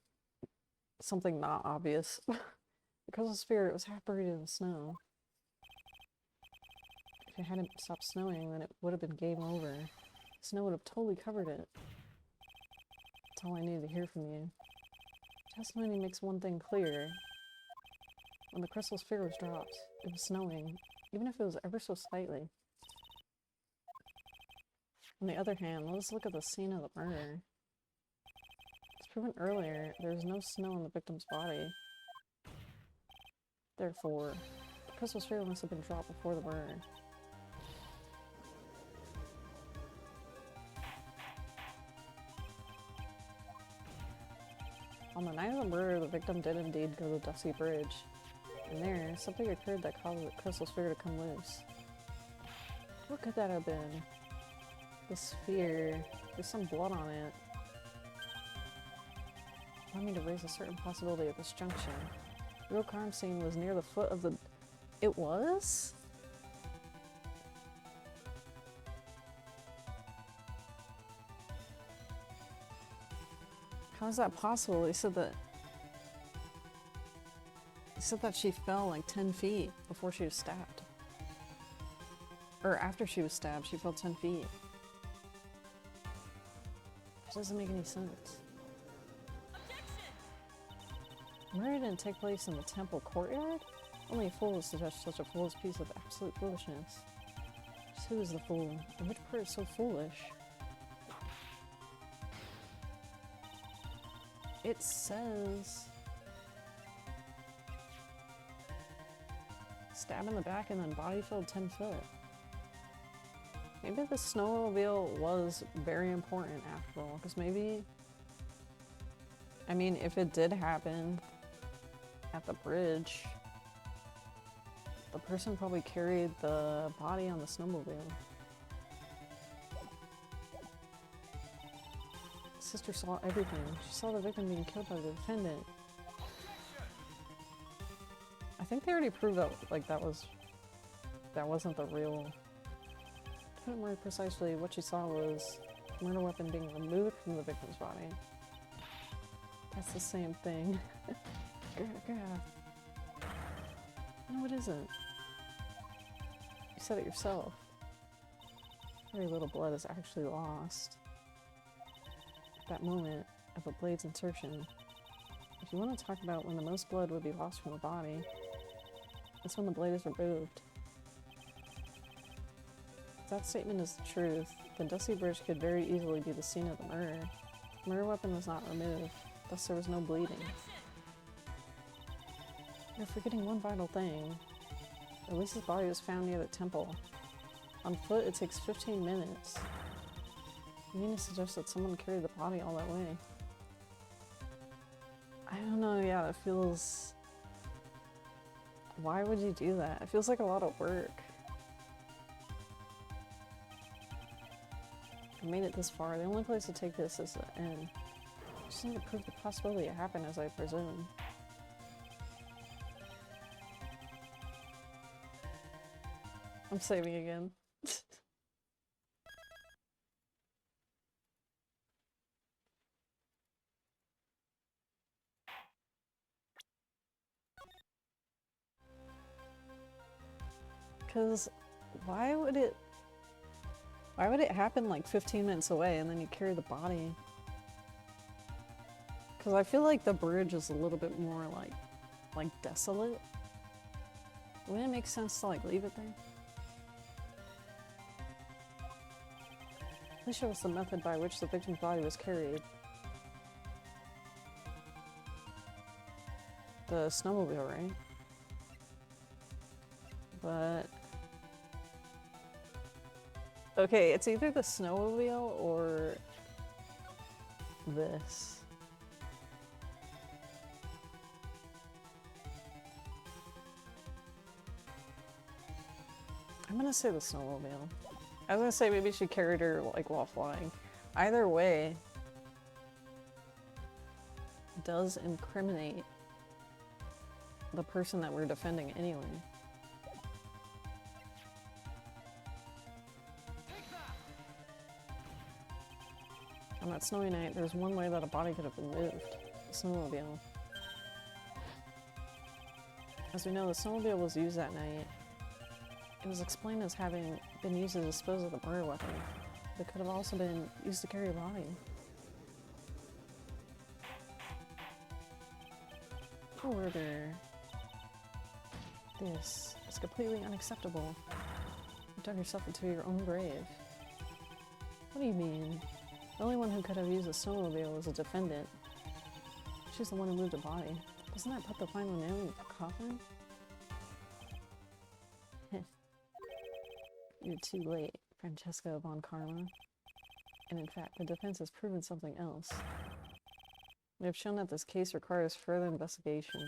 something not obvious. The crystal sphere, it was half buried in the snow. If it hadn't stopped snowing, then it would have been game over. Snow would have totally covered it. That's all I needed to hear from you. Testimony makes one thing clear. When the crystal sphere was dropped, it was snowing, even if it was ever so slightly. On the other hand, let's look at the scene of the murder. As proven earlier, there was no snow on the victim's body. Therefore, the crystal sphere must have been dropped before the murder. On the night of the murder, the victim did indeed go to the Dusty Bridge. And there, something occurred that caused the crystal sphere to come loose. What could that have been? The sphere. There's some blood on it. Allow me to raise a certain possibility at this junction. The real crime scene was near the foot of the... It was? How is that possible? They said that she fell like 10 feet before she was stabbed. Or after she was stabbed, she fell 10 feet. That doesn't make any sense. The murder didn't take place in the temple courtyard? Only a fool would suggest such a foolish piece of absolute foolishness. Just who is the fool? And which part is so foolish? It says... Stab in the back and then body filled 10 foot. Maybe the snowmobile was very important after all, because maybe... I mean, if it did happen at the bridge, the person probably carried the body on the snowmobile. sister saw everything. She saw the victim being killed by the defendant. I think they already proved that, like, that wasn't the real... To put it more precisely, what she saw was a murder weapon being removed from the victim's body. That's the same thing. No, it isn't. You said it yourself. Very little blood is actually lost. At that moment of a blade's insertion, if you want to talk about when the most blood would be lost from the body, that's when the blade is removed. If that statement is the truth, then Dusty Bridge could very easily be the scene of the murder. The murder weapon was not removed, thus there was no bleeding. You're forgetting one vital thing. Elise's body was found near the temple. On foot, it takes 15 minutes. You mean to suggest that someone carried the body all that way? I don't know, yeah, it feels... Why would you do that? It feels like a lot of work. I made it this far. The only place to take this is the end. I just need to prove the possibility it happened, as I presume. I'm saving again. Because why would it happen like 15 minutes away and then you carry the body? Because I feel like the bridge is a little bit more like desolate. Wouldn't it make sense to like leave it there? Please show us the method by which the victim's body was carried. The snowmobile, right? But... okay, it's either the snowmobile or this. I'm gonna say the snowmobile. I was gonna say maybe she carried her like while flying. Either way does incriminate the person that we're defending anyway. On that snowy night, there's one way that a body could have been moved. The snowmobile. As we know, the snowmobile was used that night. It was explained as having been used to dispose of the murder weapon. It could have also been used to carry a body. Further, this is completely unacceptable. You've dug yourself into your own grave. What do you mean? The only one who could have used a snowmobile was a defendant. She's the one who moved the body. Doesn't that put the final nail in the coffin? You're too late, Francesca von Karma. And in fact, the defense has proven something else. We have shown that this case requires further investigation.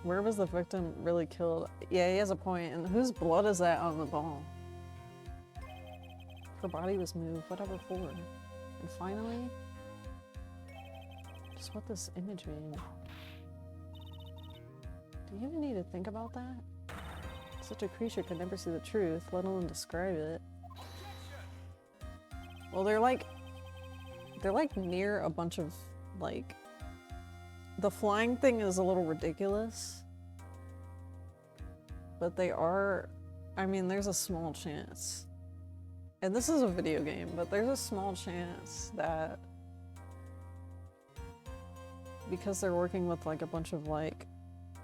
Where was the victim really killed? Yeah, he has a point. And whose blood is that on the ball? Her body was moved, whatever for. And finally, just what this image means. Do you even need to think about that? Such a creature could never see the truth, let alone describe it. Well, they're like near a bunch of, like... The flying thing is a little ridiculous. But they are... I mean, there's a small chance. And this is a video game, but there's a small chance that... Because they're working with, like, a bunch of, like...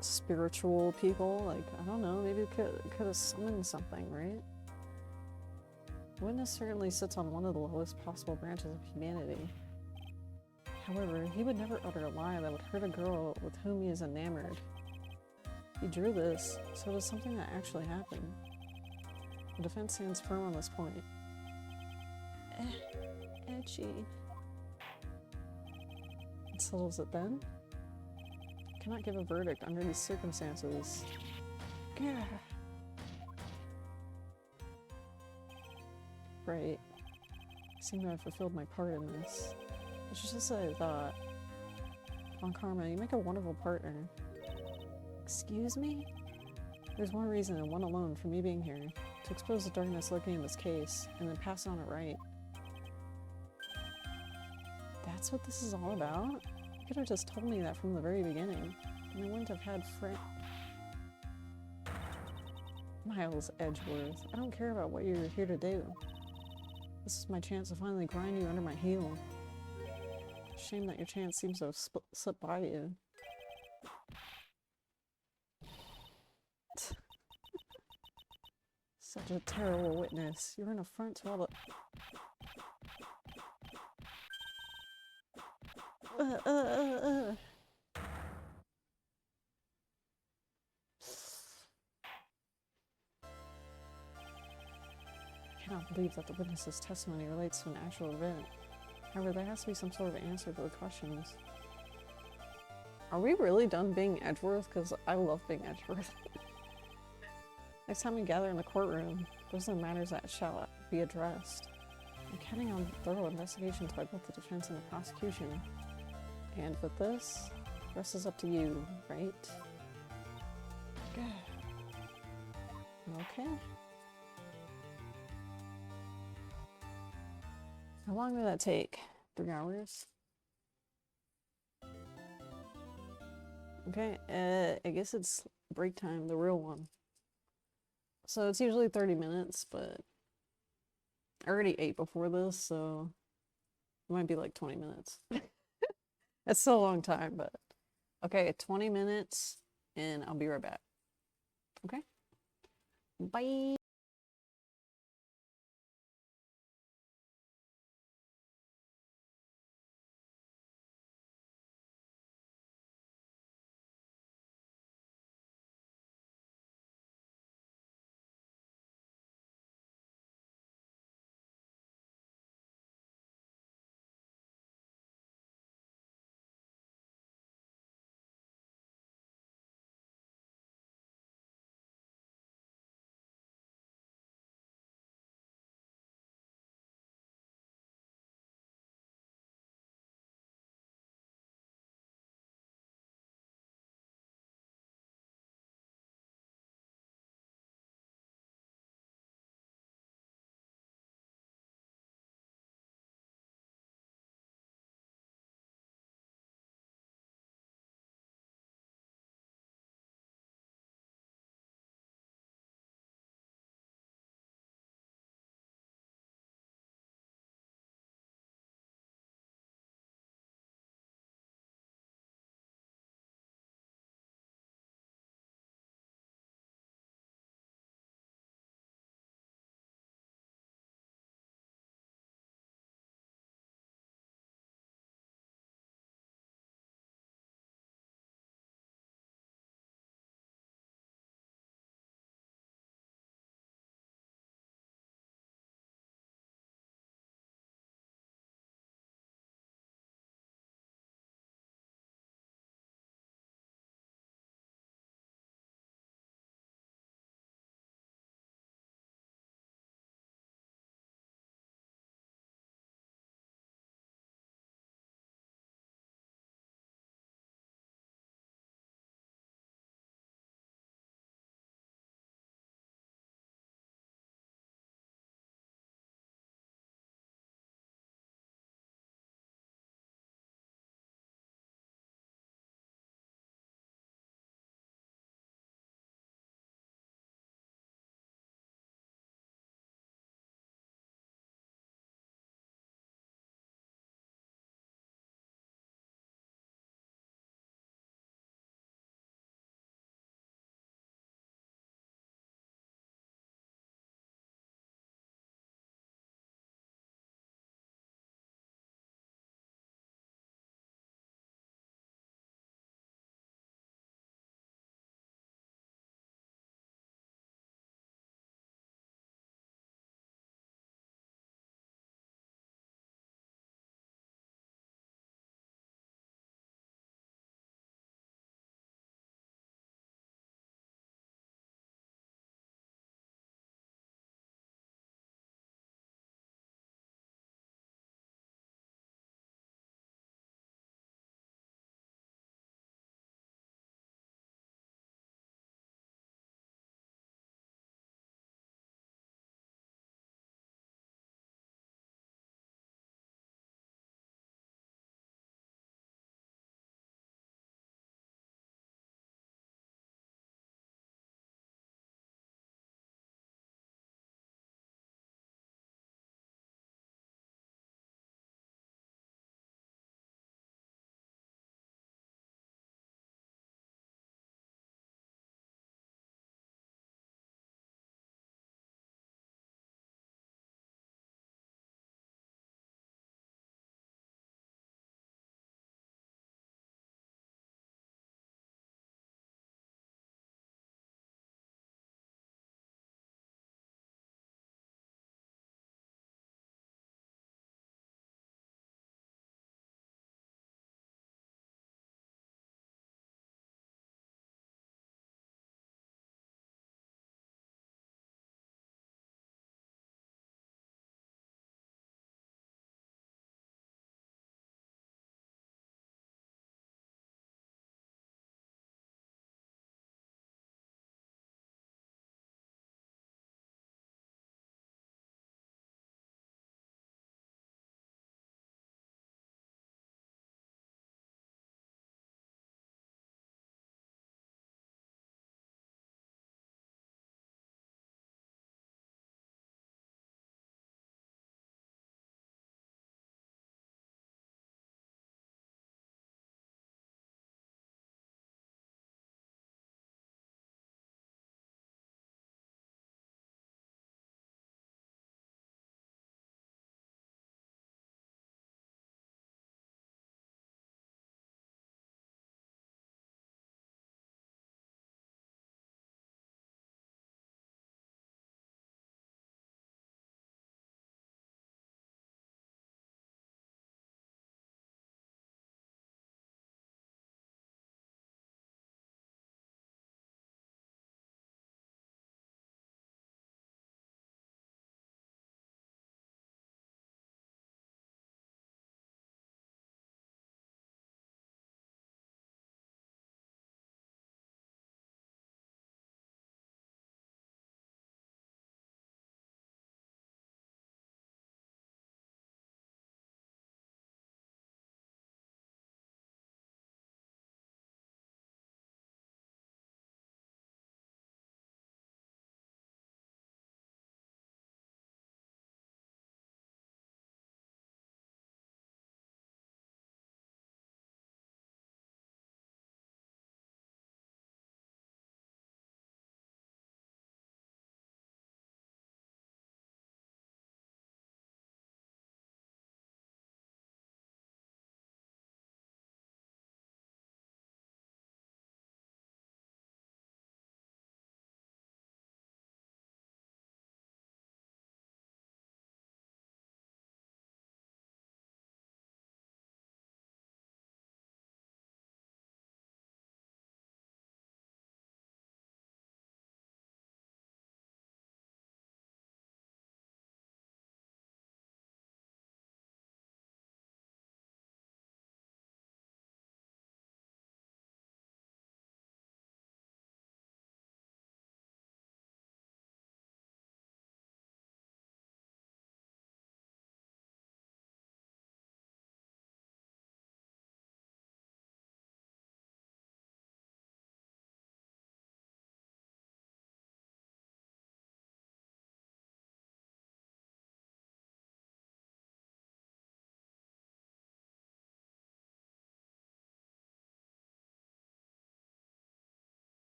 spiritual people, like, I don't know, maybe it could have summoned something, right? Witness certainly sits on one of the lowest possible branches of humanity. However, he would never utter a lie that would hurt a girl with whom he is enamored. He drew this, so it is something that actually happened. The defense stands firm on this point. Edgy. It settles it then? Cannot give a verdict under these circumstances. Gah. Right. I seem to have fulfilled my part in this. It's just as I thought. Von Karma, you make a wonderful partner. Excuse me? There's one reason and one alone for me being here. To expose the darkness lurking in this case, and then pass it on to Wright. That's what this is all about? You could have just told me that from the very beginning. And I wouldn't have had Miles Edgeworth, I don't care about what you're here to do. This is my chance to finally grind you under my heel. Shame that your chance seems to have slipped by you. Such a terrible witness. You're an affront to all the... I cannot believe that the witness's testimony relates to an actual event. However, there has to be some sort of answer to the questions. Are we really done being Edgeworth? Because I love being Edgeworth. Next time we gather in the courtroom, those are the matters that shall be addressed. I'm counting on thorough investigations by both the defense and the prosecution. And with this, the rest is up to you, right? Okay. How long did that take? 3 hours? Okay, I guess it's break time, the real one. So it's usually 30 minutes, but I already ate before this, so it might be like 20 minutes. It's still a long time, but okay, 20 minutes and I'll be right back. Okay? Bye!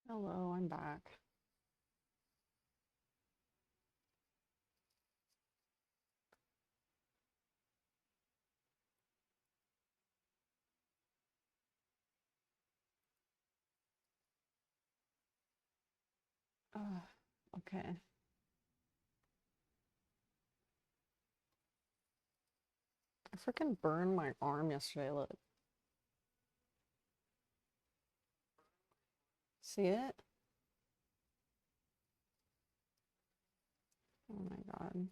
Hello, I'm back. Okay. I freaking burned my arm yesterday, look. See it? Oh my god.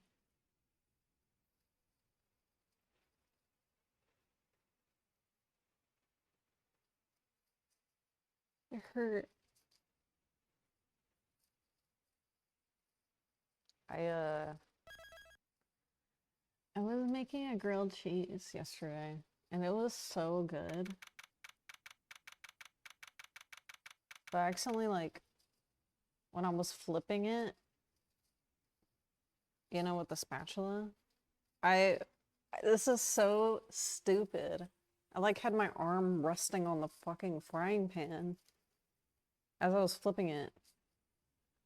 It hurt. I I was making a grilled cheese yesterday, and it was so good. But I accidentally, like, when I was flipping it, you know, with the spatula, I this is so stupid. I like had my arm resting on the fucking frying pan as I was flipping it.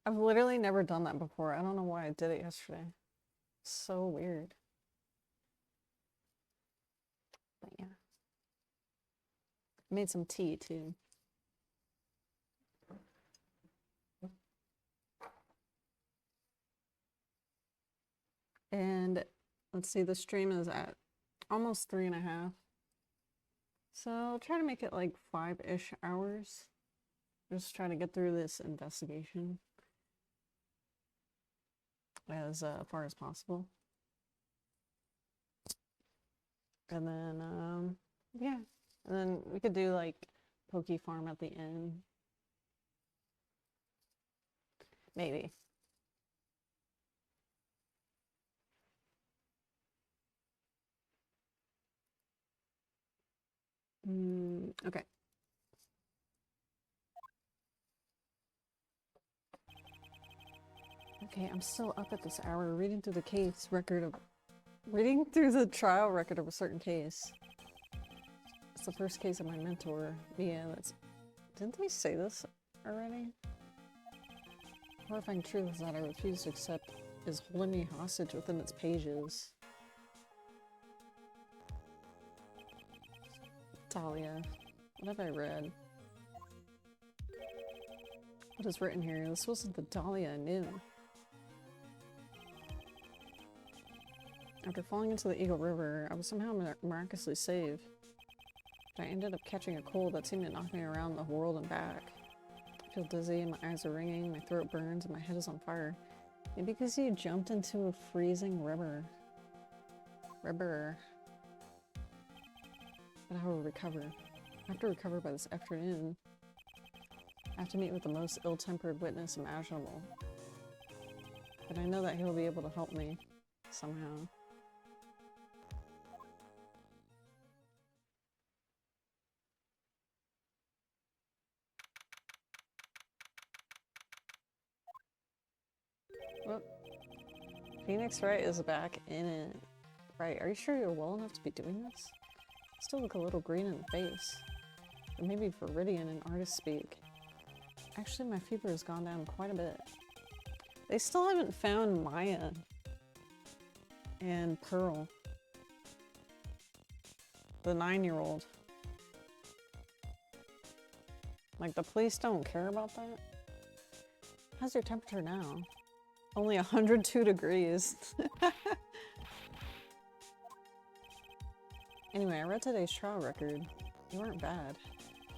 I've literally never done that before. I don't know why I did it yesterday. So weird. But yeah. Made some tea too. And let's see, the stream is at almost 3.5. So I'll try to make it like 5-ish hours. Just try to get through this investigation as far as possible. And then, yeah. And then we could do like Poke Farm at the end. Maybe. Okay. Okay, I'm still up at this hour reading through the trial record of a certain case. It's the first case of my mentor. Yeah, didn't we say this already? Horrifying truth is that I refuse to accept is holding me hostage within its pages. Talia. What have I read? What is written here? This wasn't the Dahlia I knew. After falling into the Eagle River, I was somehow miraculously saved. But I ended up catching a cold that seemed to knock me around the world and back. I feel dizzy and my eyes are ringing, my throat burns, and my head is on fire. Maybe because you jumped into a freezing river. But I will recover. I have to recover by this afternoon. I have to meet with the most ill-tempered witness imaginable. But I know that he'll be able to help me. Somehow. Whoop. Phoenix Wright is back in it. Right, are you sure you're well enough to be doing this? You still look a little green in the face. Or maybe Viridian in artist speak. Actually, my fever has gone down quite a bit. They still haven't found Maya and Pearl. The 9-year-old. Like, the police don't care about that? How's your temperature now? Only 102 degrees. Anyway, I read today's trial record. You weren't bad.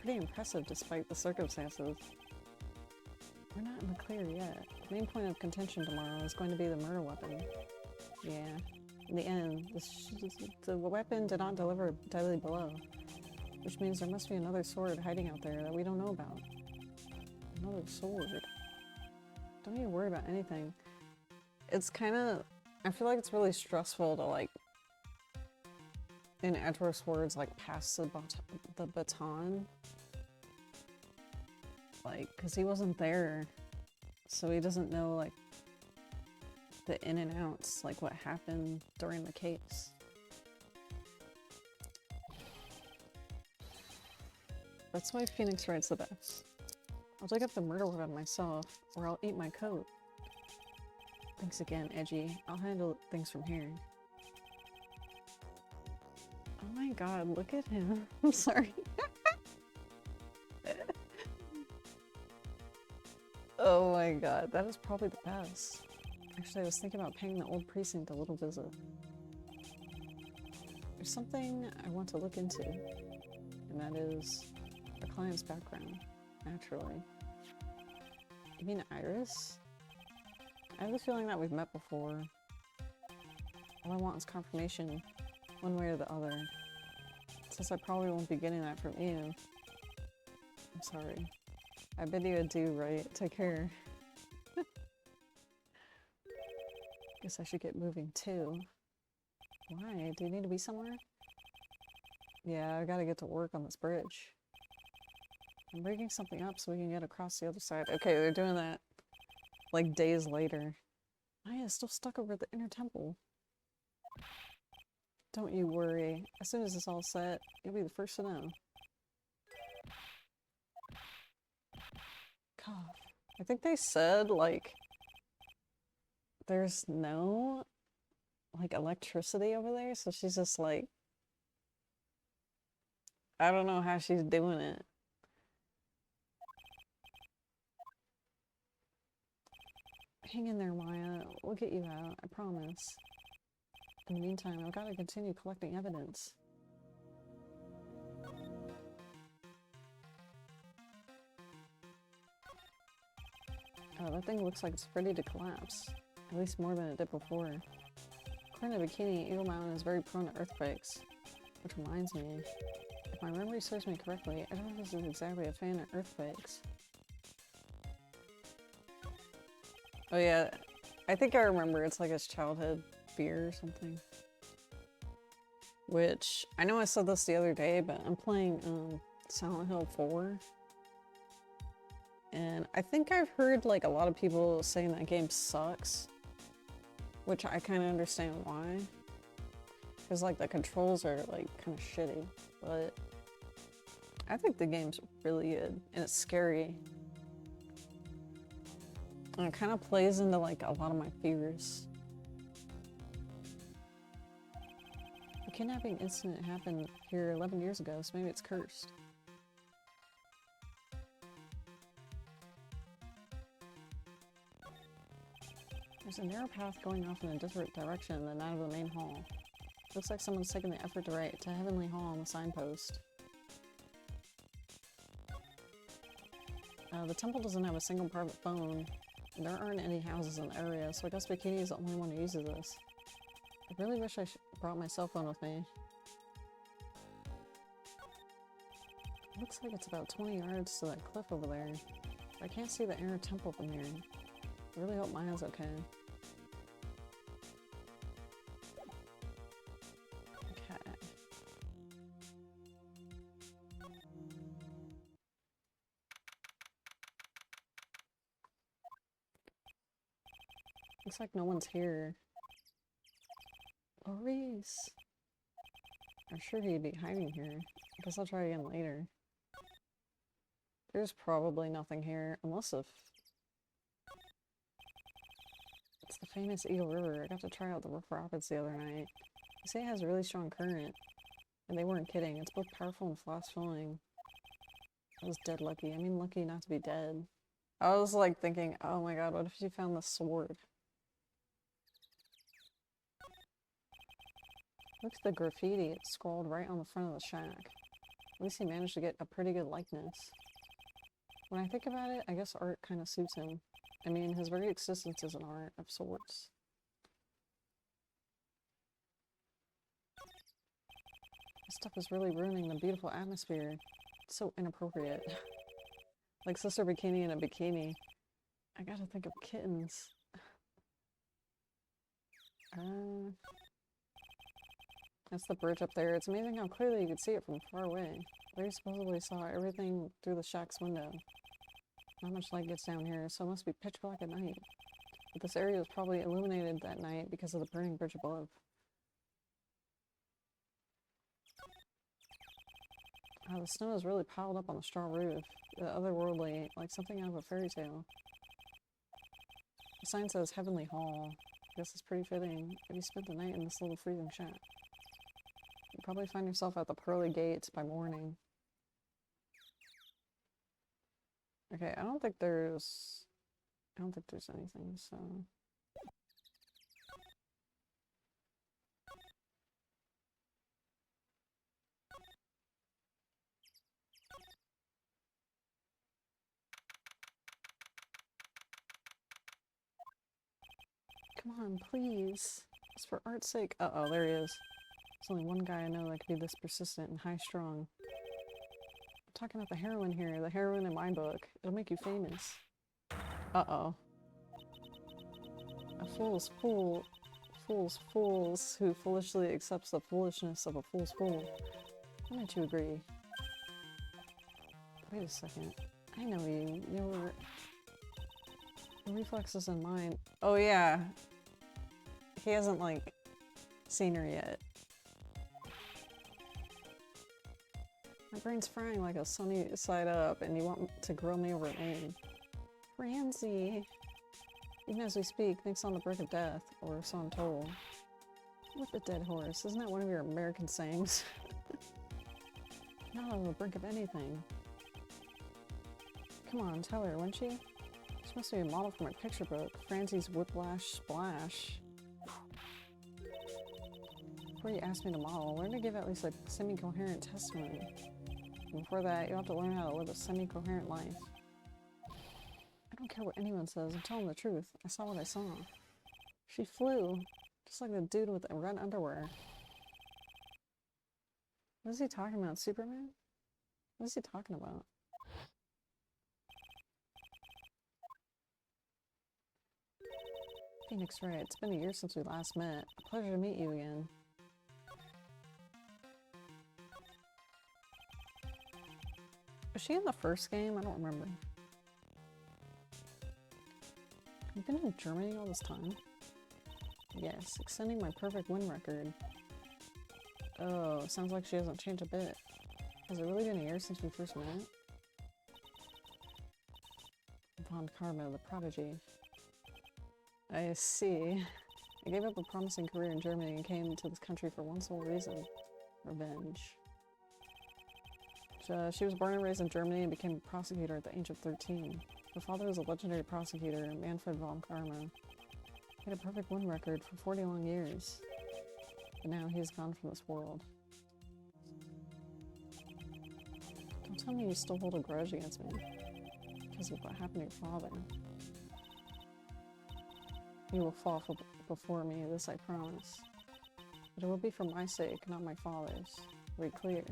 Pretty impressive despite the circumstances. We're not in the clear yet. The main point of contention tomorrow is going to be the murder weapon. Yeah. In the end, the weapon did not deliver a deadly blow. Which means there must be another sword hiding out there that we don't know about. Another sword. Don't need to worry about anything. It's kind of... I feel like it's really stressful to, like, in Edward's words, like, pass the baton. Like, because he wasn't there. So he doesn't know, like, the in and outs, like, what happened during the case. That's why Phoenix Wright's the best. I'll dig up the murder weapon myself, or I'll eat my coat. Thanks again, Edgy. I'll handle things from here. Oh my god, look at him. I'm sorry. Oh my god, that is probably the best. Actually, I was thinking about paying the old precinct a little visit. There's something I want to look into, and that is the client's background, naturally. You mean Iris? I have the feeling that we've met before. All I want is confirmation, one way or the other. Since I probably won't be getting that from you. I'm sorry. I bid you adieu, Wright. Take care. Guess I should get moving too. Why? Do you need to be somewhere? Yeah, I gotta get to work on this bridge. I'm rigging something up so we can get across the other side. Okay, they're doing that like days later. Maya's still stuck over at the inner temple. Don't you worry. As soon as it's all set, you'll be the first to know. God. I think they said, like, there's no, like, electricity over there, so she's just like, I don't know how she's doing it. Hang in there, Maya. We'll get you out, I promise. In the meantime, I've got to continue collecting evidence. Oh, that thing looks like it's ready to collapse. At least more than it did before. According to Bikini, Eagle Mountain is very prone to earthquakes. Which reminds me, if my memory serves me correctly, I don't think this is exactly a fan of earthquakes. Oh yeah, I think I remember it's like his childhood fear or something. Which, I know I said this the other day, but I'm playing Silent Hill 4. And I think I've heard like a lot of people saying that game sucks. Which I kind of understand why. Because like the controls are like kind of shitty. But I think the game's really good. And it's scary. And it kind of plays into like a lot of my fears. The kidnapping incident happened here 11 years ago, so maybe it's cursed. There's a narrow path going off in a different direction than that of the main hall. Looks like someone's taken the effort to write to Heavenly Hall on the signpost. The temple doesn't have a single private phone. And there aren't any houses in the area, so I guess Bikini is the only one who uses this. I really wish I brought my cell phone with me. Looks like it's about 20 yards to that cliff over there. I can't see the inner temple from here. I really hope Maya's okay. Okay. Looks like no one's here. Maurice! I'm sure he'd be hiding here. I guess I'll try again later. There's probably nothing here, unless if... It's the famous Eagle River. I got to try out the rough rapids the other night. They say it has a really strong current. And they weren't kidding. It's both powerful and fast-flowing. I was dead lucky. I mean lucky not to be dead. I was like thinking, oh my god, what if you found the sword? Look at the graffiti. It's scrawled right on the front of the shack. At least he managed to get a pretty good likeness. When I think about it, I guess art kind of suits him. I mean, his very existence is an art of sorts. This stuff is really ruining the beautiful atmosphere. It's so inappropriate. Like Sister Bikini in a bikini. I gotta think of kittens. That's the bridge up there. It's amazing how clearly you could see it from far away. Larry supposedly saw everything through the shack's window. Not much light gets down here, so it must be pitch black at night. But this area was probably illuminated that night because of the burning bridge above. The snow is really piled up on the straw roof. Otherworldly, like something out of a fairy tale. The sign says Heavenly Hall. I guess it's pretty fitting if you spent the night in this little freezing shack. You'll probably find yourself at the pearly gates by morning. Okay, I don't think there's anything, so... Come on, please. It's for art's sake. Uh-oh, there he is. There's only one guy I know that could be this persistent and high-strung. I'm talking about the heroine here, the heroine in my book. It'll make you famous. Uh-oh. A fool's fool. Fools who foolishly accepts the foolishness of a fool's fool. Why don't you agree? Wait a second. I know you. Your reflexes in mine. Oh yeah. He hasn't, like, seen her yet. My brain's frying like a sunny side up, and you want to grill me over a name. Ramsey. Even as we speak, thinks on the brink of death, or so I'm told. What the dead horse? Isn't that one of your American sayings? Not on the brink of anything. Come on, tell her, wouldn't she? She must be a model for my picture book. Francie's Whiplash Splash. Before you ask me to model, learn to give at least a semi-coherent testimony. And before that, you'll have to learn how to live a semi-coherent life. I don't care what anyone says, I'm telling the truth. I saw what I saw. She flew, just like the dude with the red underwear. What is he talking about, Superman? What is he talking about? Phoenix Wright, it's been a year since we last met. A pleasure to meet you again. Was she in the first game? I don't remember. I've been in Germany all this time. Yes, extending my perfect win record. Oh, sounds like she hasn't changed a bit. Has it really been a year since we first met? Von Karma, the prodigy. I see. I gave up a promising career in Germany and came to this country for one sole reason. Revenge. She was born and raised in Germany and became a prosecutor at the age of 13. Her father was a legendary prosecutor, Manfred von Karma. He had a perfect win record for 40 long years. But now he is gone from this world. Don't tell me you still hold a grudge against me because of what happened to your father. You will fall before me, this I promise. But it will be for my sake, not my father's. Are we clear?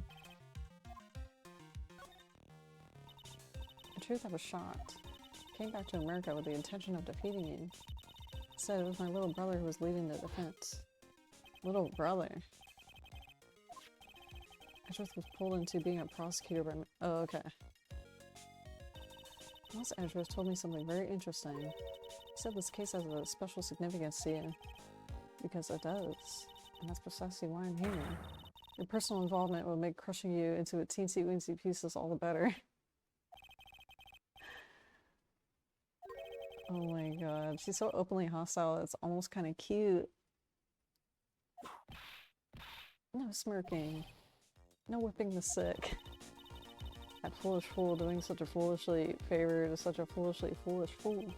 In truth, I was shocked. I came back to America with the intention of defeating you. Instead, it was my little brother who was leading the defense. Little brother? I just was pulled into being a prosecutor by me. Oh, okay. Miles Edgeworth told me something very interesting. He said this case has a special significance to you. Because it does. And that's precisely why I'm here. Your personal involvement will make crushing you into a teensy-weensy pieces all the better. Oh my god, she's so openly hostile, it's almost kind of cute. No smirking. No whipping the sick. That foolish fool doing such a foolishly favor to such a foolishly foolish fool.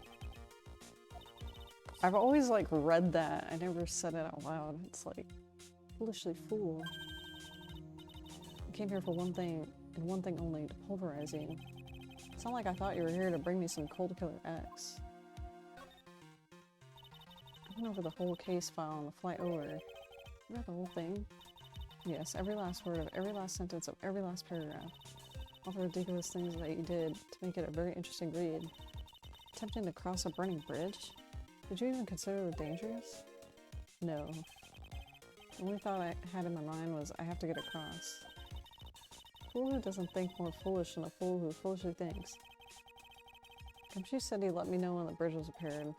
I've always, like, read that. I never said it out loud. It's like, foolishly fool. I came here for one thing, and one thing only, to pulverize you. It's not like I thought you were here to bring me some cold killer X. I went over the whole case file on the flight over. You read the whole thing? Yes, every last word of every last sentence of every last paragraph. All the ridiculous things that you did to make it a very interesting read. Attempting to cross a burning bridge? Did you even consider it dangerous? No. The only thought I had in my mind was, I have to get across. A fool who doesn't think more foolish than a fool who foolishly thinks. Gumshoe said he'd let me know when the bridge was repaired.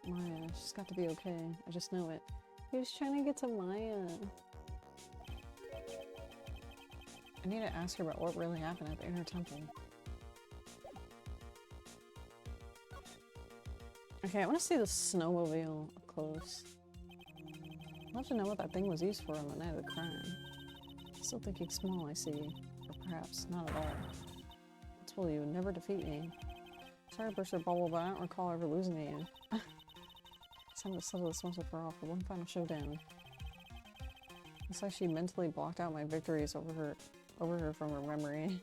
Maya, she's got to be okay. I just know it. He was trying to get to Maya. I need to ask her about what really happened at the inner temple. Okay, I want to see the snowmobile up close. I'd love to know what that thing was used for on the night of the crime. Still thinking small, I see. Or perhaps not at all. I told you, you would never defeat me. Sorry to burst your bubble, but I don't recall ever losing to you. It's time to settle this once and for all for one final showdown. It's like she mentally blocked out my victories over her from her memory.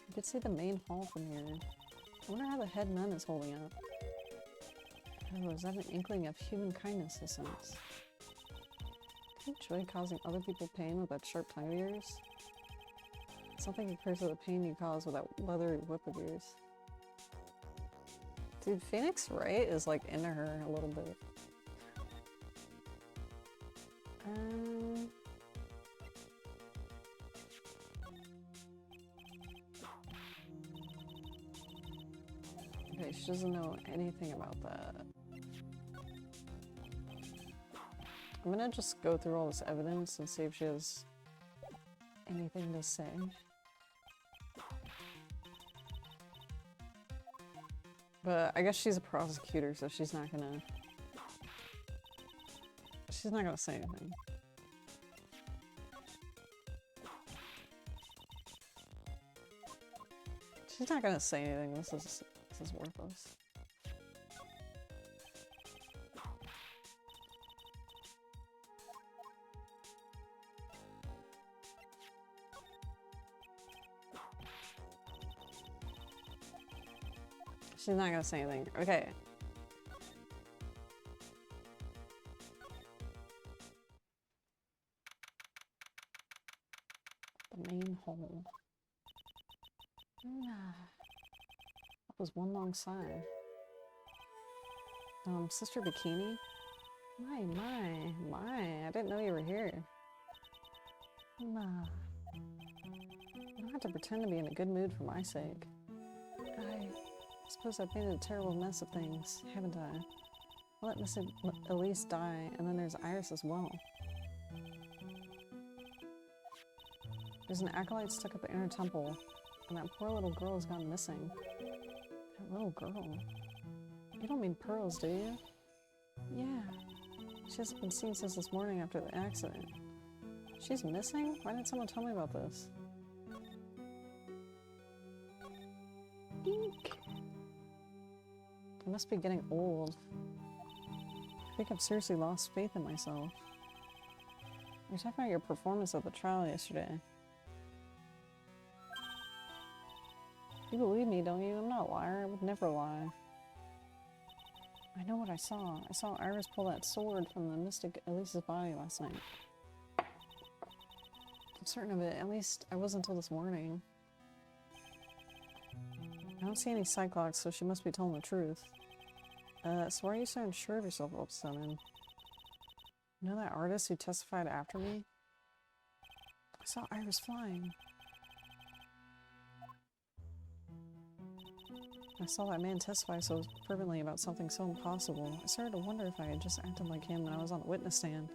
You could see the main hall from here. I wonder how the head nun is holding up. Oh, is that an inkling of human kindness, this sense? Do you enjoy causing other people pain with that sharp tongue of yours? Something compares to the pain you cause with that leathery whip of yours. Dude, Phoenix Wright is like into her a little bit. Okay, she doesn't know anything about that. I'm gonna just go through all this evidence and see if she has anything to say. But I guess she's a prosecutor, so she's not gonna say anything. She's not gonna say anything. This is worthless. She's not gonna say anything. Okay. The main hole. That was one long sigh. Sister Bikini? My. I didn't know you were here. Nah. You don't have to pretend to be in a good mood for my sake. I suppose I've made a terrible mess of things, haven't I? I'll let Miss Elise die, and then there's Iris as well. There's an acolyte stuck at the inner temple, and that poor little girl has gone missing. That little girl? You don't mean Pearls, do you? Yeah. She hasn't been seen since this morning after the accident. She's missing? Why didn't someone tell me about this? Eek. I must be getting old. I think I've seriously lost faith in myself. You're talking about your performance at the trial yesterday. You believe me, don't you? I'm not a liar. I would never lie. I know what I saw. I saw Iris pull that sword from the mystic Elise's body last night. I'm certain of it. At least I was until this morning. I don't see any cyclops, so she must be telling the truth. So why are you so unsure of yourself all of a sudden? You know that artist who testified after me? I saw Iris flying. I saw that man testify so fervently about something so impossible. I started to wonder if I had just acted like him when I was on the witness stand.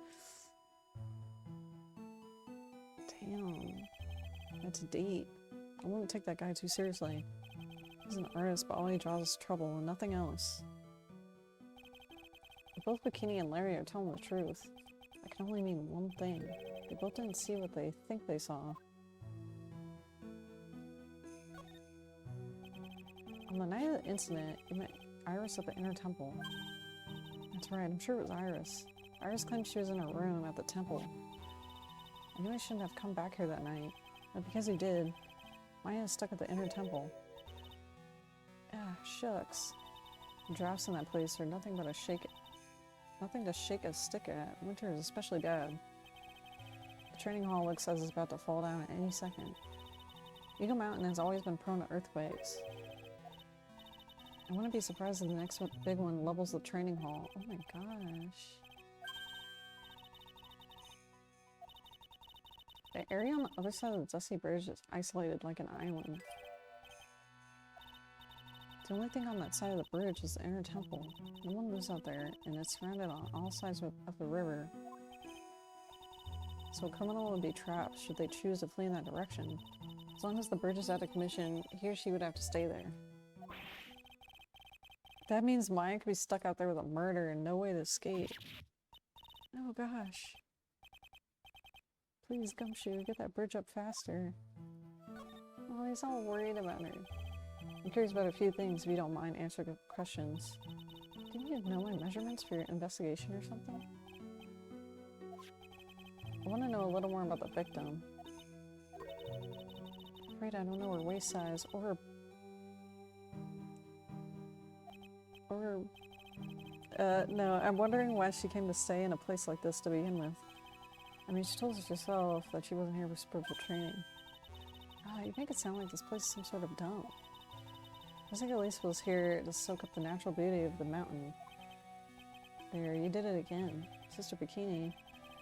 Damn. That's a date. I wouldn't take that guy too seriously. He's an artist, but all he draws is trouble and nothing else. If both Bikini and Larry are telling the truth, that can only mean one thing. They both didn't see what they think they saw. On the night of the incident, you met Iris at the inner temple. That's right, I'm sure it was Iris. Iris claimed she was in her room at the temple. I knew I shouldn't have come back here that night, but because he did, Maya is stuck at the inner temple. Ah, shucks. The drafts in that place are nothing to shake a stick at. Winter is especially bad. The training hall looks as it's about to fall down at any second. Eagle Mountain has always been prone to earthquakes. I wouldn't be surprised if the next big one levels the training hall. Oh my gosh. The area on the other side of the Dusty Bridge is isolated like an island. The only thing on that side of the bridge is the inner temple. No one lives out there, and it's surrounded on all sides of the river. So a criminal would be trapped should they choose to flee in that direction. As long as the bridge is out of commission, he or she would have to stay there. That means Maya could be stuck out there with a murder and no way to escape. Oh gosh. Please, Gumshoe, get that bridge up faster. Oh, he's all worried about her. I'm curious about a few things if you don't mind answering questions. Do you know my measurements for your investigation or something? I want to know a little more about the victim. I'm afraid I don't know her waist size or no, I'm wondering why she came to stay in a place like this to begin with. I mean, she told us herself that she wasn't here for spiritual training. Ah, you make it sound like this place is some sort of dump. I think Elise was here to soak up the natural beauty of the mountain. There, you did it again. Sister Bikini.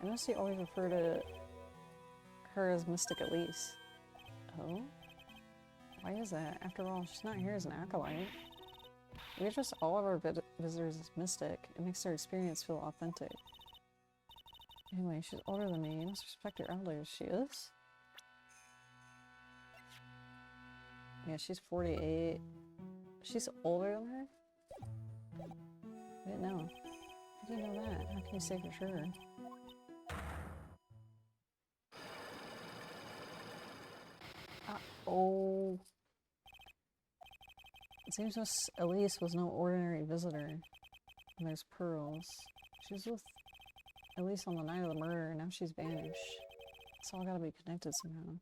I noticed you always refer to her as Mystic Elise. Oh? Why is that? After all, she's not here as an acolyte. We address all of our visitors as Mystic. It makes their experience feel authentic. Anyway, she's older than me. You must respect your elders. She is? Yeah, she's 48. She's older than her? I didn't know. I didn't know that. How can you say for sure? Oh. It seems Miss Elise was no ordinary visitor. And there's Pearls. She was with Elise on the night of the murder, and now she's vanished. It's all gotta be connected somehow.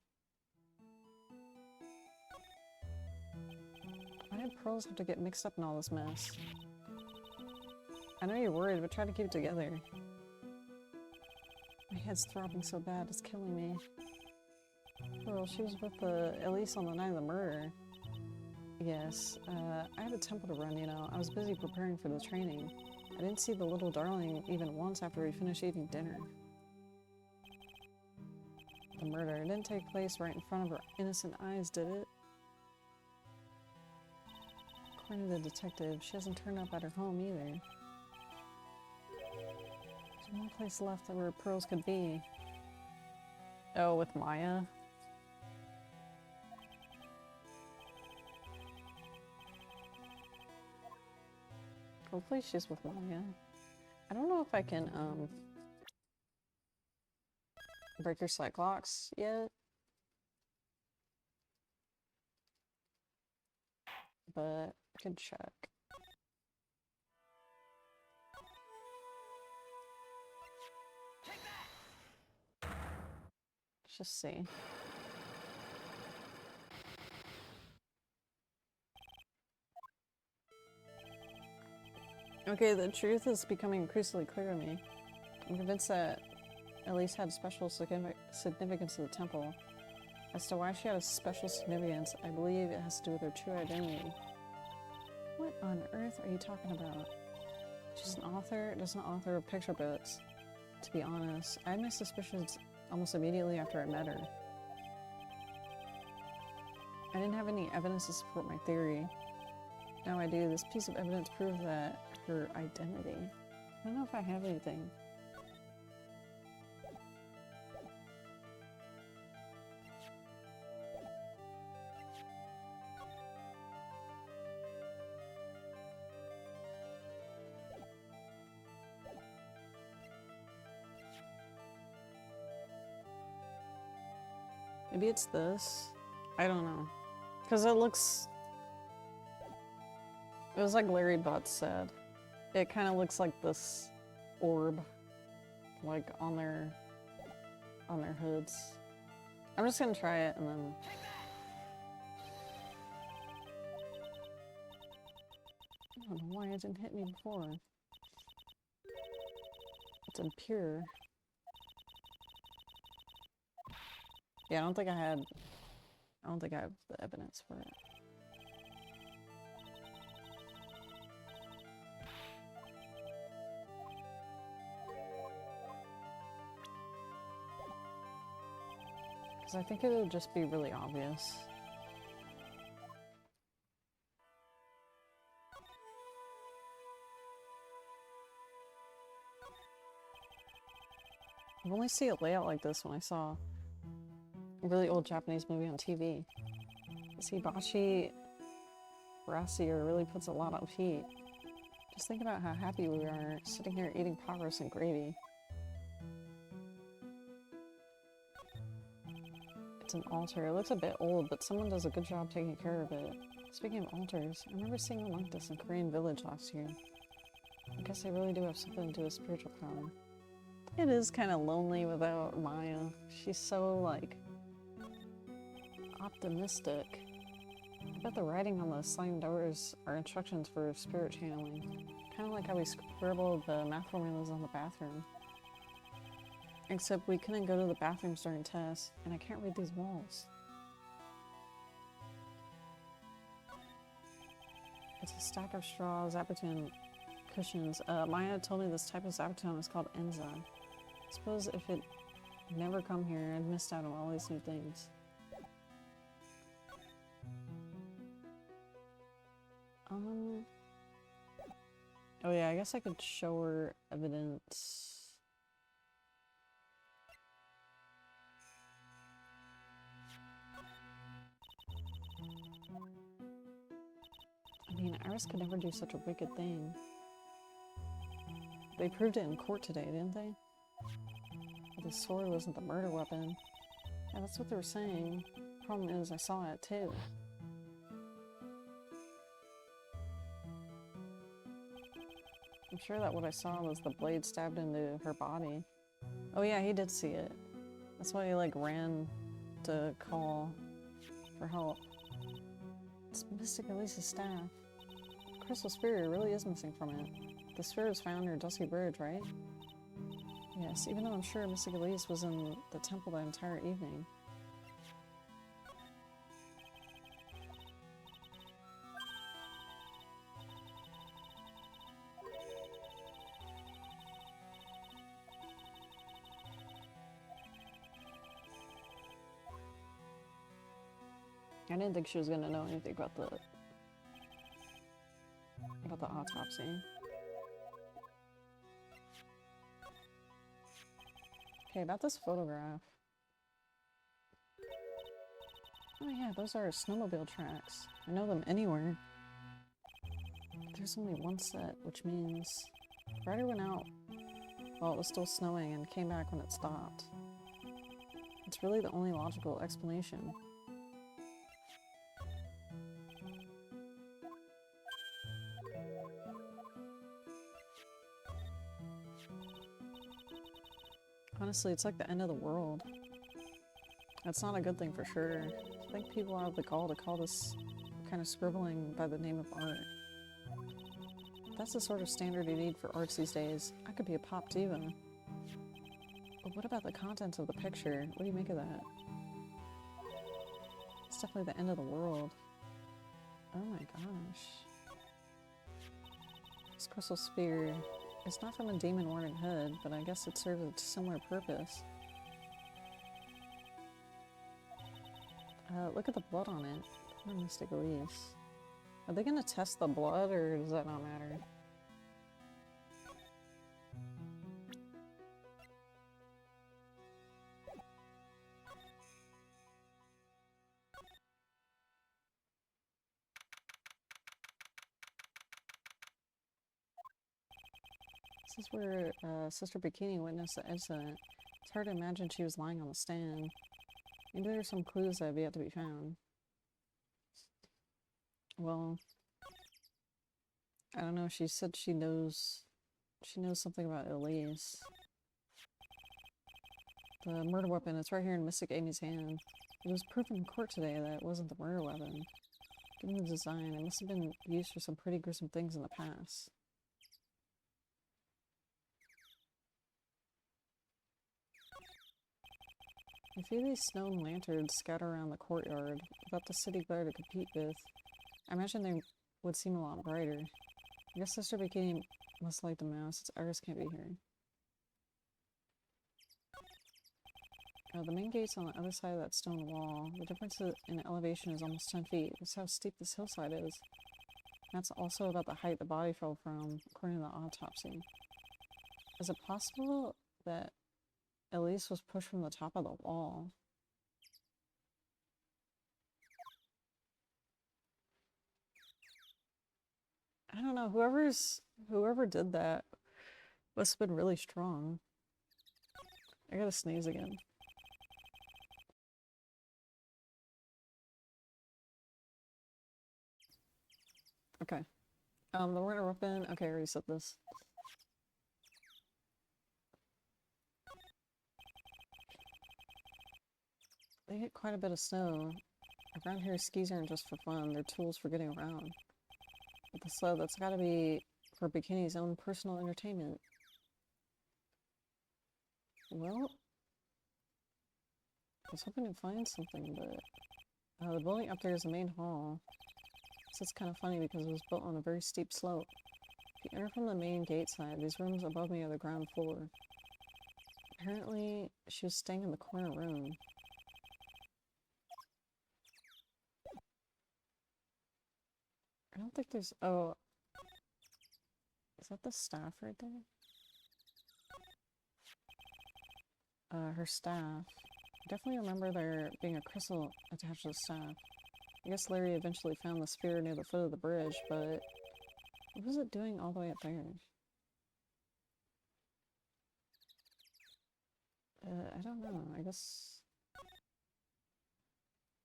Why did Pearls have to get mixed up in all this mess? I know you're worried, but try to keep it together. My head's throbbing so bad, it's killing me. Pearl, she was with Elise on the night of the murder. Yes, I had a temple to run, you know. I was busy preparing for the training. I didn't see the little darling even once after we finished eating dinner. The murder didn't take place right in front of her innocent eyes, did it? According to the detective, she hasn't turned up at her home either. There's one place left where Pearls could be. Oh, with Maya? Hopefully she's with Maya. I don't know if I can, break her Cyclops yet. But I can check. Let's just see. Okay, the truth is becoming increasingly clear to me. I'm convinced that Elise had special significance to the temple. As to why she had a special significance, I believe it has to do with her true identity. What on earth are you talking about? She's an author, just an author of picture books. To be honest, I had my suspicions almost immediately after I met her. I didn't have any evidence to support my theory. Now I do. This piece of evidence proves that her identity. I don't know if I have anything. Maybe it's this. I don't know. Because it looks... It was like Larry Butts said. It kind of looks like this orb. Like on their hoods. I'm just gonna try it and then... I don't know why it didn't hit me before. It's impure. Yeah, I don't think I have the evidence for it. Because I think it would just be really obvious. I've only seen a layout like this when I saw a really old Japanese movie on TV. This hibachi brassiere really puts a lot of heat. Just think about how happy we are sitting here eating pot roast and gravy. It's an altar. It looks a bit old, but someone does a good job taking care of it. Speaking of altars, I remember seeing one like this in Korean village last year. I guess they really do have something to do with spiritual power. It is kind of lonely without Maya. She's so, like, optimistic. I bet the writing on the sliding doors are instructions for spirit channeling. Kind of like how we scribbled the math formulas on the bathroom. Except we couldn't go to the bathrooms during tests, and I can't read these walls. It's a stack of straw zabuton cushions. Maya told me this type of zabuton is called enza. I suppose if it never come here, I'd missed out on all these new things. Oh yeah, I guess I could show her evidence. I mean, Iris could never do such a wicked thing. They proved it in court today, didn't they? The sword wasn't the murder weapon. Yeah, that's what they were saying. Problem is, I saw it too. I'm sure that what I saw was the blade stabbed into her body. Oh yeah, he did see it. That's why he like ran to call for help. It's Mystic Elise's staff. The crystal sphere really is missing from it. The sphere was found near Dusky Bridge, right? Yes, even though I'm sure Mystic Elise was in the temple the entire evening. I didn't think she was gonna know anything about the autopsy. Okay, about this photograph. Oh yeah, those are snowmobile tracks. I know them anywhere. But there's only one set, which means Ryder went out while it was still snowing and came back when it stopped. It's really the only logical explanation. Honestly, it's like the end of the world. That's not a good thing for sure. I think people have the gall to call this kind of scribbling by the name of art. That's the sort of standard you need for arts these days. I could be a pop diva. But what about the contents of the picture? What do you make of that? It's definitely the end of the world. Oh my gosh. This crystal sphere. It's not from a demon warning hood, but I guess it serves a similar purpose. Look at the blood on it. Poor Mystic Elise. Are they gonna test the blood, or does that not matter? This is where Sister Bikini witnessed the incident. It's hard to imagine she was lying on the stand. Maybe there are some clues that have yet to be found. Well, I don't know. She said she knows something about Elise. The murder weapon, it's right here in Mystic Amy's hand. It was proven in court today that it wasn't the murder weapon. Given the design, it must have been used for some pretty gruesome things in the past. A few of these stone lanterns scattered around the courtyard, without the city glare to compete with. I imagine they would seem a lot brighter. I guess Sister Bikini must light them out since Iris can't be here. The main gate's on the other side of that stone wall. The difference in elevation is almost 10 feet. That's how steep this hillside is. That's also about the height the body fell from, according to the autopsy. Is it possible that ice was pushed from the top of the wall. I don't know, whoever did that must have been really strong. I gotta sneeze again. Okay. The winter weapon. Okay, I already said this. They get quite a bit of snow. Around here, skis aren't just for fun, they're tools for getting around. With the sled, that's gotta be for Bikini's own personal entertainment. Well, I was hoping to find something, but the building up there is the main hall. So it's kind of funny because it was built on a very steep slope. If you enter from the main gate side, these rooms above me are the ground floor. Apparently, she was staying in the corner room. I don't think there's... Oh. Is that the staff right there? Her staff. I definitely remember there being a crystal attached to the staff. I guess Larry eventually found the sphere near the foot of the bridge, but what was it doing all the way up there? I don't know. I guess...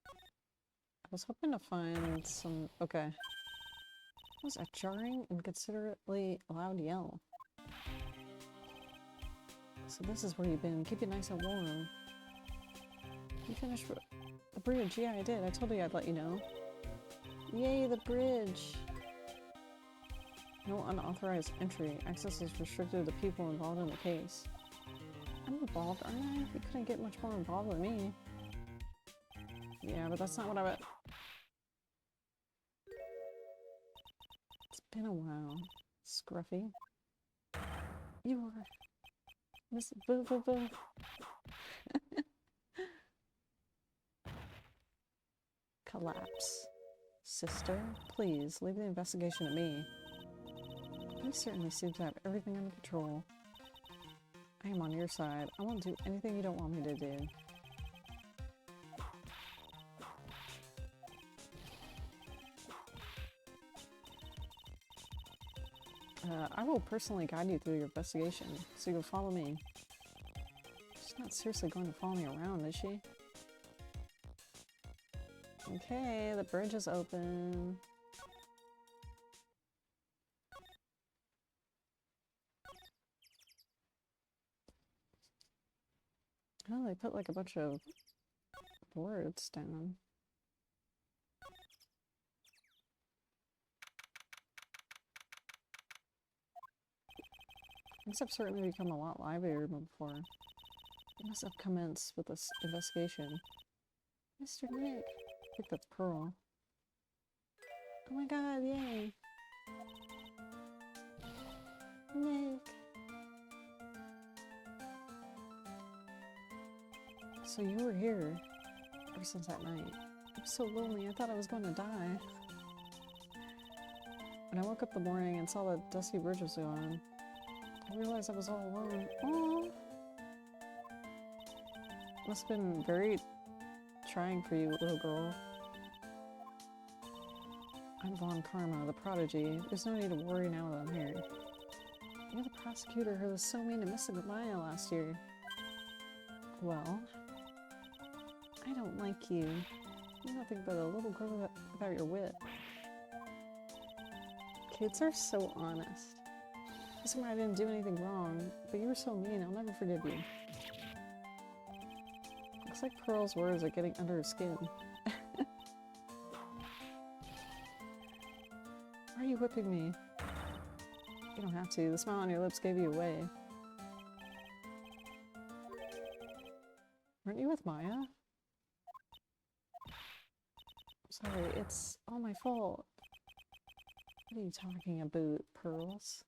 I was hoping to find some... Okay. That was a jarring and considerately loud yell. So this is where you've been. Keep it nice and warm. You finished the bridge. Yeah, I did. I told you I'd let you know. Yay, the bridge! No unauthorized entry. Access is restricted to people involved in the case. I'm involved, aren't I? You couldn't get much more involved than me. Yeah, but that's not what I meant. It's been a while. Scruffy. You were... Miss Boo Boo Boo. Collapse. Sister, please, leave the investigation to me. You certainly seem to have everything under control. I am on your side. I won't do anything you don't want me to do. I will personally guide you through your investigation, so you'll follow me. She's not seriously going to follow me around, is she? Okay, the bridge is open. Oh, they put like a bunch of boards down. Things have certainly become a lot livelier than before. It must have commenced with this investigation. Mr. Nick! I think that's Pearl. Oh my god, yay! Nick! So you were here ever since that night. I was so lonely, I thought I was going to die. When I woke up the morning and saw the dusty bridge was gone, I realized I was all alone. Aww! Must have been very trying for you, little girl. I'm Von Karma, the prodigy. There's no need to worry now that I'm here. You're the prosecutor who was so mean to Miss Maya last year. Well, I don't like you. You're nothing but a little girl without your wit. Kids are so honest. This summer I didn't do anything wrong, but you were so mean, I'll never forgive you. Looks like Pearl's words are getting under her skin. Why are you whipping me? You don't have to. The smile on your lips gave you away. Weren't you with Maya? I'm sorry, it's all my fault. What are you talking about, Pearls?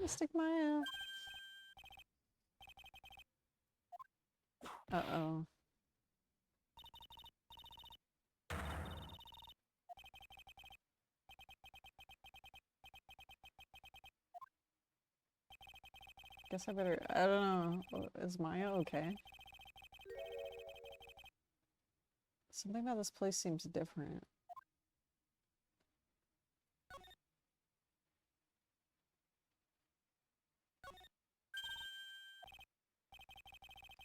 Mystic Maya. Uh-oh. Guess I better, I don't know. Is Maya okay? Something about this place seems different.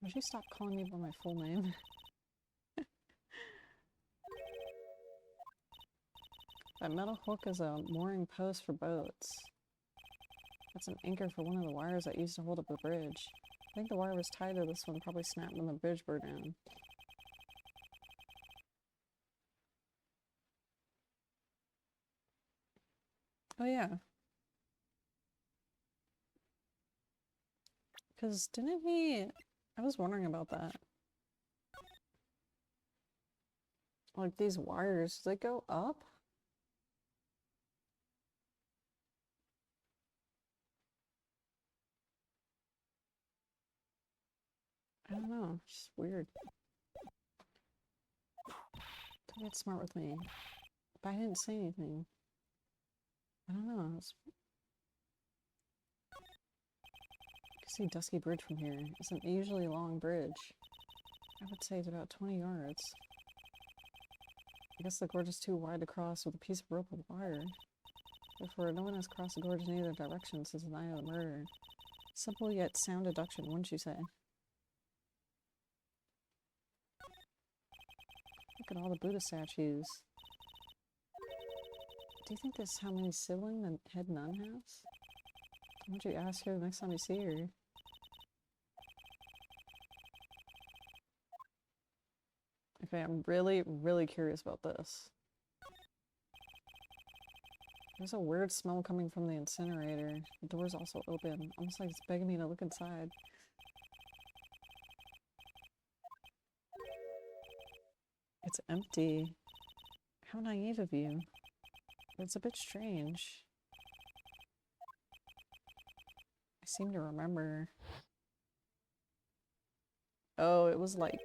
Would you stop calling me by my full name? That metal hook is a mooring post for boats. That's an anchor for one of the wires that used to hold up the bridge. I think the wire was tied to this one, probably snapped when the bridge burned down. Oh yeah. Because didn't he... I was wondering about that. Like these wires, do they go up? I don't know, it's just weird. Don't get smart with me. But I didn't say anything. I don't know. You can see Dusky Bridge from here. It's an usually long bridge. I would say it's about 20 yards. I guess the gorge is too wide to cross with a piece of rope and wire. Therefore, no one has crossed the gorge in either direction since the night of the murder. Simple yet sound deduction, wouldn't you say? Look at all the Buddha statues. Do you think this is how many siblings the head nun has? Why don't you ask her the next time you see her? Okay, I'm really, really curious about this. There's a weird smell coming from the incinerator. The door's also open, almost like it's begging me to look inside. It's empty. How naive of you. It's a bit strange. I seem to remember. Oh, it was like...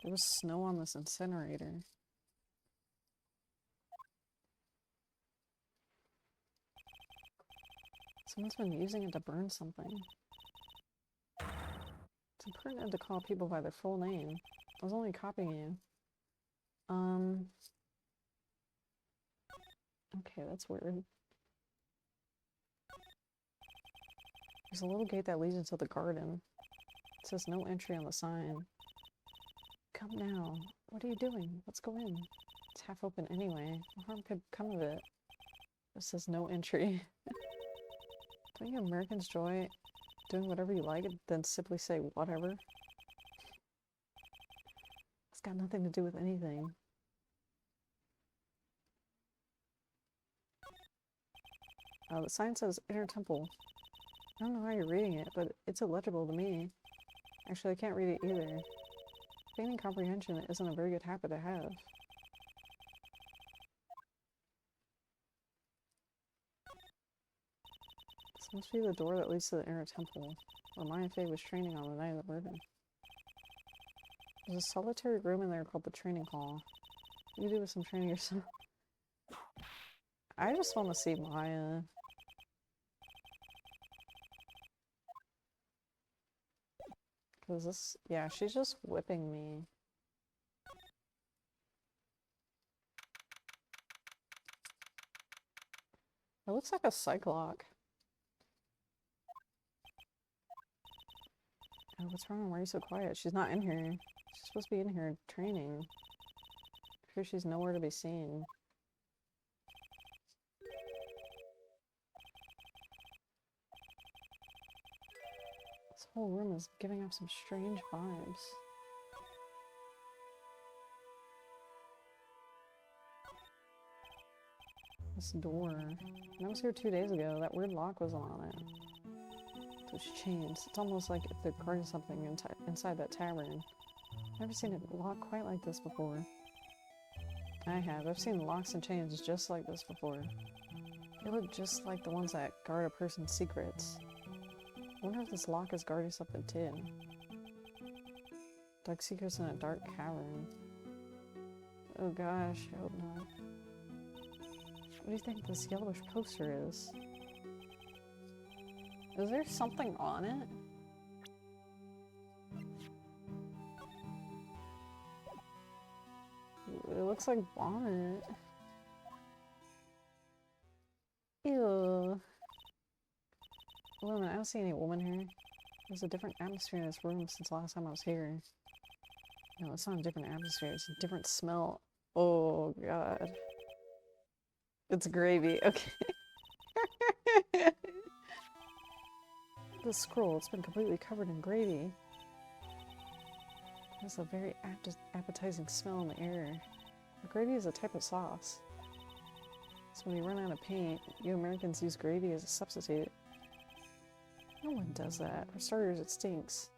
There was snow on this incinerator. Someone's been using it to burn something. It's impertinent to call people by their full name. I was only copying you. Okay, that's weird. There's a little gate that leads into the garden. It says no entry on the sign. Come now. What are you doing? Let's go in. It's half open anyway. No harm could come of it. It says no entry. Don't you Americans enjoy doing whatever you like and then simply say whatever? It's got nothing to do with anything. The sign says Inner Temple. I don't know how you're reading it, but it's illegible to me. Actually, I can't read it either. Feigning comprehension isn't a very good habit to have. This must be the door that leads to the Inner Temple, where Maya Fey was training on the night of the murder. There's a solitary room in there called the training hall. You do with some training yourself. I just want to see Maya. Cause this, yeah, she's just whipping me. It looks like a cyclock. Oh, what's wrong? Why are you so quiet? She's not in here. She's supposed to be in here training. I fear she's nowhere to be seen. This whole room is giving off some strange vibes. This door. When I was here 2 days ago, that weird lock wasn't on it. Those chains. It's almost like if they're guarding something inside that tavern. I've never seen a lock quite like this before. I have. I've seen locks and chains just like this before. They look just like the ones that guard a person's secrets. I wonder if this lock is guarding something too. Dark secrets in a dark cavern. Oh gosh, I hope not. What do you think this yellowish poster is? Is there something on it? It looks like vomit. Ew. Wait a minute, I don't see any woman here. There's a different atmosphere in this room since the last time I was here. No, it's not a different atmosphere, it's a different smell. Oh god. It's gravy, okay. This scroll, it's been completely covered in gravy. There's a very appetizing smell in the air. Gravy is a type of sauce. So when you run out of paint, you Americans use gravy as a substitute. No one does that. For starters, it stinks.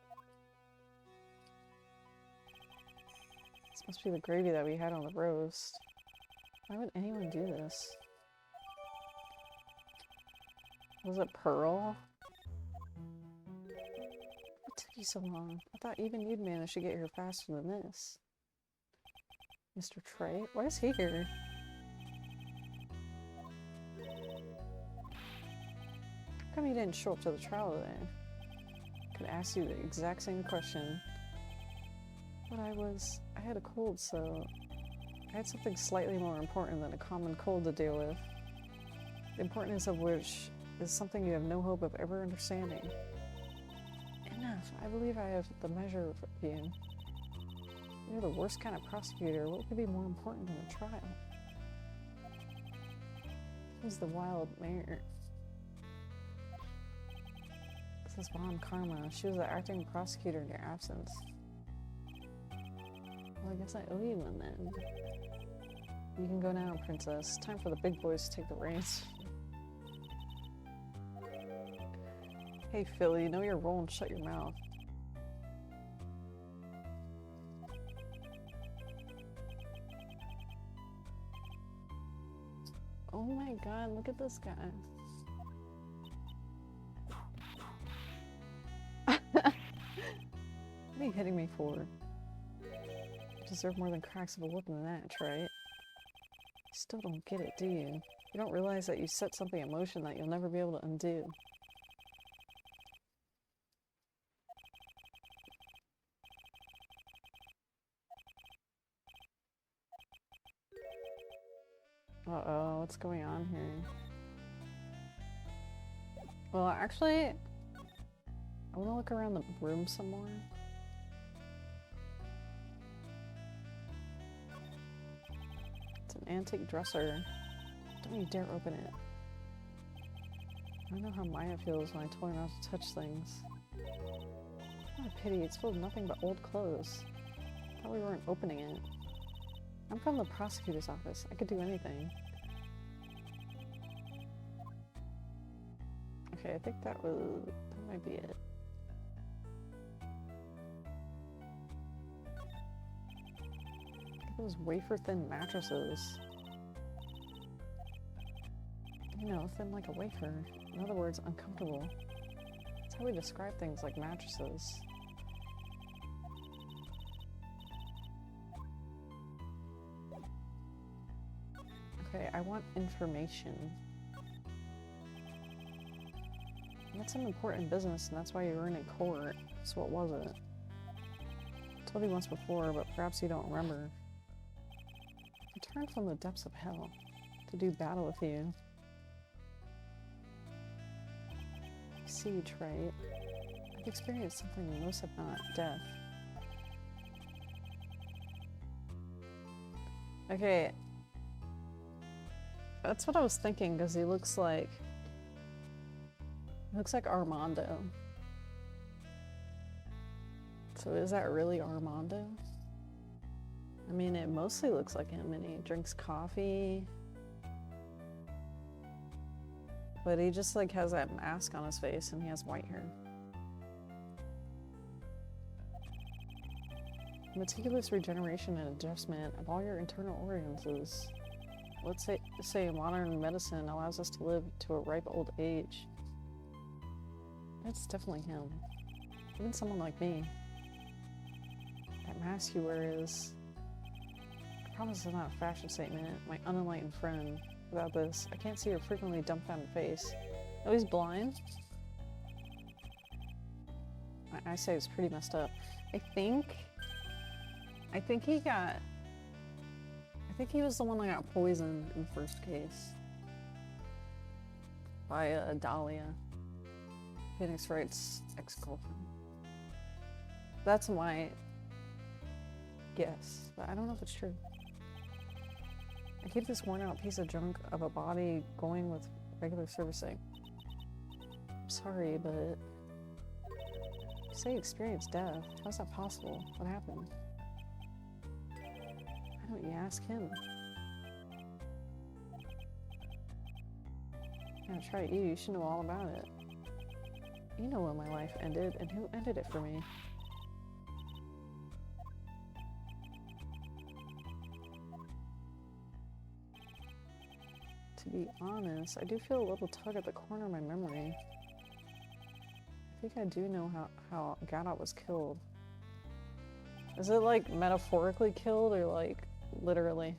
This must be the gravy that we had on the roast. Why would anyone do this? Was it Pearl? What took you so long? I thought even you'd manage to get here faster than this. Mr. Wright? Why is he here? How come you didn't show up to the trial today? I could ask you the exact same question. But I had a cold, so I had something slightly more important than a common cold to deal with. The importance of which is something you have no hope of ever understanding. Enough. I believe I have the measure of you. You're the worst kind of prosecutor. What could be more important than a trial? Who's the wild mayor? This is Mom Karma. She was the acting prosecutor in your absence. Well, I guess I owe you one then. You can go now, Princess. Time for the big boys to take the reins. Hey, Philly, know your role and shut your mouth. Oh my god, look at this guy. What are you hitting me for? You deserve more than cracks of a whip than that, right? Still don't get it, do you? You don't realize that you set something in motion that you'll never be able to undo. Uh-oh, what's going on here? Well, actually, I want to look around the room some more. It's an antique dresser. Don't you dare open it. I know how Maya feels when I told her not to touch things. What a pity, it's full of nothing but old clothes. I thought we weren't opening it. I'm from the prosecutor's office. I could do anything. Okay, I think that might be it. Those wafer-thin mattresses. You know, thin like a wafer. In other words, uncomfortable. That's how we describe things like mattresses. Okay, I want information. You had some important business, and that's why you were in court. So what was it? I told you once before, but perhaps you don't remember. I returned from the depths of hell to do battle with you. See, Trey, I've experienced something most have not, death. Okay. That's what I was thinking, because he looks like Armando. So is that really Armando? I mean, it mostly looks like him, and he drinks coffee. But he just like has that mask on his face, and he has white hair. Meticulous regeneration and adjustment of all your internal organs is, let's say modern medicine allows us to live to a ripe old age. It's definitely him. Even someone like me. That mask you wear is... I promise it's not a fashion statement, my unenlightened friend. Without this, I can't see your frequently dumbfounded face. Oh, he's blind? My eyesight is pretty messed up. I think he got... I think he was the one that got poisoned in the first case. By Dahlia. Phoenix Wright's ex-girlfriend. That's my guess, but I don't know if it's true. I keep this worn out piece of junk of a body going with regular servicing. I'm sorry, but you say you experienced death. How's that possible? What happened? Why don't you ask him? I'm gonna try you. You should know all about it. You know when my life ended and who ended it for me. To be honest, I do feel a little tug at the corner of my memory. I think I do know how Gadot was killed. Is it like metaphorically killed or like literally?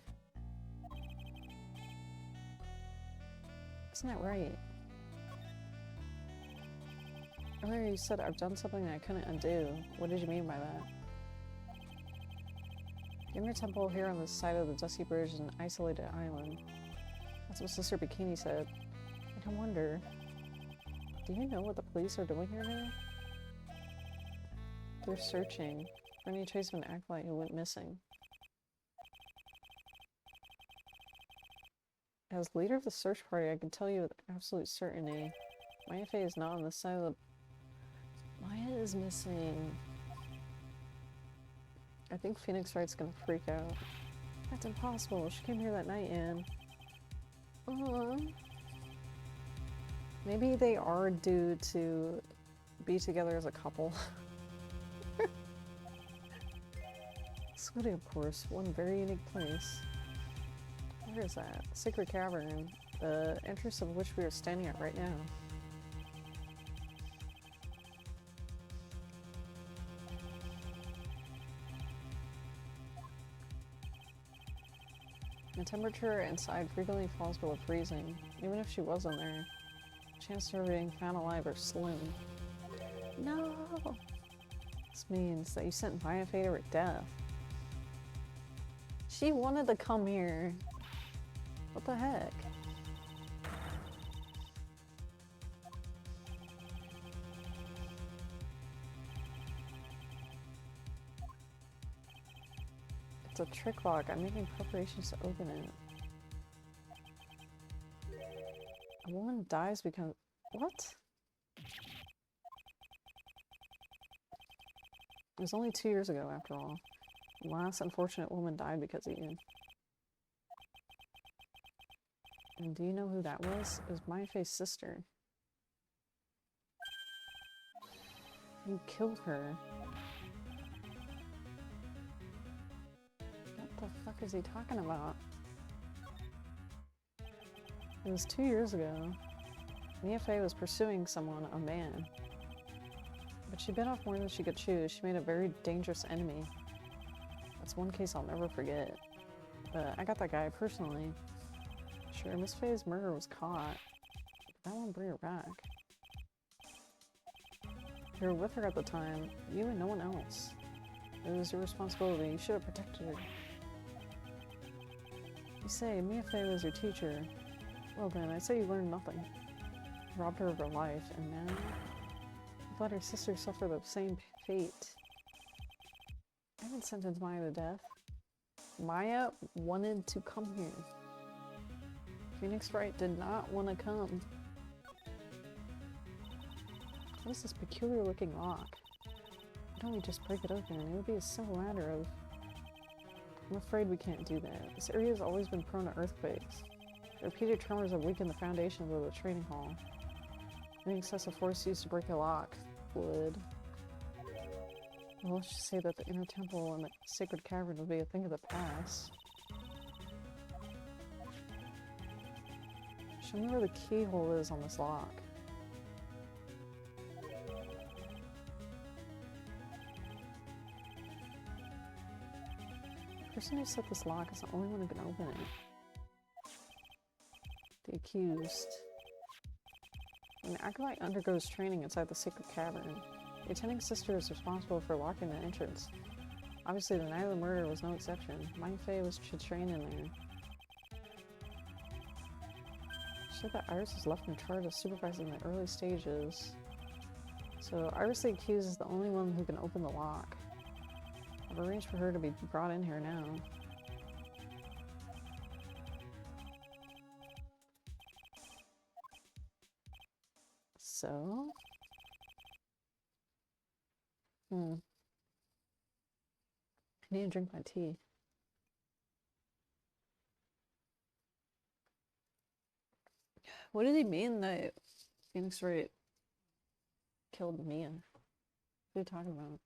Isn't that right? Earlier you said I've done something that I couldn't undo. What did you mean by that? Ymir Temple here on the side of the Dusky Bridge is an isolated island. That's what Sister Bikini said. And I wonder, do you know what the police are doing here now? They're searching for any trace of an acolyte who went missing. As leader of the search party, I can tell you with absolute certainty, Maya Fey is not on the side of the... Maya is missing. I think Phoenix Wright's gonna freak out. That's impossible. She came here that night and... Maybe they are due to be together as a couple. Squiddy, of course, one very unique place. Where is that? Sacred Cavern, the entrance of which we are standing at right now. The temperature inside frequently falls below freezing. Even if she wasn't there, the chances of her being found alive are slim. No! This means that you sent Maya Fey to her death. She wanted to come here. What the heck? It's a trick lock. I'm making preparations to open it. A woman dies because... What? It was only 2 years ago, after all. The last unfortunate woman died because of you. And do you know who that was? It was Maya Fey's sister. You killed her. What the fuck is he talking about? It was 2 years ago. Maya Fey was pursuing someone, a man. But she bit off more than she could chew. She made a very dangerous enemy. That's one case I'll never forget. But I got that guy personally. Sure, Miss Fey's murder was caught. But that won't bring her back. You were with her at the time. You and no one else. It was your responsibility. You should have protected her. You say Maya Fey was your teacher. Well then, I say you learned nothing. You robbed her of her life, and now you've let her sister suffer the same fate. I haven't sentenced Maya to death. Maya wanted to come here. Phoenix Wright did not want to come. What is this peculiar looking lock? Why don't we just break it open? It would be a simple matter of... I'm afraid we can't do that. This area has always been prone to earthquakes. Repeated tremors have weakened the foundations of the training hall. Any excessive force used to break a lock would... Well, let's just say that the inner temple and the sacred cavern would be a thing of the past. Show me where the keyhole is on this lock. The person who set this lock is the only one who can open it. The accused. When the acolyte undergoes training inside the sacred cavern, Your attending sister is responsible for locking the entrance. Obviously, the night of the murder was no exception. Mind Faye was trained in there. She said that Iris is left in charge of supervising the early stages. So Iris the accused is the only one who can open the lock. I've arranged for her to be brought in here now. So? I need to drink my tea. What did he mean that Phoenix Wright killed Mia? What are you talking about?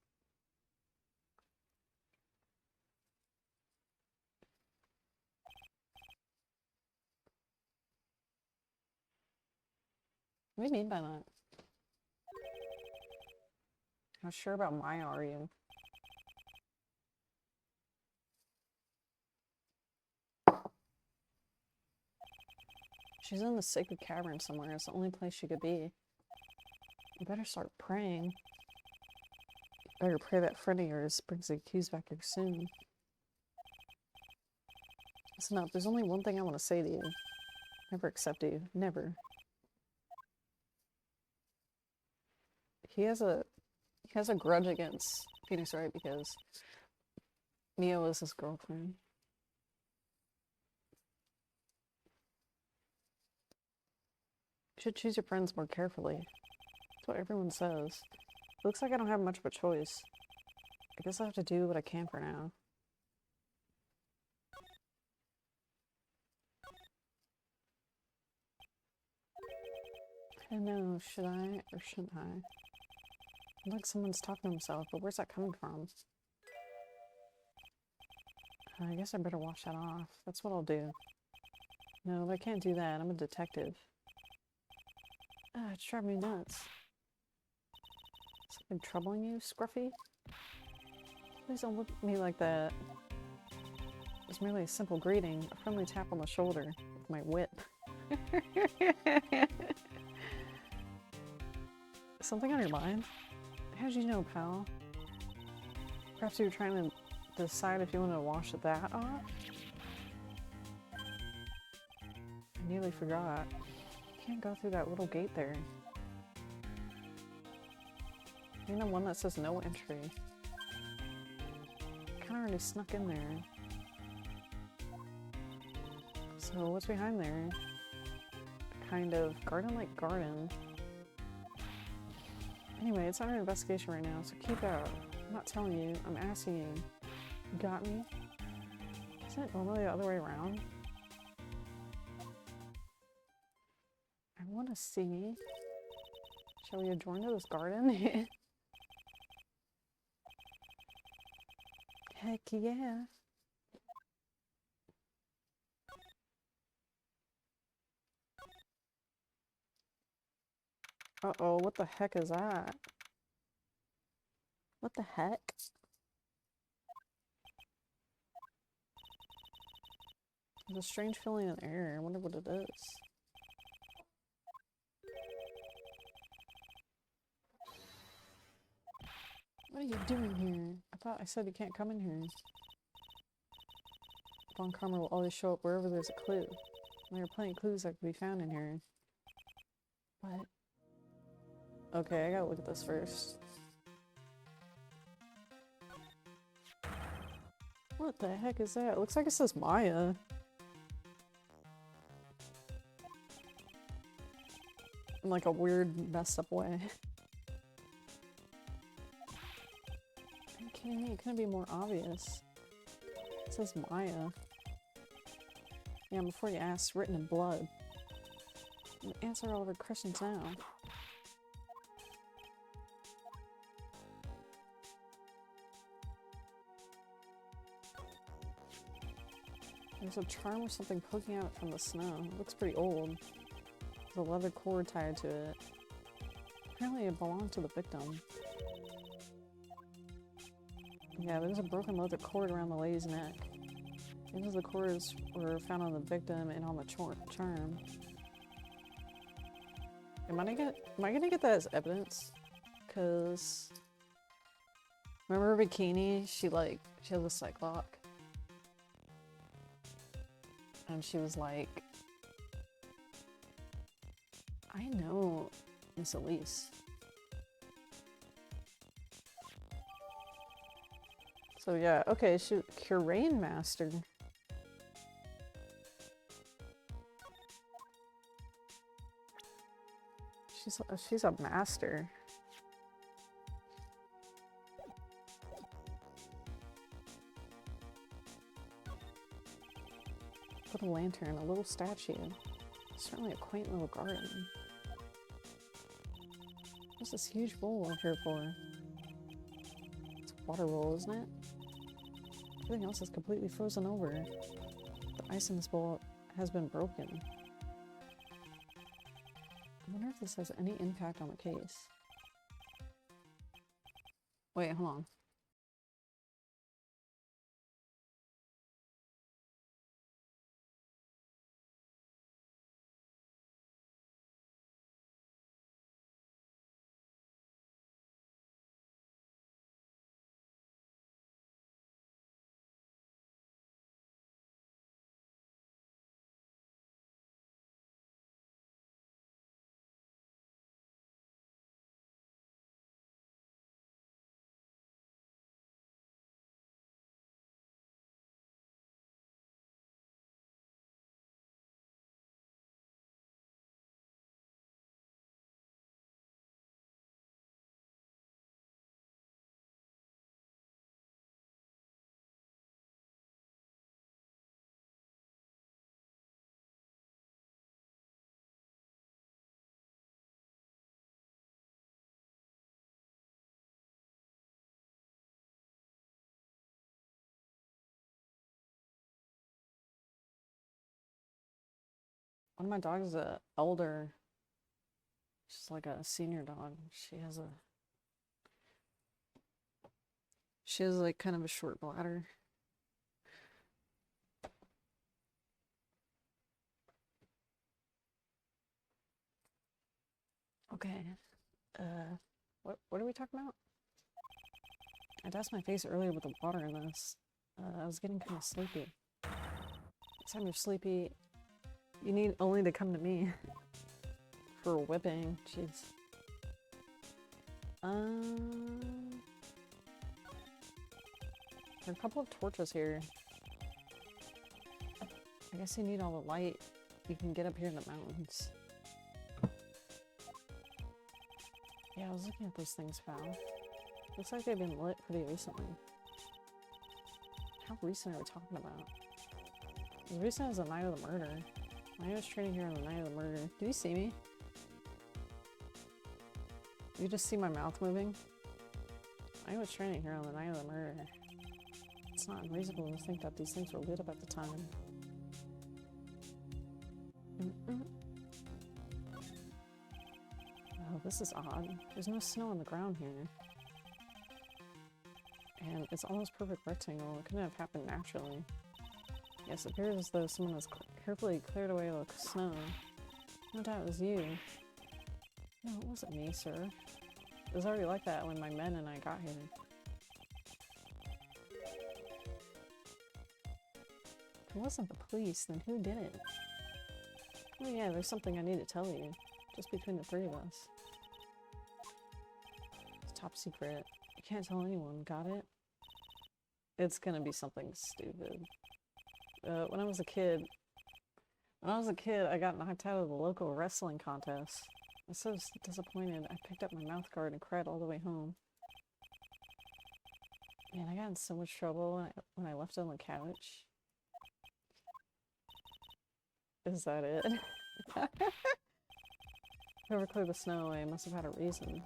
What do you mean by that? How sure about Maya are you? She's in the sacred cavern somewhere. It's the only place she could be. You better start praying. You better pray that friend of yours brings the accused back here soon. Listen up, there's only one thing I want to say to you. Never accept you. Never. He has a grudge against Phoenix Wright because Mia was his girlfriend. You should choose your friends more carefully. That's what everyone says. It looks like I don't have much of a choice. I guess I have to do what I can for now. I don't know, should I or shouldn't I? Like someone's talking to himself, but where's that coming from? I guess I better wash that off. That's what I'll do. No, but I can't do that. I'm a detective. It's driving me nuts. Something troubling you, Scruffy? Please don't look at me like that. It was merely a simple greeting, a friendly tap on the shoulder with my whip. Something on your mind? How did you know, pal? Perhaps you were trying to decide if you wanted to wash that off? I nearly forgot. You can't go through that little gate there. You know, one that says no entry. Kinda already snuck in there. So what's behind there? A kind of garden-like garden. Anyway, it's under investigation right now, so keep out. I'm not telling you, I'm asking you. You got me? Isn't it normally the other way around? I want to see. Shall we adjourn to this garden? Heck yeah. Uh-oh, what the heck is that? What the heck? There's a strange feeling in the air. I wonder what it is. What are you doing here? I thought I said you can't come in here. Von Karma will always show up wherever there's a clue. And there are plenty of clues that can be found in here. What? Okay, I gotta look at this first. What the heck is that? It looks like it says Maya. In like a weird, messed up way. Are you kidding me? It couldn't be more obvious. It says Maya. Yeah, before you ask, written in blood. And answer all of our questions now. There's a charm or something poking out from the snow. It looks pretty old. There's a leather cord tied to it. Apparently it belonged to the victim. Yeah, there's a broken leather cord around the lady's neck. Ends of the cords were found on the victim and on the charm. Am I gonna get that as evidence? because remember her bikini? She has a cyclock. And she was like, I know Miss Elise. So yeah, okay, Khrenoneno Master. She's a master. Put a lantern, a little statue. Certainly a quaint little garden. What's this huge bowl up here for? It's a water bowl, isn't it? Everything else is completely frozen over. The ice in this bowl has been broken. I wonder if this has any impact on the case. Wait, hold on. One of my dogs is a elder. She's like a senior dog. She has like kind of a short bladder. Okay. What are we talking about? I doused my face earlier with the water in this. I was getting kind of sleepy. Next time you're sleepy, you need only to come to me for a whipping. Jeez. There are a couple of torches here. I guess you need all the light you can get up here in the mountains. Yeah, I was looking at those things, pal. Looks like they've been lit pretty recently. How recent are we talking about? As recent as the night of the murder. I was training here on the night of the murder. Did you see me? Did you just see my mouth moving? I was training here on the night of the murder. It's not unreasonable to think that these things were lit up at the time. Oh, this is odd. There's no snow on the ground here. And it's almost perfect rectangle. It couldn't have happened naturally. Yes, it appears as though someone has carefully cleared away the snow. No doubt it was you. No, it wasn't me, sir. It was already like that when my men and I got here. If it wasn't the police, then who did it? Oh yeah, there's something I need to tell you. Just between the three of us. It's top secret. You can't tell anyone, got it? It's gonna be something stupid. When I was a kid, I got knocked out of the local wrestling contest. I was so disappointed, I picked up my mouth guard and cried all the way home. Man, I got in so much trouble when I left on the couch. Is that it? Whoever cleared the snow away must have had a reason.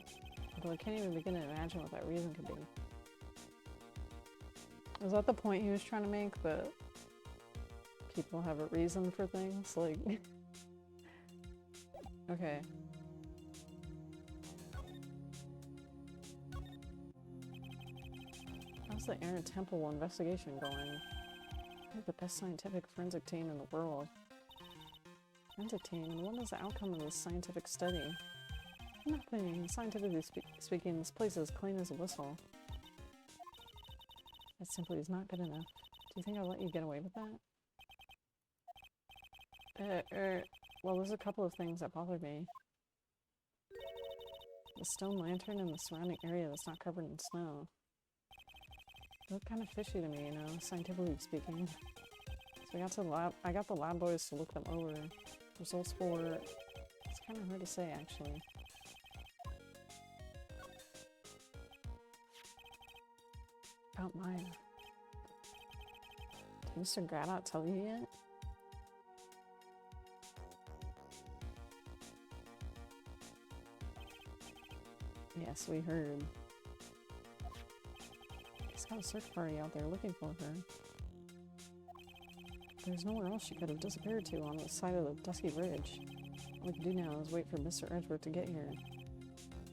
Although I can't even begin to imagine what that reason could be. Is that the point he was trying to make? That people have a reason for things? Like... Okay. How's the Aaron Temple investigation going? You're the best scientific forensic team in the world. Forensic team? And what is the outcome of this scientific study? Nothing. Scientifically speaking, this place is clean as a whistle. That simply is not good enough. Do you think I'll let you get away with that? Well, there's a couple of things that bother me. The stone lantern and the surrounding area that's not covered in snow. They look kind of fishy to me, you know, scientifically speaking. So I got the lab boys to look them over. Results for... It's kind of hard to say, actually. About mine. Did Mr. Gradot tell you yet? Yes, we heard. He's got a search party out there looking for her. There's nowhere else she could have disappeared to on the side of the dusky bridge. All we can do now is wait for Mr. Edgeworth to get here.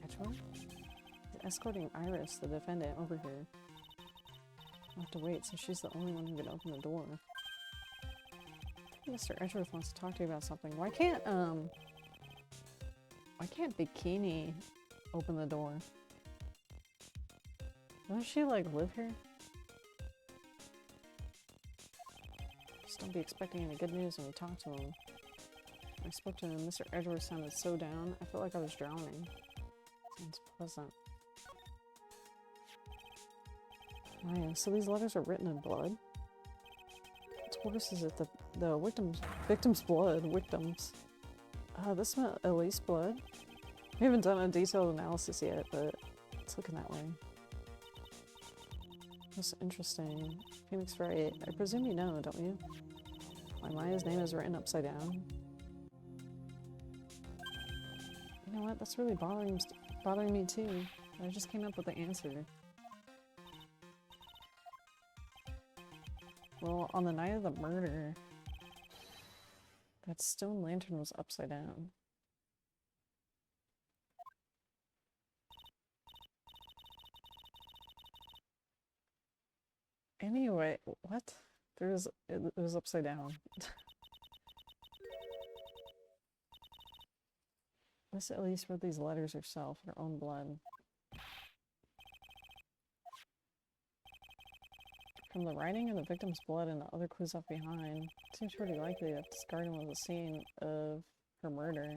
Edgeworth? He's escorting Iris, the defendant, over here. I'll have to wait, so she's the only one who can open the door. Mr. Edgeworth wants to talk to you about something. Why can't Bikini open the door? Doesn't she, like, live here? Just don't be expecting any good news when you talk to him. When I spoke to him, Mr. Edgeworth sounded so down, I felt like I was drowning. Sounds pleasant. Oh, so these letters are written in blood? What's worse is it the victim's blood, this smell Elise blood? We haven't done a detailed analysis yet, but it's looking that way. That's interesting. Phoenix Wright. I presume you know, don't you? Why Maya's name is written upside down. You know what? That's really bothering me too. I just came up with the answer. Well, on the night of the murder, that stone lantern was upside down. Anyway, what? It was upside down. Miss Elise wrote these letters herself in her own blood. From the writing and the victim's blood and the other clues left behind, it seems pretty likely that this garden was the scene of her murder.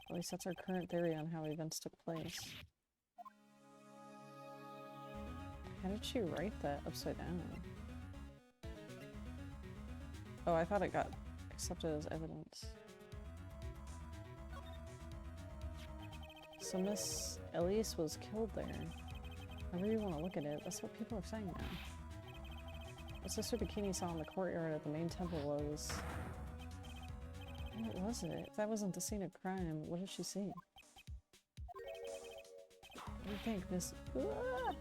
At least that's our current theory on how events took place. How did she write that upside down? Oh, I thought it got accepted as evidence. So Miss Elise was killed there. However you want to look at it, that's what people are saying now. What Sister Bikini saw in the courtyard at the main temple was... What was it? If that wasn't the scene of crime, what did she see? What do you think, Miss... Ah!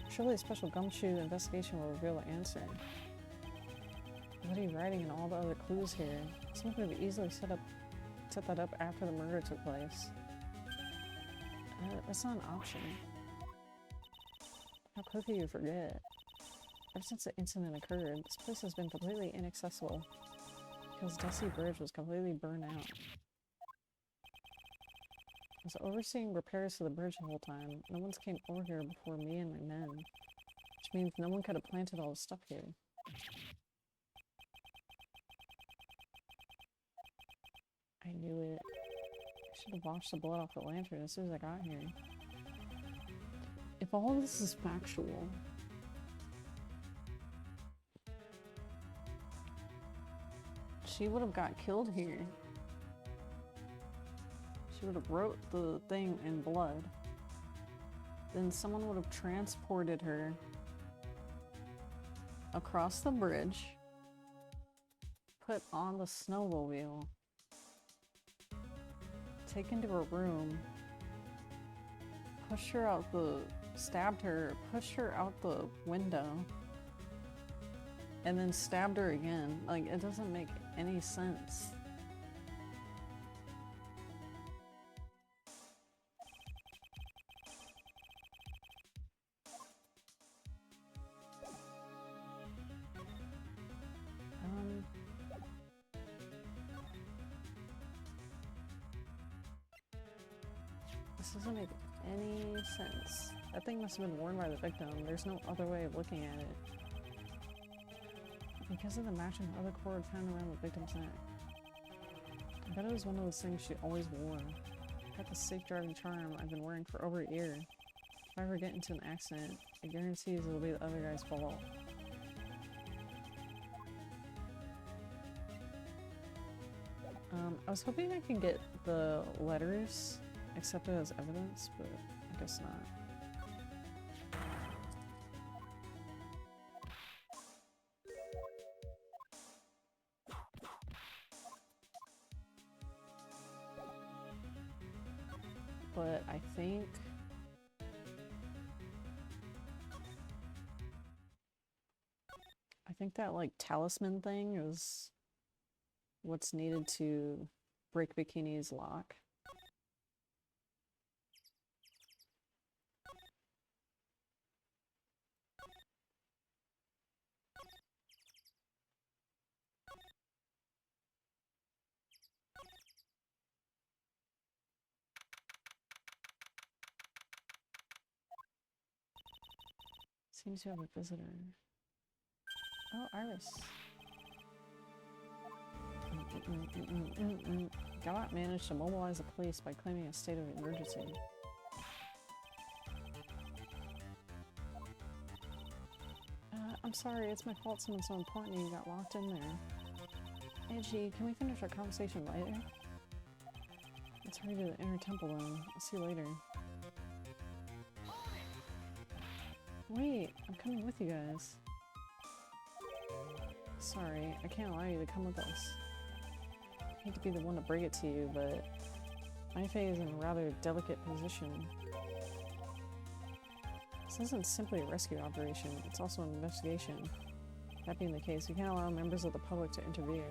Surely a special gumshoe investigation will reveal the answer. What are you writing and all the other clues here? Someone could have easily set that up after the murder took place. That's not an option. How quickly you forget. Ever since the incident occurred, this place has been completely inaccessible because Dusty Bridge was completely burned out. I was overseeing repairs to the bridge the whole time. No one's came over here before me and my men, which means no one could have planted all the stuff here. I knew it. I should have washed the blood off the lantern as soon as I got here. If all this is factual, she would have got killed here. She would have wrote the thing in blood. Then someone would have transported her across the bridge, put on the snowmobile, taken to her room, stabbed her, pushed her out the window, and then stabbed her again. Like, it doesn't make any sense. This doesn't make any sense. That thing must have been worn by the victim. There's no other way of looking at it. Because of the match and other cord found around the victim's neck. I bet it was one of those things she always wore. Got the safe driving charm I've been wearing for over a year. If I ever get into an accident, it guarantees it'll be the other guy's fault. I was hoping I could get the letters accepted as evidence, but I guess not. But I think that like talisman thing is what's needed to break Bikini's lock. Seems to have a visitor. Oh, Iris. Gallant managed to mobilize the police by claiming a state of emergency. I'm sorry, it's my fault someone so important you got locked in there. Edgy, can we finish our conversation later? Let's hurry to the inner temple room. I'll see you later. Wait, I'm coming with you guys. Sorry, I can't allow you to come with us. I hate to be the one to break it to you, but my fate is in a rather delicate position. This isn't simply a rescue operation, it's also an investigation. That being the case, we can't allow members of the public to interfere.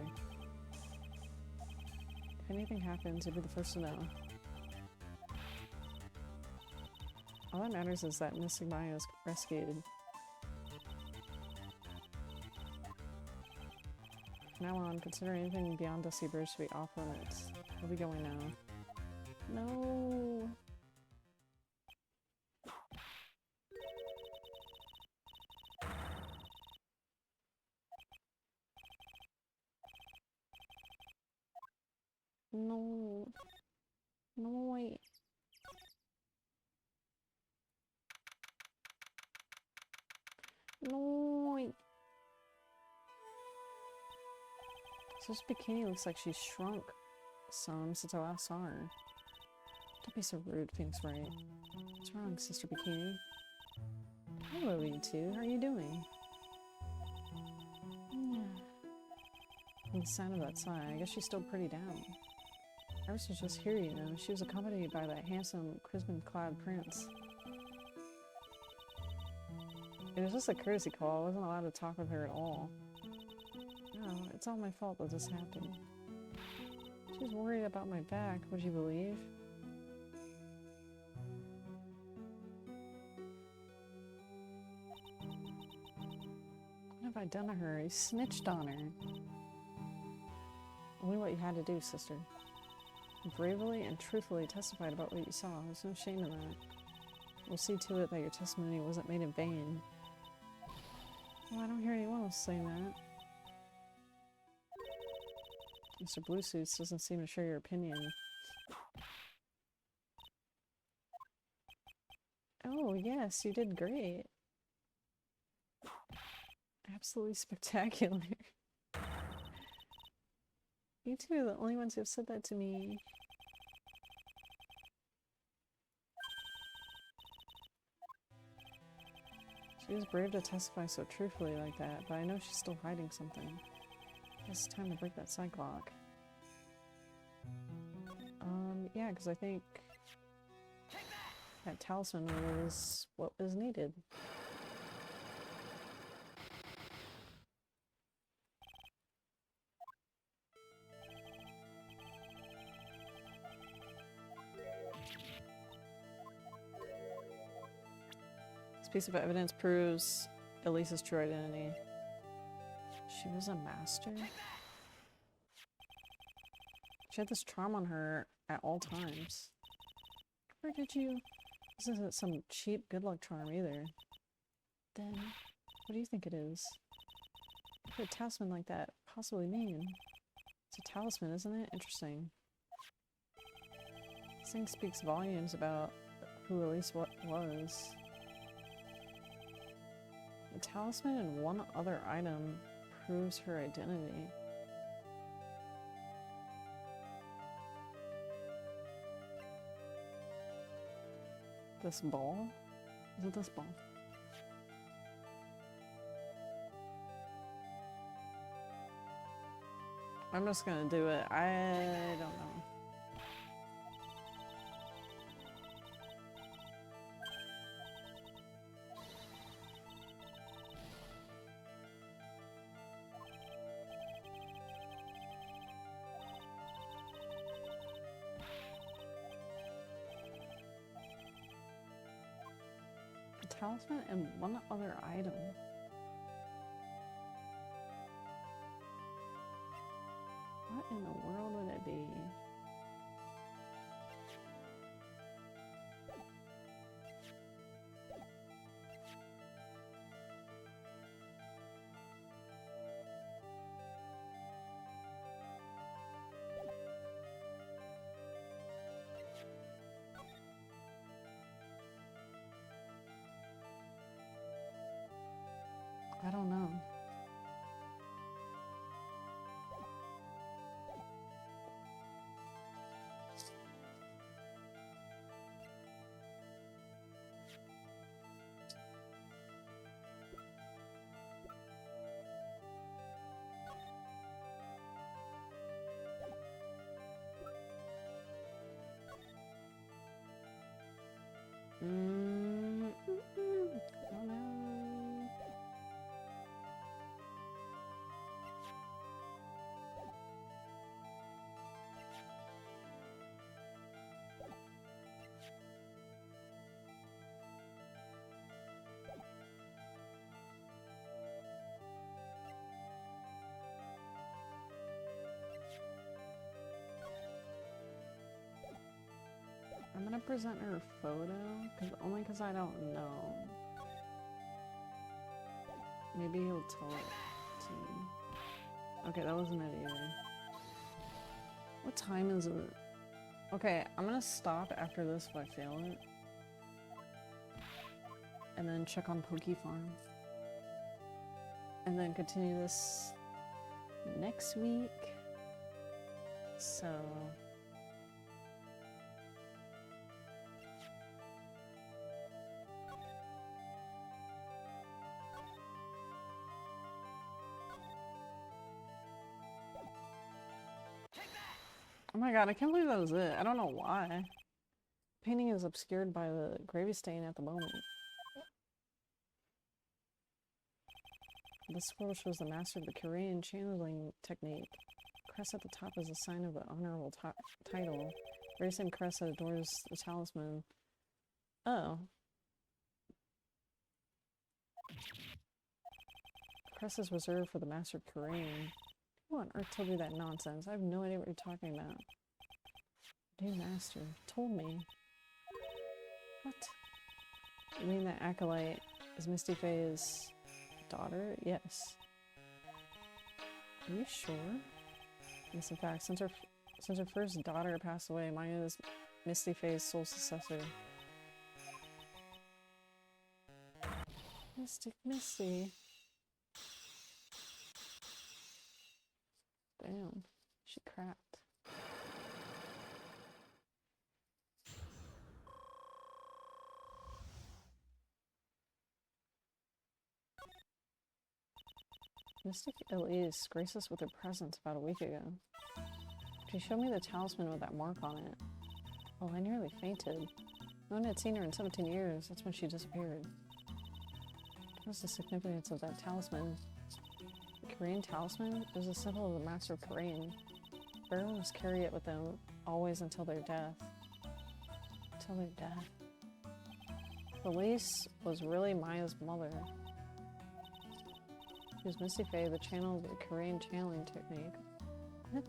If anything happens, you'll be the first to know. All that matters is that Miss Sigmaya is rescued. From now on, consider anything beyond Dusty Bridge to be off limits. We'll be going now. No. No. No, wait. No, wait. So this bikini looks like she's shrunk some since I last saw her. Don't be so rude, Phoenix Wright. What's wrong, Sister Bikini? Hello, you two. How are you doing? The sound of that sigh, I guess she's still pretty down. Iris was just here, you know. She was accompanied by that handsome, crimson-clad prince. It was just a courtesy call. I wasn't allowed to talk with her at all. No, it's all my fault that this happened. She was worried about my back, would you believe? What have I done to her? I snitched on her. Only what you had to do, sister. You bravely and truthfully testified about what you saw. There's no shame in that. We'll see to it that your testimony wasn't made in vain. Well, I don't hear anyone else saying that. Mr. Bluesuits doesn't seem to share your opinion. Oh, yes, you did great. Absolutely spectacular. You two are the only ones who have said that to me. She was brave to testify so truthfully like that, but I know she's still hiding something. It's time to break that psych lock. Yeah, because I think that talisman was what was needed. This piece of evidence proves Elisa's true identity. She was a master? She had this charm on her at all times. Where did you... This isn't some cheap good luck charm either. Then, what do you think it is? What could a talisman like that possibly mean? It's a talisman, isn't it? Interesting. This thing speaks volumes about who Elise was. A talisman and one other item proves her identity. This ball? Is it this ball? I'm just gonna do it. I don't know. A talisman and one other item. What in the world would it be? I don't know. I don't know. I'm gonna present her a photo, only because I don't know. Maybe he'll tell it to me. Okay, that wasn't it either. What time is it? Okay, I'm gonna stop after this if I fail it. And then check on Poke Farm. And then continue this next week. So... Oh my god, I can't believe that was it. I don't know why. Painting is obscured by the gravy stain at the moment. This scroll shows the master of the Korean channeling technique. Crest at the top is a sign of the honorable title. Very same crest that adores the talisman. Oh. The crest is reserved for the master of Korean. Who on earth told you that nonsense? I have no idea what you're talking about. New master told me. What? You mean that acolyte is Misty Faye's daughter? Yes. Are you sure? Yes, in fact, since her first daughter passed away, Maya is Misty Faye's sole successor. Mystic Misty. Damn, she cracked. Mystic Elise graced us with her presence about a week ago. She showed me the talisman with that mark on it. Oh, I nearly fainted. No one had seen her in 17 years. That's when she disappeared. What's the significance of that talisman? The Korean talisman is a symbol of the master of Korean. Everyone must carry it with them always until their death. Until their death. Elise was really Maya's mother. She was Misty Faye, the channel of the Korean channeling technique. What?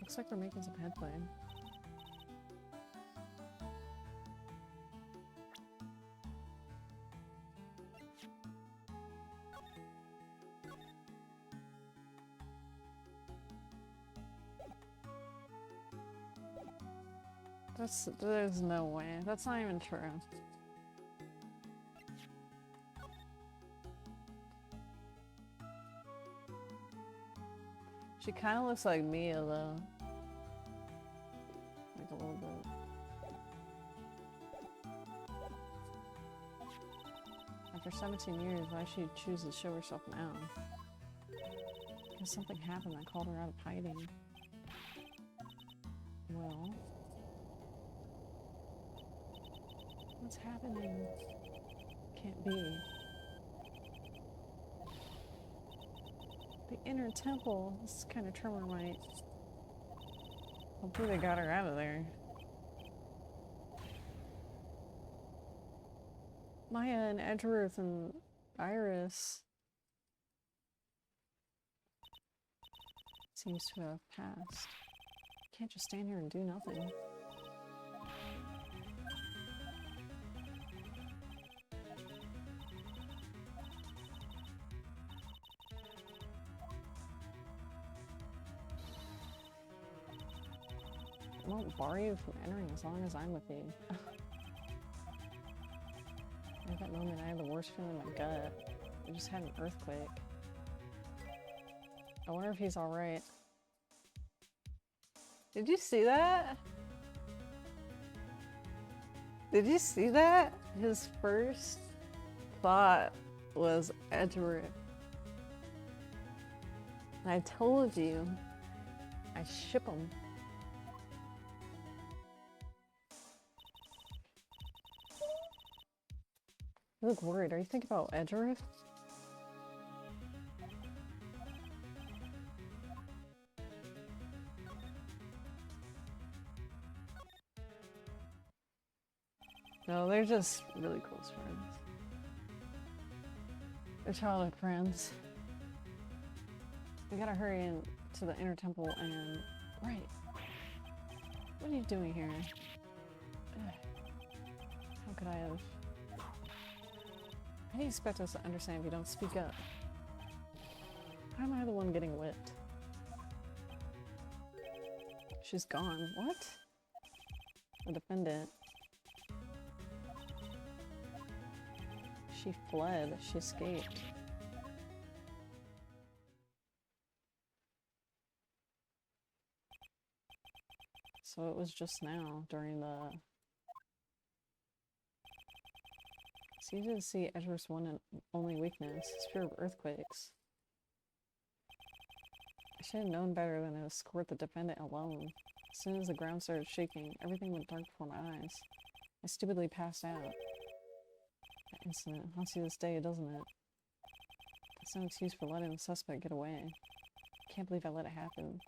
Looks like we're making some headway. There's no way. That's not even true. She kind of looks like Mia though. Like a little bit. After 17 years, why she choose to show herself now? Because something happened that called her out of hiding. Well... what's happening? Can't be. The inner temple. This kind of tremor might... hopefully they got her out of there. Maya and Edgeworth and Iris seems to have passed. Can't just stand here and do nothing. I won't bar you from entering as long as I'm with you. At that moment, I had the worst feeling in my gut. I just had an earthquake. I wonder if he's alright. Did you see that? Did you see that? His first thought was Edgeworth. I told you. I ship him. You look worried. Are you thinking about Edgeworth? No, they're just really close friends. They're childhood friends. We gotta hurry into the inner temple and... Right. What are you doing here? How could I have... How do you expect us to understand if you don't speak up? How am I the one getting whipped? She's gone. What? The defendant. She fled. She escaped. So it was just now, during the... It's easy to see Edgeworth's one and only weakness, his fear of earthquakes. I should have known better than to escort the defendant alone. As soon as the ground started shaking, everything went dark before my eyes. I stupidly passed out. That incident haunts you this day, doesn't it? That's no excuse for letting the suspect get away. I can't believe I let it happen.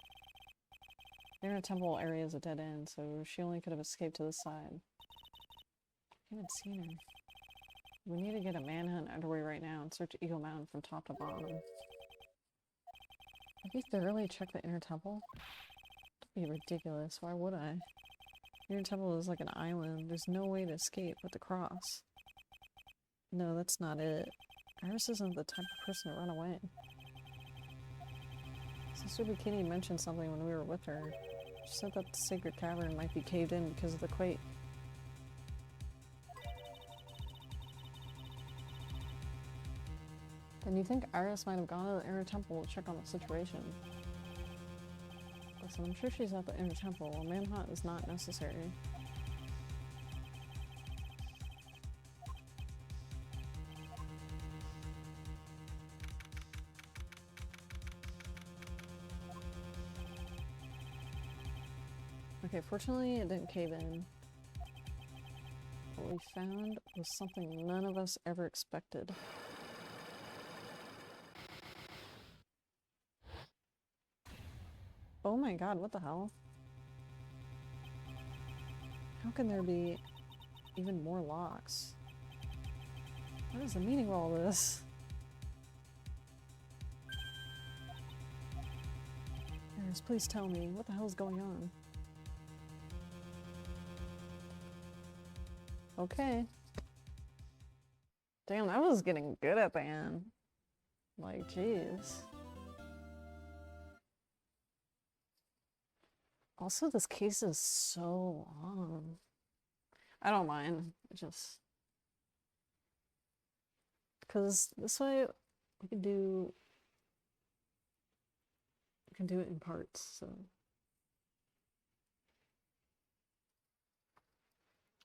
The inner temple area is a dead end, so she only could have escaped to this side. I haven't seen her. We need to get a manhunt underway right now and search Eagle Mountain from top to bottom. Have you thoroughly checked the inner temple? Don't be ridiculous. Why would I? The inner temple is like an island. There's no way to escape but to cross. No, that's not it. Iris isn't the type of person to run away. Sister Bikini mentioned something when we were with her. She said that the sacred cavern might be caved in because of the quake. Then you think Iris might have gone to the inner temple to check on the situation? Listen, I'm sure she's at the inner temple. A manhunt is not necessary. Okay, fortunately it didn't cave in. What we found was something none of us ever expected. Oh my god, what the hell? How can there be even more locks? What is the meaning of all this? Iris, please tell me, what the hell is going on? Okay. Damn, that was getting good at the end. Like, jeez. Also, this case is so long. I don't mind. It just because this way we can do it in parts. So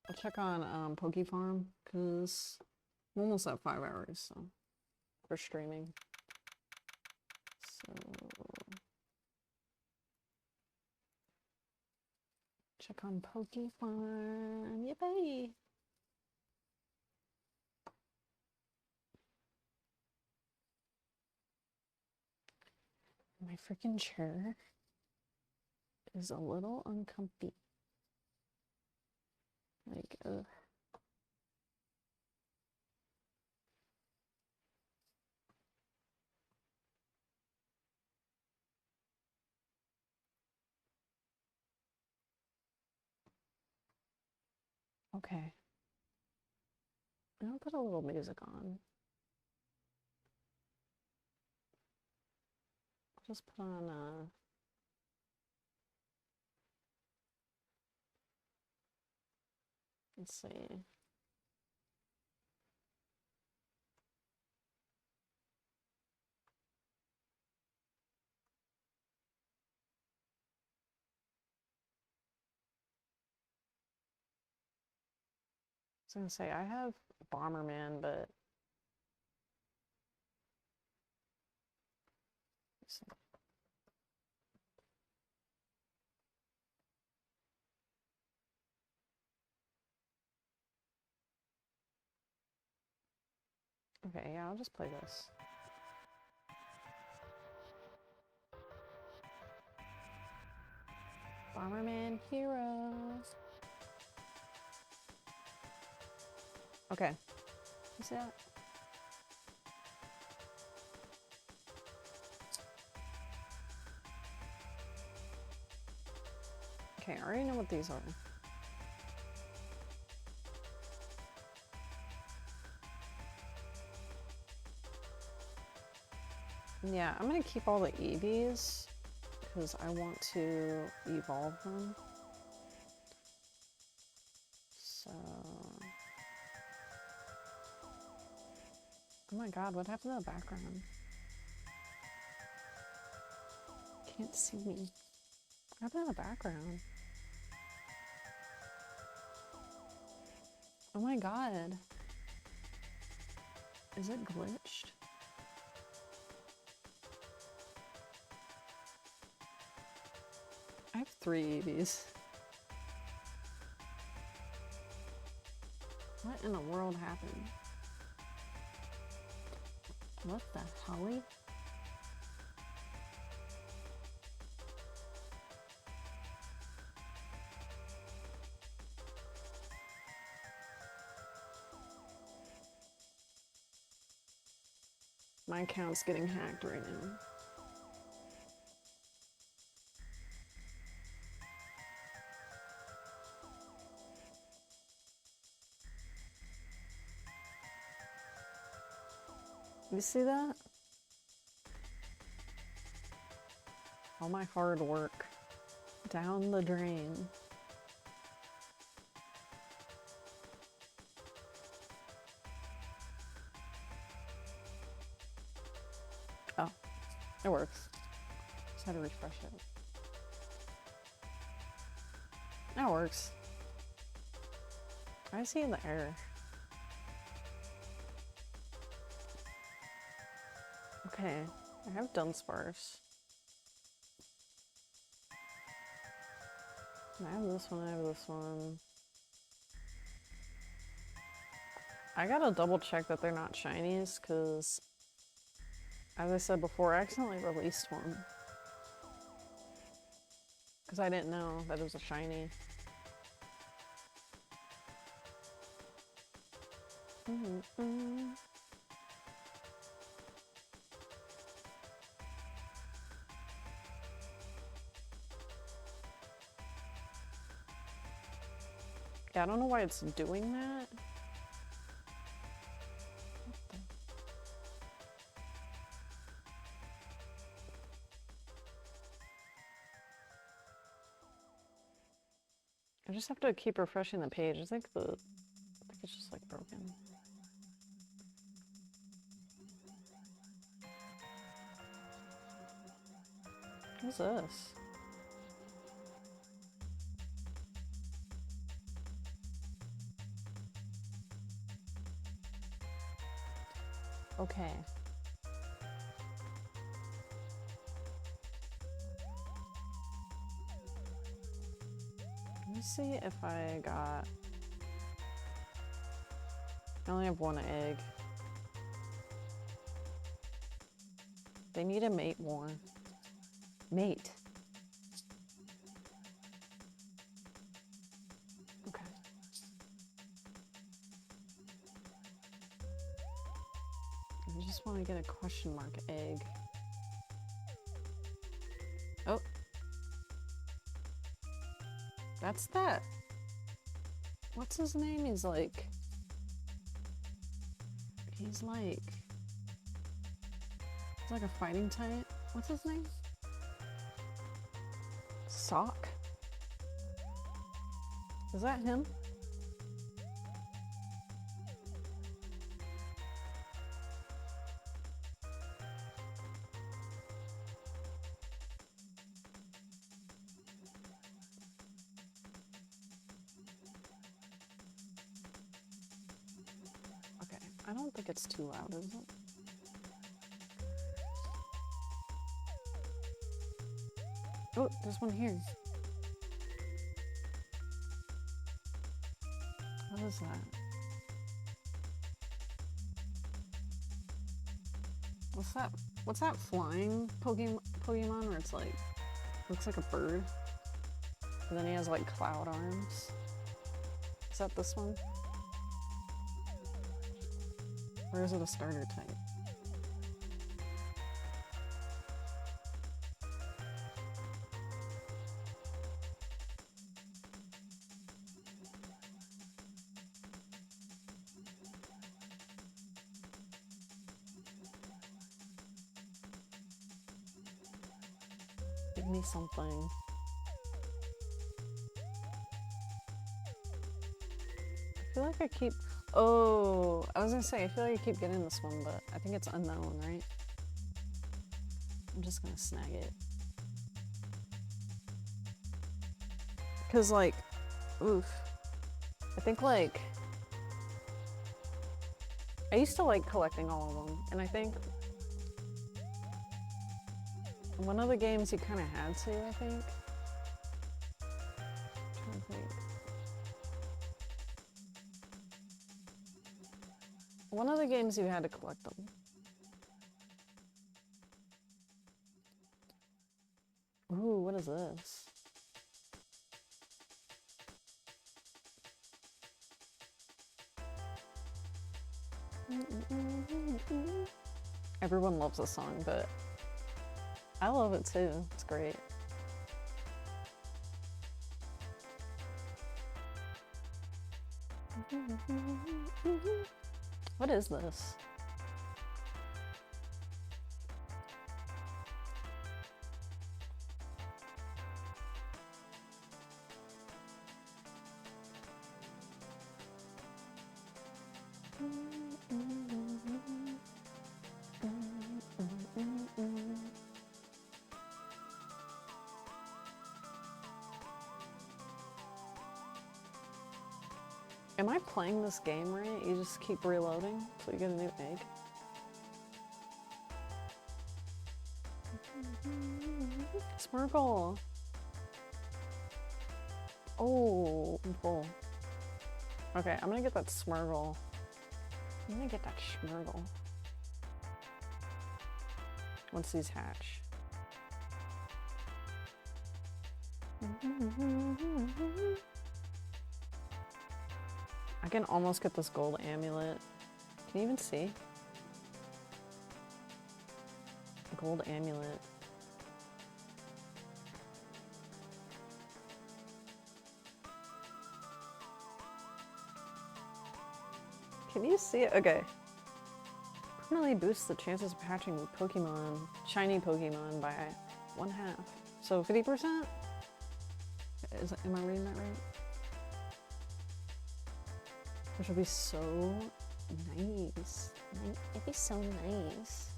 I'll check on Poke Farm because I'm almost at 5 hours, so for streaming. So check on Poke Farm. Yippee! My freaking chair is a little uncomfy. Like, ugh. Okay. I'll put a little music on. I'll just put on, let's see. I was gonna say, I have Bomberman, but let's see. Okay, yeah, I'll just play this. Bomberman Heroes. Okay. You see that? Okay, I already know what these are. Yeah, I'm gonna keep all the EVs because I want to evolve them. So... Oh my god, what happened to the background? Can't see me. What happened to the background? Oh my god. Is it glitched? I have 3 EVs. What in the world happened? What the helly? My account's getting hacked right now. You see that? All my hard work down the drain. Oh, it works. Just had to refresh it. That works. I see the error. Okay, I have Dunsparce. I have this one, I have this one. I gotta double check that they're not shinies, because as I said before, I accidentally released one. Because I didn't know that it was a shiny. Yeah, I don't know why it's doing that. just have to keep refreshing the page. I think it's just like broken. What's this? Okay. Let me see if I got... I only have one egg. They need a mate more. Mate. Okay. I just want to get a question mark egg. Oh. That's that. What's his name? He's like... He's like a fighting type. What's his name? Sock? Is that him? Okay, I don't think it's too loud, is it? Oh, there's one here. What is that? What's that flying Pokemon where it's like, looks like a bird? And then he has like cloud arms. Is that this one? Or is it a starter type? Give me something. I feel like I keep... Oh, I was gonna say, I feel like I keep getting this one, but I think it's unknown, right? I'm just gonna snag it. Cause like, oof. I think like... I used to like collecting all of them, and I think one of the games you kind of had to, I think. I'm trying to think. One of the games you had to collect them. Ooh, what is this? Everyone loves this song, but I love it too. It's great. What is this? Am I playing this game right? You just keep reloading so you get a new egg? Smirgle! Oh, I'm full. Okay, I'm gonna get that Smirgle. I'm gonna get that Schmirgle. Once these hatch. I can almost get this gold amulet. Can you even see? A gold amulet. Can you see it? Okay. Permanently boosts the chances of hatching Pokemon, shiny Pokemon by 1/2. So 50%? Am I reading that right? Which would be so nice. It'd be so nice.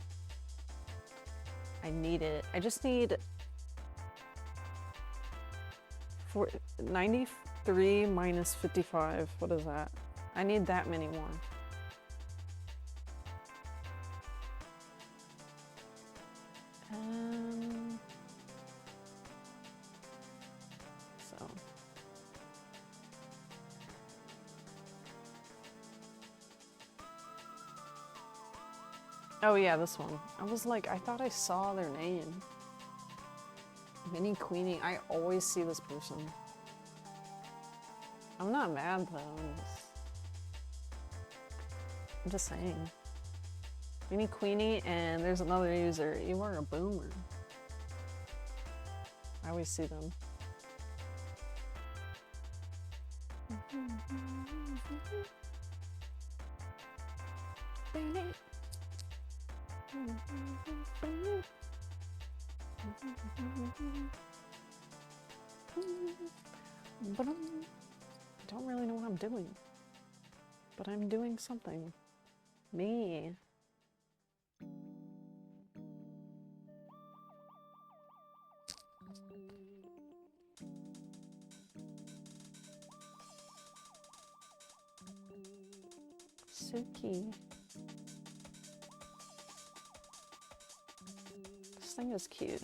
I need it. I just need 93 minus 55. What is that? I need that many more. So. Oh yeah, this one. I was like, I thought I saw their name. Mini Queenie. I always see this person. I'm not mad though. I'm just saying. Mini Queenie, and there's another user. You are a boomer. I always see them. But I don't really know what I'm doing. But I'm doing something. Me. Suki. This thing is cute.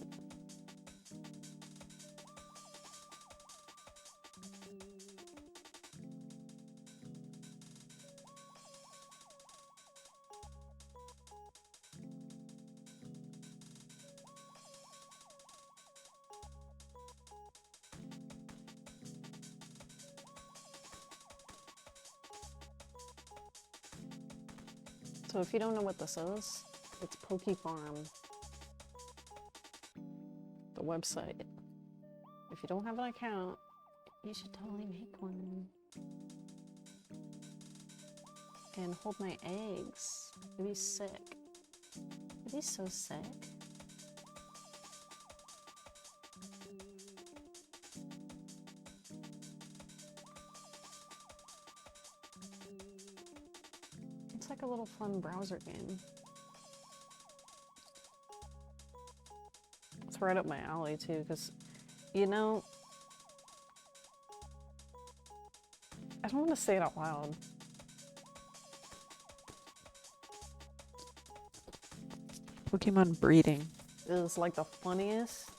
So if you don't know what this is, it's PokeFarm, the website. If you don't have an account, you should totally make one. And hold my eggs. It'd be sick. It'd be so sick. It's like a little fun browser game. It's right up my alley too, because, you know, I don't want to say it out loud. Pokemon breeding is like the funnest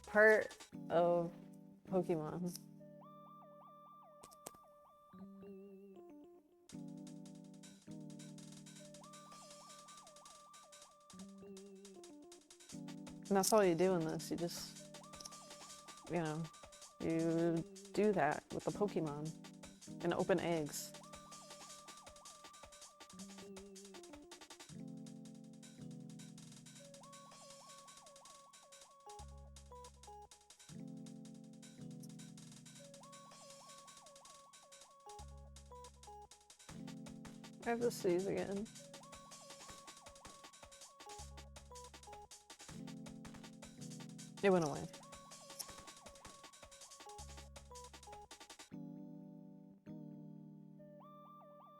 part of Pokemon. And that's all you do in this. You just, you know, you do that with the Pokemon and open eggs. I have to sneeze again. It went away.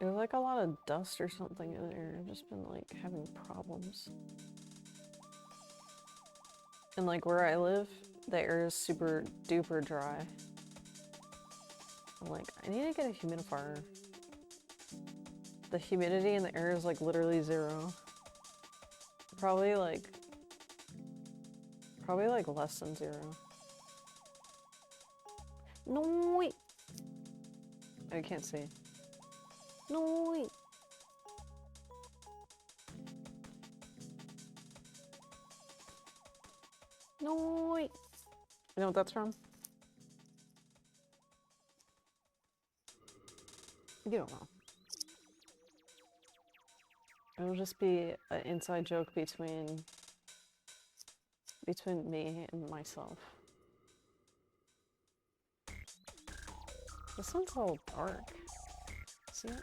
There's like a lot of dust or something in there. I've just been like having problems. And like where I live, the air is super duper dry. I'm like, I need to get a humidifier. The humidity in the air is like literally 0. Probably like less than 0. No, wait. I can't see. No, wait. No, wait. You know what that's from? You don't know. It'll just be an inside joke between me and myself. This one's all dark. See it?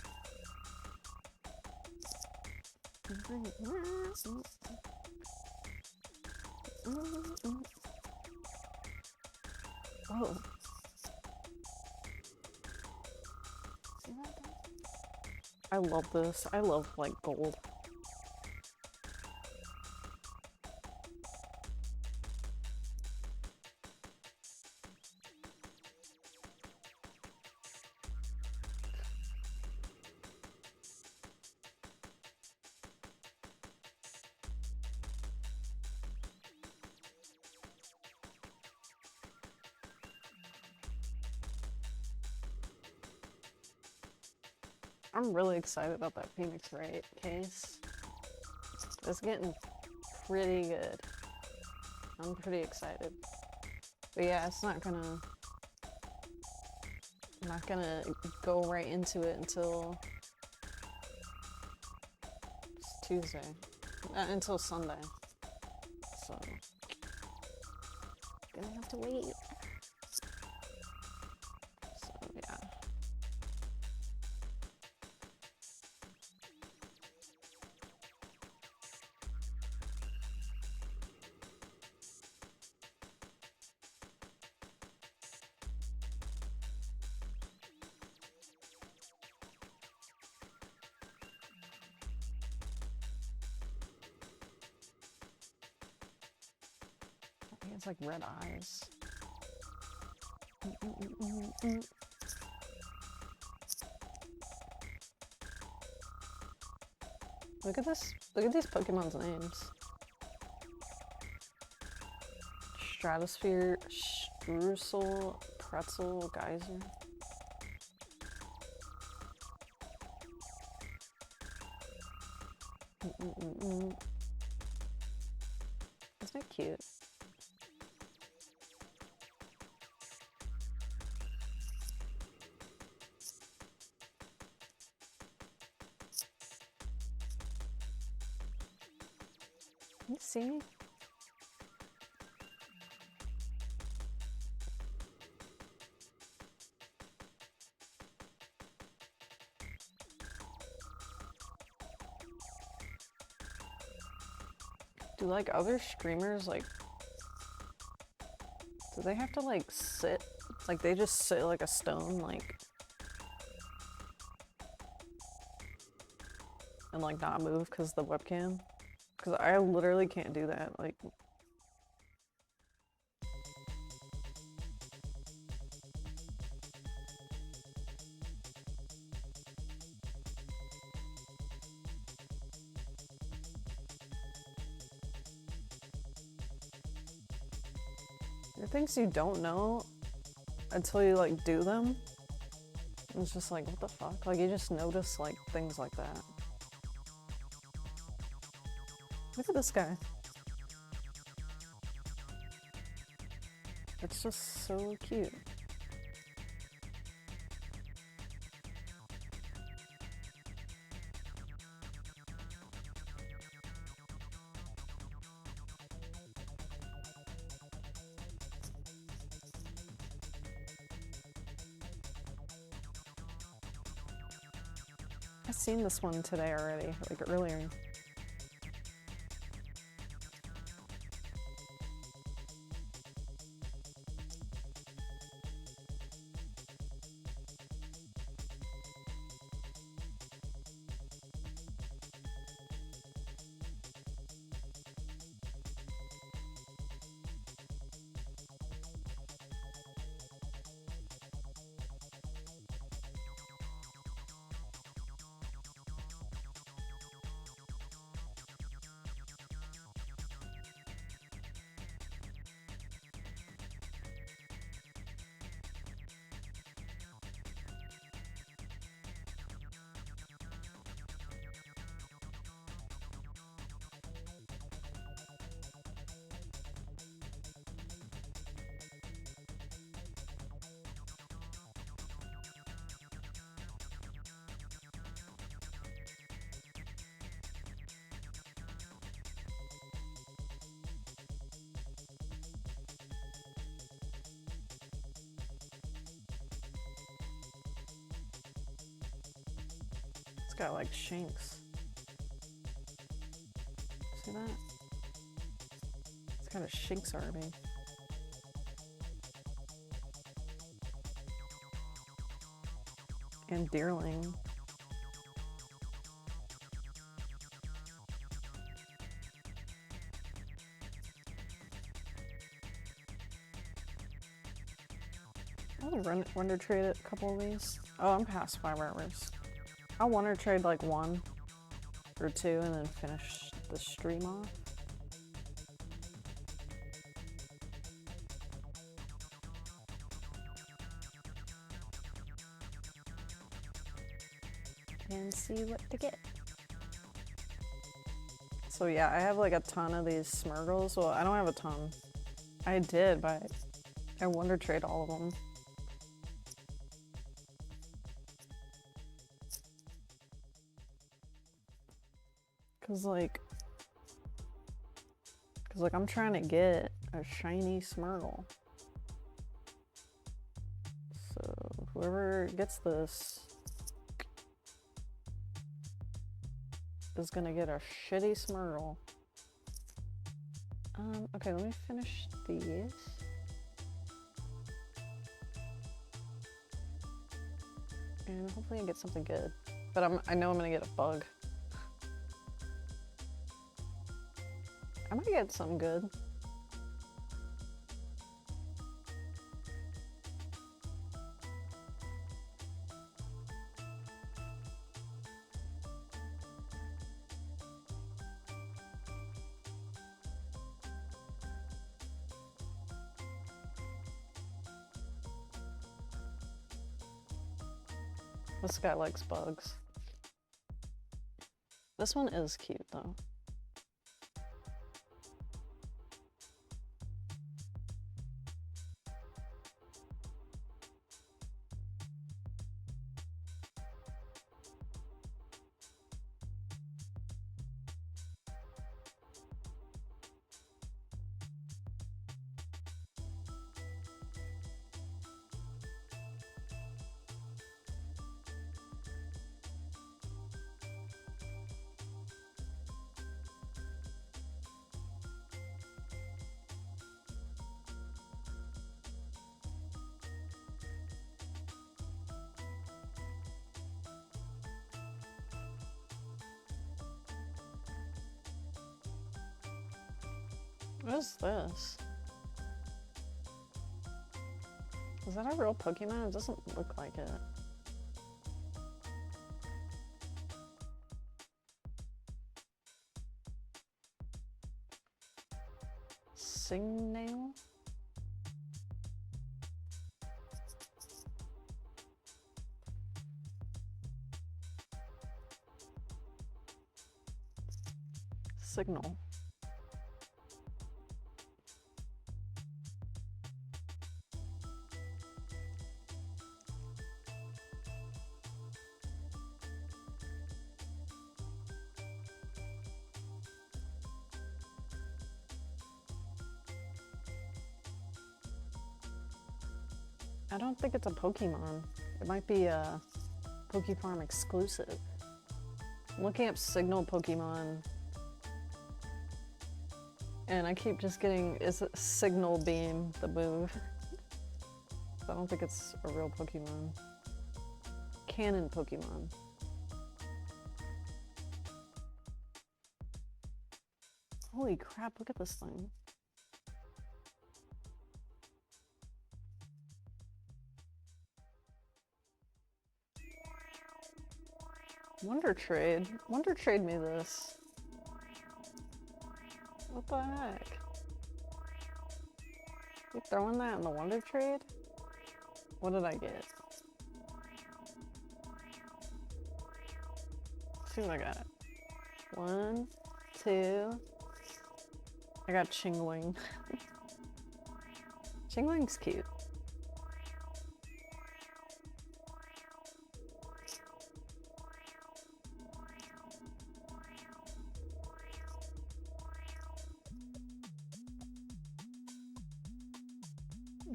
Oh. See? I love this. I love, like, gold. I'm really excited about that Phoenix Wright case. It's getting pretty good. I'm pretty excited. But yeah, it's not gonna... I'm not gonna go right into it until... it's Tuesday. Until Sunday. So... Gonna have to wait. So, yeah. I think it's like red eyes. Look at this. Look at these Pokemon's names. Stratosphere, Streusel, Pretzel, Geyser. Isn't that cute? Can you see me? Do like other streamers like... do they have to like sit? Like they just sit like a stone like... and like not move because of the webcam? Because I literally can't do that, like... There are things you don't know until you like do them. It's just like, what the fuck? Like you just notice like things like that. Look at this guy. It's just so cute. I've seen this one today already, like earlier. It's got like shanks. See that? It's got a shanks army. And deerling. wonder trade a couple of these. Oh, I'm past 5 hours. I'll wonder trade like 1 or 2 and then finish the stream off. And see what to get. So yeah, I have like a ton of these Smurgles. Well, I don't have a ton. I did, but I wonder trade all of them. Cause like I'm trying to get a shiny Smurgle. So whoever gets this is gonna get a shitty Smurgle. Okay, let me finish these. And hopefully I get something good. But I know I'm gonna get a bug. I might get something good. This guy likes bugs. This one is cute though. What is this? Is that a real Pokemon? It doesn't look like it. Khrenoneno? Signal. I don't think it's a Pokemon. It might be a Pokefarm exclusive. I'm looking up Signal Pokemon, and I keep just getting, is it Signal Beam the move? I don't think it's a real Pokemon. Canon Pokemon. Holy crap, look at this thing. Wonder trade me this. What the heck? You throwing that in the wonder trade? What did I get? Let's see what I got. 1, 2. I got Chingling. Chingling's cute.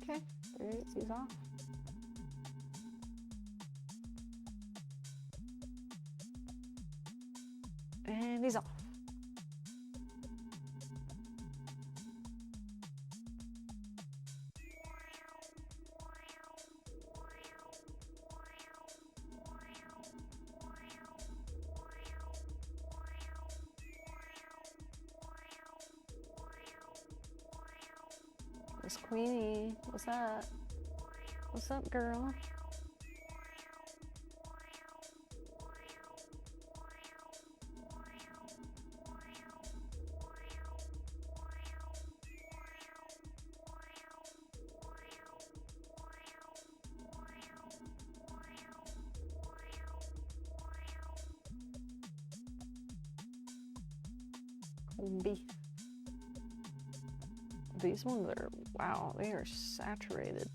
Okay, he's off. And he's off. Miss Queenie, what's that? What's up, girl? Combi. These ones are, wow, they are saturated.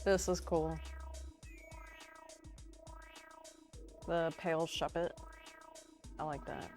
This is cool. The pale shuppet. I like that.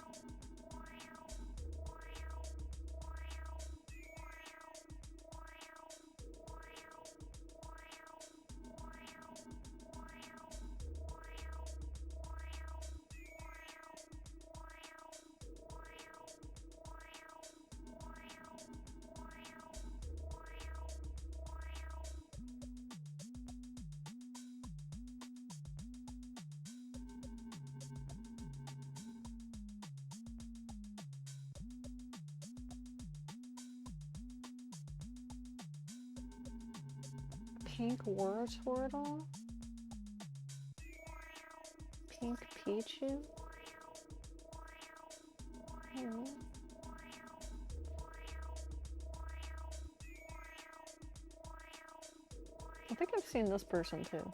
Pink Wartortle? Pink Pichu? Hmm. I think I've seen this person too.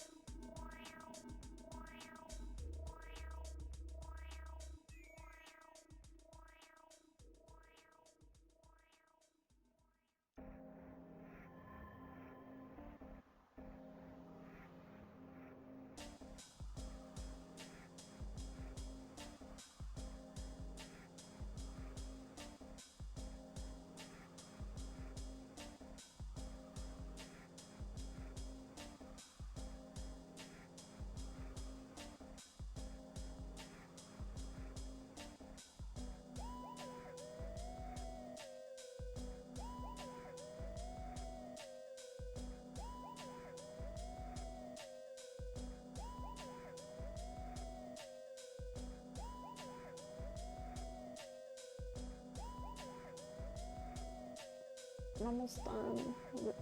I'm almost done. What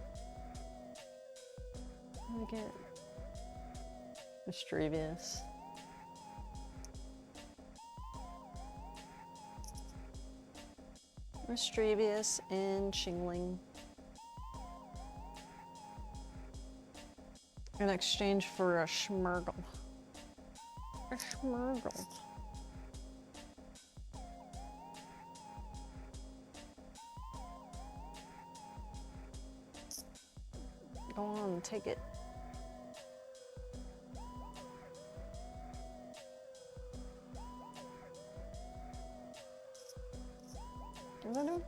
do I get? Mischievous. Mischievous and Shingling. In exchange for a Schmurgle. A Schmurgle. Go on, take it. What's that doing?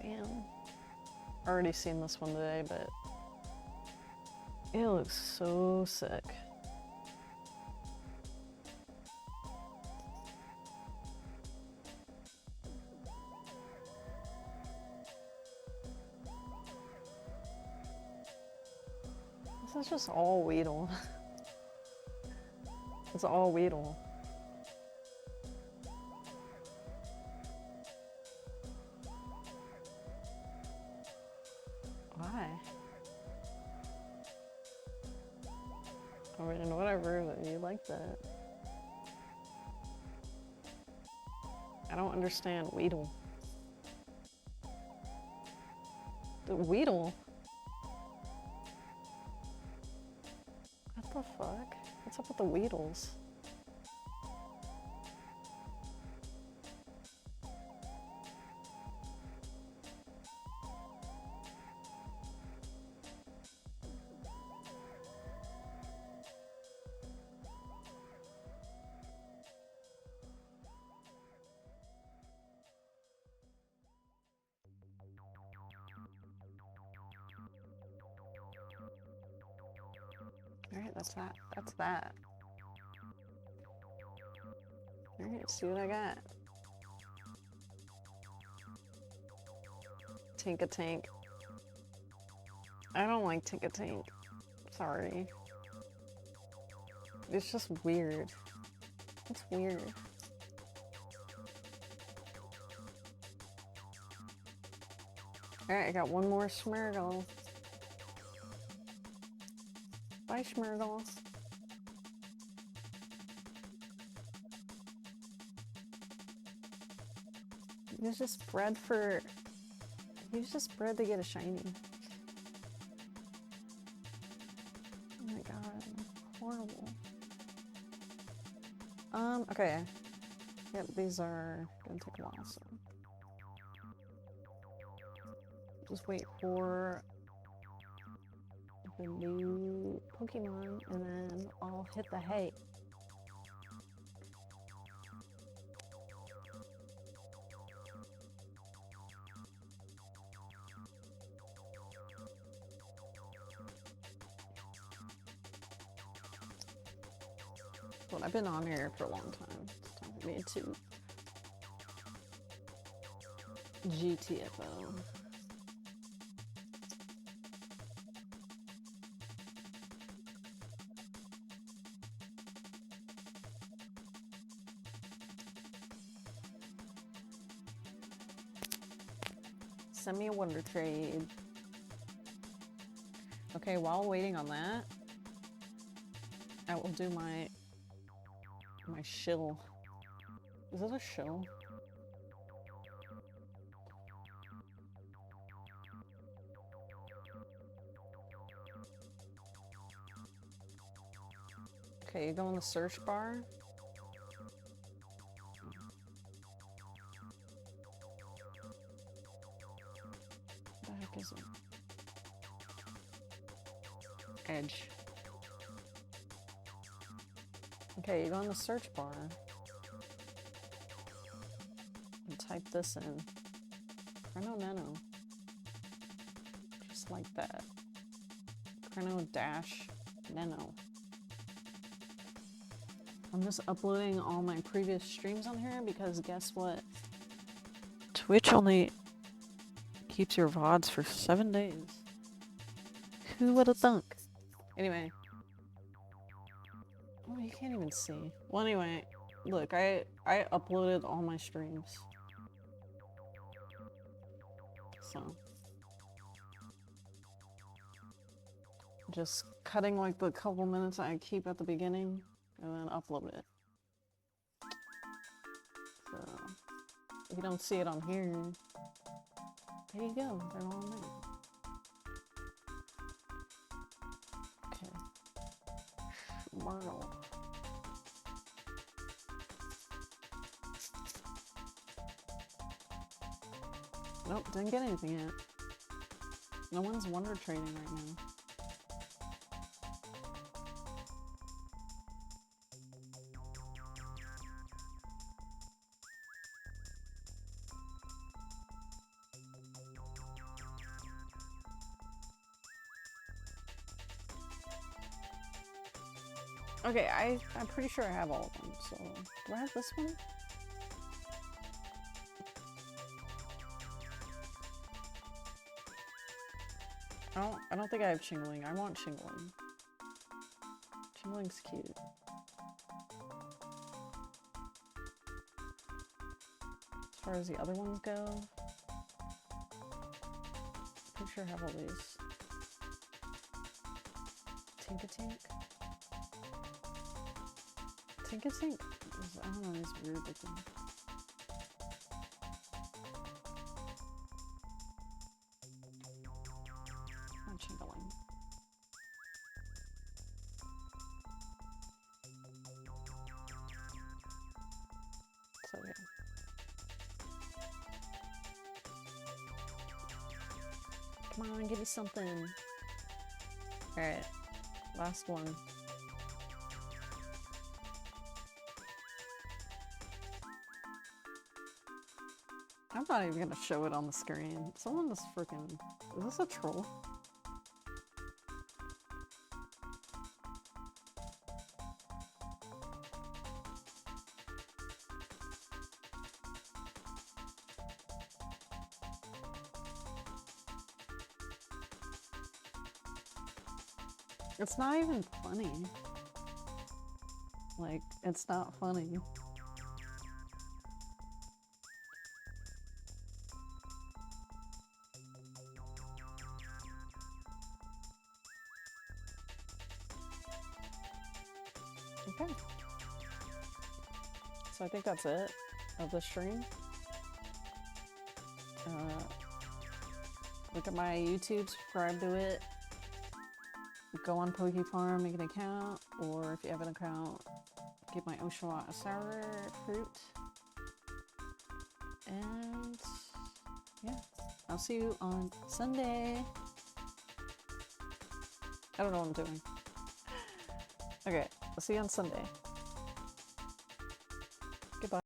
Damn. Already seen this one today, but it looks so sick. This is just all Weedle. It's all Weedle. Why? I mean, whatever, but you like that. I don't understand Weedle. The Weedle? What the fuck? What's up with the Weedles? That's that. That's that. Alright, see what I got. Tink-a-tank. I don't like Tink-a-tank. Sorry. It's just weird. It's weird. Alright, I got one more Schmergle. Bye, Schmergle. He was just bred for... He was just bred to get a shiny. Oh my god, horrible. Okay. Yep, these are gonna take a while, so... Just wait for the new Pokemon, and then I'll hit the hay. Well, I've been on here for a long time. It's time for me to GTFO. Send me a Wonder Trade. Okay, while waiting on that, I will do my shill. Is it a shill? Okay, you go in the search bar. What the heck is it? Edge. Okay, you go in the search bar and type this in. Khrenoneno. Just like that. Khrenoneno. I'm just uploading all my previous streams on here because guess what? Twitch only keeps your VODs for 7 days. Who would have thunk? Anyway. Oh, you can't even see. Well, anyway, look, I uploaded all my streams. So. Just cutting like the couple minutes I keep at the beginning and then upload it. So, if you don't see it on here, there you go, they're all on there. Myrtle. Nope, didn't get anything yet. No one's Wonder Trading right now. Okay, I'm pretty sure I have all of them, so... Do I have this one? I don't think I have Chingling. I want Chingling. Chingling's cute. As far as the other ones go... Pretty sure I have all these. Tink-a-tink? Tink-a-tink? I don't know, these weird looking. Not Chingling. So yeah. Come on, give me something. Alright, last one. I'm not even gonna show it on the screen. Someone is freaking... Is this a troll? It's not even funny. Like, it's not funny. Okay. So I think that's it of the stream. Look at my YouTube, subscribe to it. Go on PokeFarm, make an account, or if you have an account, get my Oshawott sour fruit. And yeah, I'll see you on Sunday. I don't know what I'm doing. Okay, I'll see you on Sunday. Goodbye.